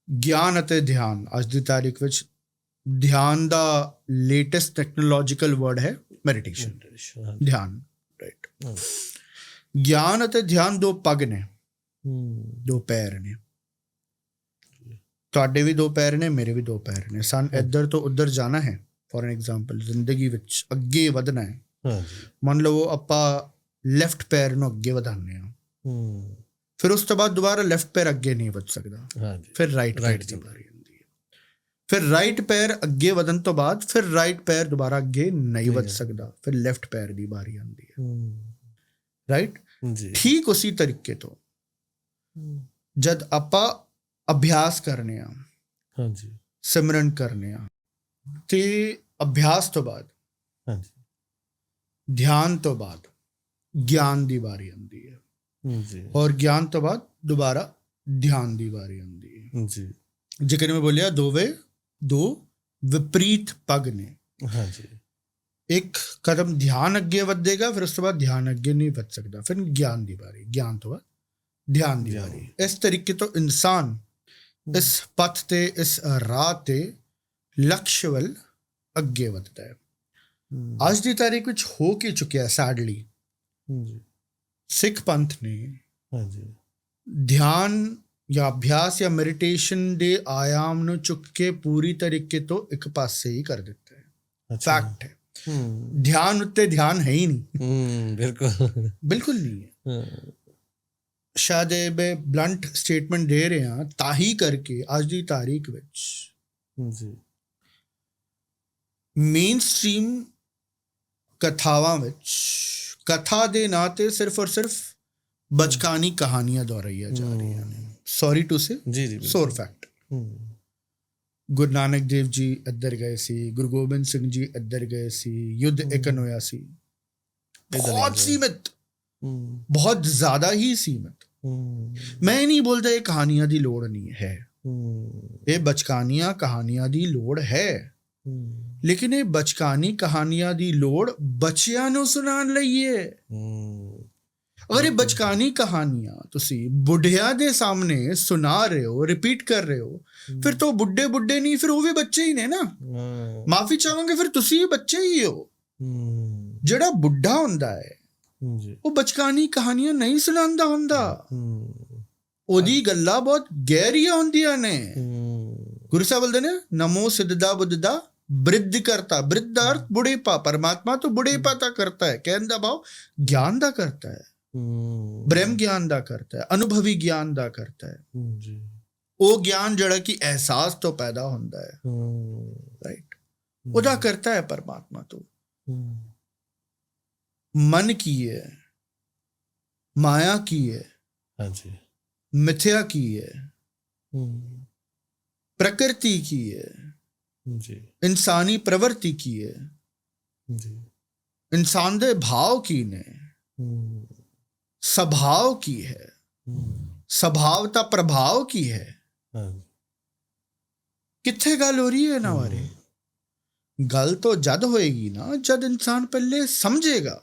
ਗਿਆਨ ਅਤੇ ਧਿਆਨ, ਅੱਜ ਦੀ ਤਾਰੀਖ ਵਿੱਚ ਧਿਆਨ ਦਾ ਲੇਟੈਸਟ ਟੈਕਨੋਲੋਜੀਕਲ ਵਰਡ ਹੈ ਮੈਡੀਟੇਸ਼ਨ, ਹਾਂਜੀ ਧਿਆਨ, ਰਾਈਟ। ਗਿਆਨ ਅਤੇ ਧਿਆਨ ਦੋ ਪੱਗ ਨੇ, ਦੋ ਪੈਰ ਨੇ। ਤੁਹਾਡੇ ਵੀ ਦੋ ਪੈਰ ਨੇ, ਮੇਰੇ ਵੀ ਦੋ ਪੈਰ ਨੇ। ਸਾਨੂੰ ਇੱਧਰ ਤੋਂ ਉੱਧਰ ਜਾਣਾ ਹੈ, ਫੋਰ ਐਗਜ਼ਾਮਪਲ ਜ਼ਿੰਦਗੀ ਵਿੱਚ ਅੱਗੇ ਵਧਣਾ ਹੈ। ਹਾਂਜੀ ਮੰਨ ਲਓ ਆਪਾਂ ਲੈਫਟ ਪੈਰ ਨੂੰ ਅੱਗੇ ਵਧਾਉਂਦੇ ਹਾਂ, ਫਿਰ ਉਸ ਤੋਂ ਬਾਅਦ ਦੁਬਾਰਾ ਲੈਫਟ ਪੈਰ ਅੱਗੇ ਨਹੀਂ ਵਧ ਸਕਦਾ, ਹਾਂਜੀ ਫਿਰ ਰਾਈਟ ਪੈਰ ਦੀ ਵਾਰੀ ਆਉਂਦੀ ਹੈ। ਫਿਰ ਰਾਈਟ ਪੈਰ ਅੱਗੇ ਵਧਣ ਤੋਂ ਬਾਅਦ ਫਿਰ ਰਾਈਟ ਪੈਰ ਦੁਬਾਰਾ ਅੱਗੇ ਨਹੀਂ ਵਧ ਸਕਦਾ, ਫਿਰ ਲੈਫਟ ਪੈਰ ਦੀ ਵਾਰੀ ਆਉਂਦੀ ਹੈ, ਰਾਈਟ। ਜੀ ਠੀਕ ਉਸੇ ਤਰੀਕੇ ਤੋਂ ਜਦ ਆਪਾਂ ਅਭਿਆਸ ਕਰਨੇ ਆ, ਹਾਂਜੀ ਸਿਮਰਨ ਕਰਨੇ ਆ, ਤੇ ਅਭਿਆਸ ਤੋਂ ਬਾਅਦ, ਹਾਂਜੀ ਧਿਆਨ ਤੋਂ ਬਾਅਦ ਗਿਆਨ ਦੀ ਵਾਰੀ ਆਉਂਦੀ ਹੈ, ਜੀ ਔਰ ਗਿਆਨ ਤੋਂ ਬਾਅਦ ਦੁਬਾਰਾ ਧਿਆਨ ਦੀ ਵਾਰੀ ਆਉਂਦੀ ਹੈ। ਜੀ ਜੇਕਰ ਮੈਂ ਬੋਲਿਆ ਦੋ ਵਿਪਰੀਤ ਪੱਗ ਨੇ, ਹਾਂਜੀ ਇੱਕ ਕਦਮ ਧਿਆਨ ਅੱਗੇ ਵਧੇਗਾ, ਫਿਰ ਉਸ ਤੋਂ ਬਾਅਦ ਧਿਆਨ ਅੱਗੇ ਨਹੀਂ ਵਧ ਸਕਦਾ, ਫਿਰ ਗਿਆਨ ਦੀ ਵਾਰੀ, ਗਿਆਨ ਤੋਂ ਬਾਅਦ ਧਿਆਨ ਦੀ ਵਾਰੀ। ਇਸ ਤਰੀਕੇ ਤੋਂ ਇਨਸਾਨ ਇਸ ਪਥ ਤੇ, ਇਸ ਰਾਹ ਤੇ ਲਕਸ਼ ਵੱਲ ਅੱਗੇ ਵਧਦਾ ਹੈ। ਅੱਜ ਦੀ ਤਾਰੀਖ ਵਿੱਚ ਹੋ ਕੇ ਚੁੱਕਿਆ ਸੈਡਲੀ, ਜੀ ਸਿੱਖ ਪੰਥ ਨੇ ਹਾਂਜੀ ਧਿਆਨ ਜਾਂ ਅਭਿਆਸ ਜਾਂ ਮੈਡੀਟੇਸ਼ਨ ਦੇ ਆਯਾਮ ਨੂੰ ਚੁੱਕ ਕੇ ਪੂਰੀ ਤਰੀਕੇ ਤੋਂ ਇੱਕ ਪਾਸੇ ਹੀ ਕਰ ਦਿੱਤਾ ਹੈ। ਅੱਛਾ ਫੈਕਟ ਹੈ, ਧਿਆਨ ਉੱਤੇ ਧਿਆਨ ਹੈ ਹੀ ਨਹੀਂ, ਬਿਲਕੁਲ ਨਹੀਂ ਹੈ। ਸ਼ਾਇਦ ਇਹ ਮੈਂ ਬਲੰਟ ਸਟੇਟਮੈਂਟ ਦੇ ਰਿਹਾ ਤਾਂ ਹੀ ਕਰਕੇ ਅੱਜ ਦੀ ਤਾਰੀਖ ਵਿੱਚ ਜੀ ਮੇਨ ਸਟ੍ਰੀਮ ਕਥਾਵਾਂ ਵਿੱਚ ਕਥਾ ਦੇ ਨਾਂ ਤੇ ਸਿਰਫ ਔਰ ਸਿਰਫ ਬਚਕਾਨੀ ਕਹਾਣੀਆਂ ਦੁਹਰਾਈਆਂ ਜਾ ਰਹੀਆਂ ਨੇ। ਸੌਰੀ ਟੂ ਸੇ, ਜੀ ਜੀ ਸੋਰ ਫੈਕਟ। ਗੁਰੂ ਨਾਨਕ ਦੇਵ ਜੀ ਇੱਧਰ ਗਏ ਸੀ, ਗੁਰੂ ਗੋਬਿੰਦ ਸਿੰਘ ਜੀ ਇੱਧਰ ਗਏ ਸੀ, ਯੁੱਧ ਇਕਨ ਹੋਇਆ ਸੀ, ਬਹੁਤ ਸੀਮਿਤ, ਬਹੁਤ ਜ਼ਿਆਦਾ ਹੀ ਸੀਮਿਤ। ਮੈਂ ਨਹੀਂ ਬੋਲਦਾ ਇਹ ਕਹਾਣੀਆਂ ਦੀ ਲੋੜ ਨਹੀਂ ਹੈ, ਇਹ ਬਚਕਾਨੀਆਂ ਕਹਾਣੀਆਂ ਦੀ ਲੋੜ ਹੈ, ਲੇਕਿਨ ਇਹ ਬਚਕਾਨੀ ਕਹਾਣੀਆਂ ਦੀ ਲੋੜ ਬੱਚਿਆਂ ਨੂੰ ਸੁਣਾਉਣ ਲਈ ਹੈ। ਅਗਰ ਇਹ ਬਚਕਾਨੀ ਕਹਾਣੀਆਂ ਤੁਸੀਂ ਬੁੱਢਿਆਂ ਦੇ ਸਾਹਮਣੇ ਸੁਣਾ ਰਹੇ ਹੋ, ਰਿਪੀਟ ਕਰ ਰਹੇ ਹੋ, ਫਿਰ ਤਾਂ ਬੁੱਢੇ ਨਹੀਂ, ਫਿਰ ਉਹ ਵੀ ਬੱਚੇ ਹੀ ਨੇ ਨਾ। ਮਾਫੀ ਚਾਹਾਂਗੇ, ਫਿਰ ਤੁਸੀਂ ਵੀ ਬੱਚੇ ਹੀ ਹੋ। ਜਿਹੜਾ ਬੁੱਢਾ ਹੁੰਦਾ ਹੈ ਉਹ ਬਚਕਾਨੀ ਕਹਾਣੀਆਂ ਨਹੀਂ ਸੁਣਾਉਂਦਾ ਹੁੰਦਾ, ਉਹਦੀ ਗੱਲਾਂ ਬਹੁਤ ਗਹਿਰੀਆਂ ਹੁੰਦੀਆਂ ਨੇ। ਗੁਰੂ ਸਾਹਿਬ ਬੋਲਦੇ ਨੇ ਨਮੋ ਸਿੱਧਦਾ ਬੁੱਧਦਾ ਬ੍ਰਿਧ ਕਰਤਾ, ਬ੍ਰਿਧ ਦਾ ਅਰਥ ਬੁਢੇਪਾ, ਪਰਮਾਤਮਾ ਤੋਂ ਬੁਢੇਪਾ ਤਾਂ ਕਰਤਾ ਹੈ, ਕਹਿਣ ਦਾ ਭਾਵ ਗਿਆਨ ਦਾ ਕਰਤਾ ਹੈ, ਬ੍ਰਹਮ ਗਿਆਨ ਦਾ ਕਰਤਾ ਹੈ, ਅਨੁਭਵੀ ਗਿਆਨ ਦਾ ਕਰਤਾ ਹੈ। ਉਹ ਗਿਆਨ ਜਿਹੜਾ ਕਿ ਅਹਿਸਾਸ ਤੋਂ ਪੈਦਾ ਹੁੰਦਾ ਹੈ, ਰਾਈਟ, ਉਹਦਾ ਕਰਤਾ ਹੈ ਪਰਮਾਤਮਾ ਤੋਂ। ਮਨ ਕੀ ਹੈ, ਮਾਇਆ ਕੀ ਹੈ, ਹਾਂਜੀ ਮਿਥਿਆ ਕੀ ਹੈ, ਪ੍ਰਕਿਰਤੀ ਕੀ ਹੈ, ਜੀ ਇਨਸਾਨੀ ਪ੍ਰਵਰਤੀ ਕੀ ਹੈ, ਜੀ ਇਨਸਾਨ ਦੇ ਭਾਵ ਕੀ ਨੇ, ਸੁਭਾਅ ਕੀ ਹੈ, ਸੁਭਾਅ ਦਾ ਪ੍ਰਭਾਵ ਕੀ ਹੈ, ਕਿੱਥੇ ਗੱਲ ਹੋ ਰਹੀ ਹੈ ਇਹਨਾਂ ਬਾਰੇ? ਗੱਲ ਤਾਂ ਜਦ ਹੋਏਗੀ ਨਾ ਜਦ ਇਨਸਾਨ ਪਹਿਲੇ ਸਮਝੇਗਾ।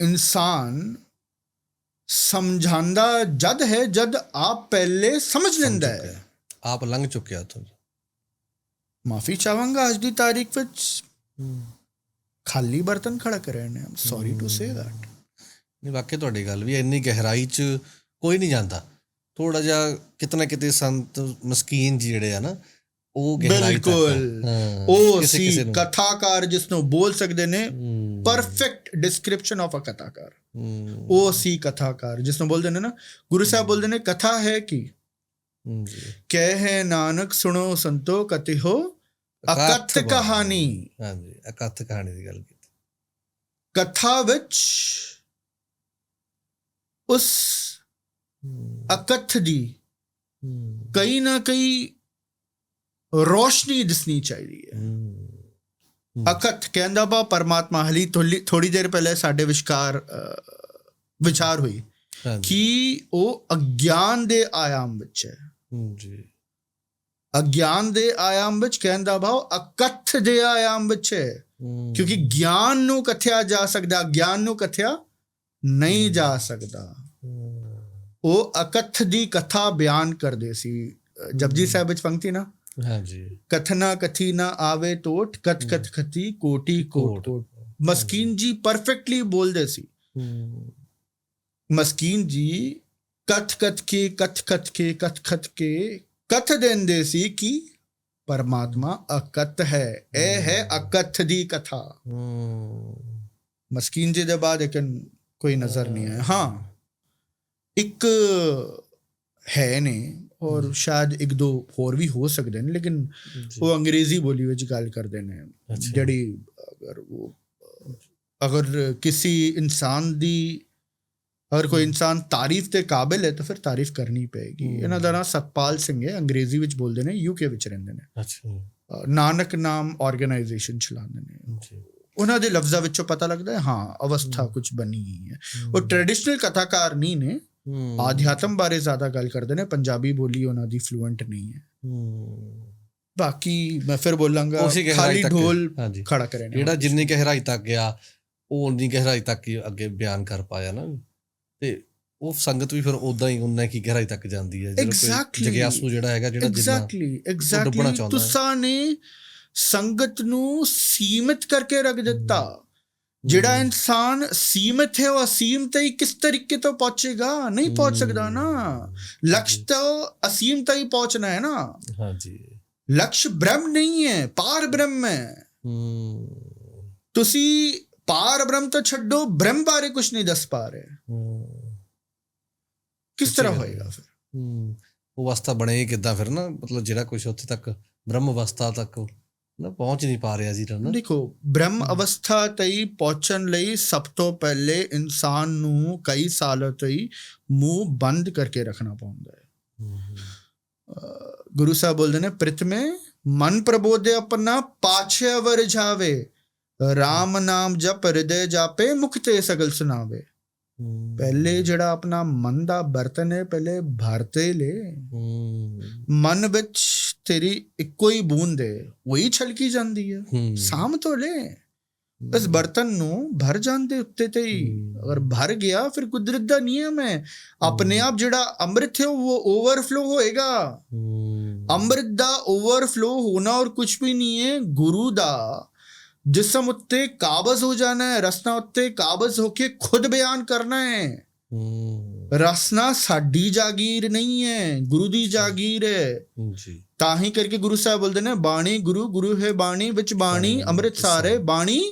ਇਨਸਾਨ ਸਮਝਾਂਦਾ ਜਦ ਹੈ ਜਦ ਆਪ ਪਹਿਲੇ ਸਮਝ ਲੈਂਦਾ ਹੈ, ਆਪ ਲੰਘ ਚੁੱਕਿਆ। ਤਾਂ ਮਾਫੀ ਚਾਹਾਂਗਾ ਅੱਜ ਦੀ ਤਾਰੀਖ ਵਿੱਚ ਖਾਲੀ ਬਰਤਨ ਖੜਕ ਰਹੇ ਨੇ, ਸੌਰੀ ਟੂ ਸੇ ਦੈਟ। ਨਹੀਂ, ਵਾਕਈ ਤੁਹਾਡੀ ਗੱਲ ਵੀ ਇੰਨੀ ਗਹਿਰਾਈ 'ਚ ਕੋਈ ਨਹੀਂ ਜਾਂਦਾ। ਥੋੜਾ ਜਿਹਾ ਕਿਤੇ ਨਾ ਕਿਤੇ ਸੰਤ ਮਸਕੀਨ ਜਿਹੜੇ ਆ ਨਾ, ਉਹ ਬਿਲਕੁਲ ਉਹ ਸੀ ਕਥਾਕਾਰ ਜਿਸ ਨੂੰ ਬੋਲ ਸਕਦੇ ਨੇ ਪਰਫੈਕਟ ਡਿਸਕ੍ਰਿਪਸ਼ਨ ਆਫ ਅ ਕਥਾਕਾਰ। ਉਹ ਸੀ ਕਥਾਕਾਰ ਜਿਸ ਨੂੰ ਬੋਲਦੇ ਨੇ ਨਾ, ਗੁਰੂ ਸਾਹਿਬ ਬੋਲਦੇ ਨੇ ਕਥਾ ਹੈ ਕੀ ਕਹਿ ਨਾਨਕ ਸੁਣੋ ਸੰਤੋ ਕਥਿ ਹੋ ਅਕਥ ਕਹਾਣੀ। ਹਾਂਜੀ, ਅਕਥ ਕਹਾਣੀ ਦੀ ਗੱਲ ਕੀਤੀ। ਕਥਾ ਵਿੱਚ ਉਸ ਅਕਥ ਦੀ ਕਈ ਨਾ ਕਈ ਰੋਸ਼ਨੀ ਦਿਸਣੀ ਚਾਹੀਦੀ ਹੈ। ਅਕਥ ਕਹਿੰਦਾ ਬਾ ਪਰਮਾਤਮਾ। ਹਾਲੀ ਥੋੜੀ ਦੇਰ ਪਹਿਲੇ ਸਾਡੇ ਵਿਚਾਰ ਹੋਈ ਕਿ ਉਹ ਅਗਿਆਨ ਦੇ ਆਯਾਮ ਵਿੱਚ ਹੈ। ਅਗਿਆਨ ਦੇ ਆਯਾਮ ਵਿੱਚ ਕਹਿੰਦਾ ਭਾਵ ਅਕਥ ਦੇ ਆਯਾਮ ਵਿੱਚ ਹੈ। ਕਿਉਂਕਿ ਗਿਆਨ ਨੂੰ ਕਥਿਆ ਜਾ ਸਕਦਾ, ਗਿਆਨ ਨੂੰ ਕਥਿਆ ਨਹੀਂ ਜਾ ਸਕਦਾ। ਉਹ ਅਕਥ ਦੀ ਕਥਾ ਬਿਆਨ ਕਰਦੇ ਸੀ। ਜਪਜੀ ਸਾਹਿਬ ਵਿੱਚ ਪੰਕਤੀ ਨਾ, ਹਾਂਜੀ, ਕਥਨਾ ਕਥੀ ਨਾ ਆਵੇ ਟੋਟ, ਕਥ ਕਥ ਕਥੀ ਕੋਟੀ ਕੋਟ ਕੋਟ। ਮਸਕੀਨ ਜੀ ਪਰਫੈਕਟਲੀ ਬੋਲਦੇ ਸੀ। ਮਸਕੀਨ ਜੀ ਕਥ ਕਥ ਕੇ ਕਥ ਕਥ ਕੇ ਕਥ ਕਥ ਕੇ ਕਥ ਦਿੰਦੇ ਸੀ ਕਿ ਪਰਮਾਤਮਾ ਅਕਥ ਹੈ, ਇਹ ਹੈ ਅਕਥ ਦੀ ਕਥਾ। ਮਸਕੀਨ ਜੀ ਦੇ ਬਾਅਦ ਲੇਕਿਨ ਕੋਈ ਨਜ਼ਰ ਨਹੀਂ ਆਇਆ। ਹਾਂ, ਇੱਕ ਹੈ ਨੇ ਔਰ ਸ਼ਾਇਦ ਇੱਕ ਦੋ ਹੋਰ ਵੀ ਹੋ ਸਕਦੇ ਨੇ, ਲੇਕਿਨ ਉਹ ਅੰਗਰੇਜ਼ੀ ਬੋਲੀ ਵਿੱਚ ਗੱਲ ਕਰਦੇ ਨੇ, ਜਿਹੜੀ ਅਗਰ ਕਿਸੇ ਇਨਸਾਨ ਦੀ, ਅਗਰ ਕੋਈ ਇਨਸਾਨ ਤਾਰੀਫ ਦੇ ਕਾਬਿਲ ਹੈ ਤਾਂ ਫਿਰ ਤਾਰੀਫ ਕਰਨੀ ਪਏਗੀ। ਇਹਨਾਂ ਦਾ ਨਾਂ ਸਤਪਾਲ ਸਿੰਘ ਹੈ, ਅੰਗਰੇਜ਼ੀ ਵਿੱਚ ਬੋਲਦੇ ਨੇ, ਯੂਕੇ ਵਿੱਚ ਰਹਿੰਦੇ ਨੇ, ਨਾਨਕ ਨਾਮ ਆਰਗੇਨਾਈਜੇਸ਼ਨ ਚਲਾਉਂਦੇ ਨੇ। ਉਹਨਾਂ ਦੇ ਲਫ਼ਜ਼ਾਂ ਵਿੱਚੋਂ ਪਤਾ ਲੱਗਦਾ ਹੈ ਹਾਂ ਅਵਸਥਾ ਕੁਝ ਬਣੀ ਹੈ। ਉਹ ਟ੍ਰੈਡੀਸ਼ਨਲ ਕਥਾਕਾਰ ਨਹੀਂ ਨੇ, ਆਧਿਆਤਮ ਬਾਰੇ ਜ਼ਿਆਦਾ ਗੱਲ ਕਰਦੇ ਨੇ, ਪੰਜਾਬੀ ਬੋਲੀ ਉਹਨਾਂ ਦੀ ਫਲੂਐਂਟ ਨਹੀਂ ਹੈ। ਬਾਕੀ ਮੈਂ ਫਿਰ ਬੋਲਾਂਗਾ ਖਾਲੀ ਢੋਲ ਖੜਾ ਕਰੇ, ਜਿਹੜਾ ਜਿੰਨੀ ਗਹਿਰਾਈ ਤੱਕ ਗਿਆ ਉਹ ਉਨੀ ਗਹਿਰਾਈ ਤੱਕ ਹੀ ਅੱਗੇ ਬਿਆਨ ਕਰ ਪਾਇਆ ਨਾ, ਤੇ ਉਹ ਸੰਗਤ ਵੀ ਫਿਰ ਉਦਾਂ ਹੀ ਉਨਾ ਕੀ ਗਹਿਰਾਈ ਤੱਕ ਜਾਂਦੀ ਹੈ। ਜਗਿਆਸੂ ਜਿਹੜਾ ਹੈਗਾ, ਜਿਹੜਾ ਐਗਜ਼ੈਕਟਲੀ ਤੁਸਾਂ ਨੇ ਸੰਗਤ ਨੂੰ ਸੀਮਿਤ ਕਰਕੇ ਰੱਖ ਦਿੱਤਾ। ਜਿਹੜਾ ਇਨਸਾਨ ਸੀਮਿਤ ਹੈ ਉਹ ਅਸੀਮ ਤੇ ਕਿਸ ਤਰੀਕੇ ਤੋਂ ਪਹੁੰਚੇਗਾ? ਨਹੀਂ ਪਹੁੰਚ ਸਕਦਾ ਨਾ। ਲਕਸ਼ ਤੋਂ ਅਸੀਮ ਤੱਕ ਹੀ ਪਹੁੰਚਣਾ ਹੈ ਨਾ। ਹਾਂਜੀ, ਲਕਸ਼ ਬ੍ਰਹਮ ਨਹੀਂ ਹੈ, ਪਾਰ ਬ੍ਰਹਮ ਹੈ। ਤੁਸੀਂ ਪਾਰ ਬ੍ਰਹਮ ਤੋਂ ਛੱਡੋ, ਬ੍ਰਹਮ ਬਾਰੇ ਕੁਝ ਨਹੀਂ ਦੱਸ ਪਾ ਰਹੇ, ਕਿਸ ਤਰ੍ਹਾਂ ਹੋਏਗਾ ਫਿਰ? ਉਹ ਅਵਸਥਾ ਬਣੇ ਕਿੱਦਾਂ ਫਿਰ ਨਾ, ਮਤਲਬ ਜਿਹੜਾ ਕੁਝ ਉੱਥੇ ਤੱਕ ਬ੍ਰਹਮ ਅਵਸਥਾ ਤੱਕ ਨਾ ਪਹੁੰਚ ਨਹੀਂ ਪਾ ਰਿਹਾ ਜੀ ਨਾ। ਦੇਖੋ, ਬ੍ਰਹਮ ਅਵਸਥਾ ਤਈ ਪਹੁੰਚਣ ਲਈ ਸਭ ਤੋਂ ਪਹਿਲੇ ਇਨਸਾਨ ਨੂੰ ਕਈ ਸਾਲਾਂ ਤਈ ਮੂੰਹ ਬੰਦ ਕਰਕੇ ਰੱਖਣਾ ਪਾਉਂਦਾ ਹੈ। ਗੁਰੂ ਸਾਹਿਬ ਬੋਲਦੇ ਨੇ, ਪ੍ਰਿਥਮੇ ਮਨ ਪ੍ਰਬੋਧੇ ਆਪਣਾ, ਪਾਛੇ ਅਵਰ ਜਾਵੇ, ਰਾਮ ਨਾਮ ਜਪ ਹਿਰਦੇ ਜਾਪੇ, ਮੁਖ ਤੇ ਸਗਲ ਸੁਣਾਵੇ। ਪਹਿਲੇ ਜਿਹੜਾ ਆਪਣਾ ਮਨ ਦਾ ਬਰਤਨ ਹੈ, ਪਹਿਲੇ ਭਰਤੇ ਲੈ। ਮਨ ਵਿੱਚ ਤੇਰੀ ਇੱਕੋ ਹੀ ਬੂੰਦ ਹੈ, ਉਹੀ ਛਲਕੀ ਜਾਂਦੀ ਹੈ, ਸਾਂਭ ਤੋਂ ਲੈ। ਇਸ ਬਰਤਨ ਨੂੰ ਭਰ ਜਾਂਦੇ ਉੱਤੇ ਤੇ ਹੀ, ਅਗਰ ਭਰ ਗਿਆ ਫਿਰ ਕੁਦਰਤ ਦਾ ਨਿਯਮ ਹੈ, ਆਪਣੇ ਆਪ ਜਿਹੜਾ ਅੰਮ੍ਰਿਤ ਹੈ ਉਹ ਓਵਰਫਲੋ ਹੋਏਗਾ। ਅੰਮ੍ਰਿਤ ਦਾ ਓਵਰਫਲੋ ਹੋਣਾ ਔਰ ਕੁਛ ਵੀ ਨਹੀਂ ਹੈ। ਗੁਰੂ ਦਾ ਜਿਸਮ ਉੱਤੇ ਕਾਬਜ਼ ਹੋ ਜਾਣਾ ਹੈ, ਰਸਨਾ ਉੱਤੇ ਕਾਬਜ਼ ਹੋ ਕੇ ਖੁਦ ਬਿਆਨ ਕਰਨਾ ਹੈ। ਰਸਨਾ ਸਾਡੀ ਜਾਗੀਰ ਨਹੀਂ ਹੈ, ਗੁਰੂ ਦੀ ਜਾਗੀਰ ਹੈ। ਤਾਂ ਹੀ ਕਰਕੇ ਗੁਰੂ ਸਾਹਿਬ ਬੋਲਦੇ ਨੇ, ਬਾਣੀ ਗੁਰੂ, ਗੁਰੂ ਹੈ ਬਾਣੀ, ਵਿੱਚ ਬਾਣੀ ਅੰਮ੍ਰਿਤ ਸਾਰੇ, ਬਾਣੀ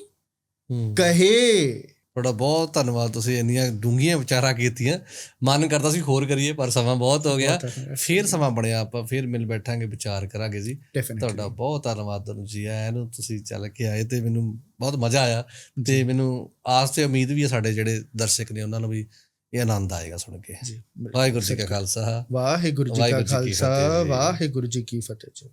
ਕਹੇ। ਤੁਹਾਡਾ ਬਹੁਤ ਧੰਨਵਾਦ, ਤੁਸੀਂ ਇੰਨੀਆਂ ਡੂੰਘੀਆਂ ਵਿਚਾਰਾਂ ਕੀਤੀਆਂ। ਮਨ ਕਰਦਾ ਸੀ ਹੋਰ ਕਰੀਏ, ਪਰ ਸਮਾਂ ਬਹੁਤ ਹੋ ਗਿਆ। ਫਿਰ ਸਮਾਂ ਬਣਿਆ, ਆਪਾਂ ਫਿਰ ਮਿਲ ਬੈਠਾਂਗੇ, ਵਿਚਾਰ ਕਰਾਂਗੇ ਜੀ। ਤੁਹਾਡਾ ਬਹੁਤ ਧੰਨਵਾਦ ਤੁਹਾਨੂੰ ਜੀ, ਆਇਆਂ ਨੂੰ ਤੁਸੀਂ ਚੱਲ ਕੇ ਆਏ ਤੇ ਮੈਨੂੰ ਬਹੁਤ ਮਜ਼ਾ ਆਇਆ। ਤੇ ਮੈਨੂੰ ਆਸ ਤੇ ਉਮੀਦ ਵੀ ਹੈ ਸਾਡੇ ਜਿਹੜੇ ਦਰਸ਼ਕ ਨੇ ਉਹਨਾਂ ਨੂੰ ਵੀ ਇਹ ਆਨੰਦ ਆਏਗਾ ਸੁਣ ਕੇ। ਵਾਹਿਗੁਰੂ ਜੀ ਕਾ ਖਾਲਸਾ, ਵਾਹਿਗੁਰੂ ਜੀ ਕਾ ਖਾਲਸਾ, ਵਾਹਿਗੁਰੂ ਜੀ ਕੀ ਫਤਿਹ।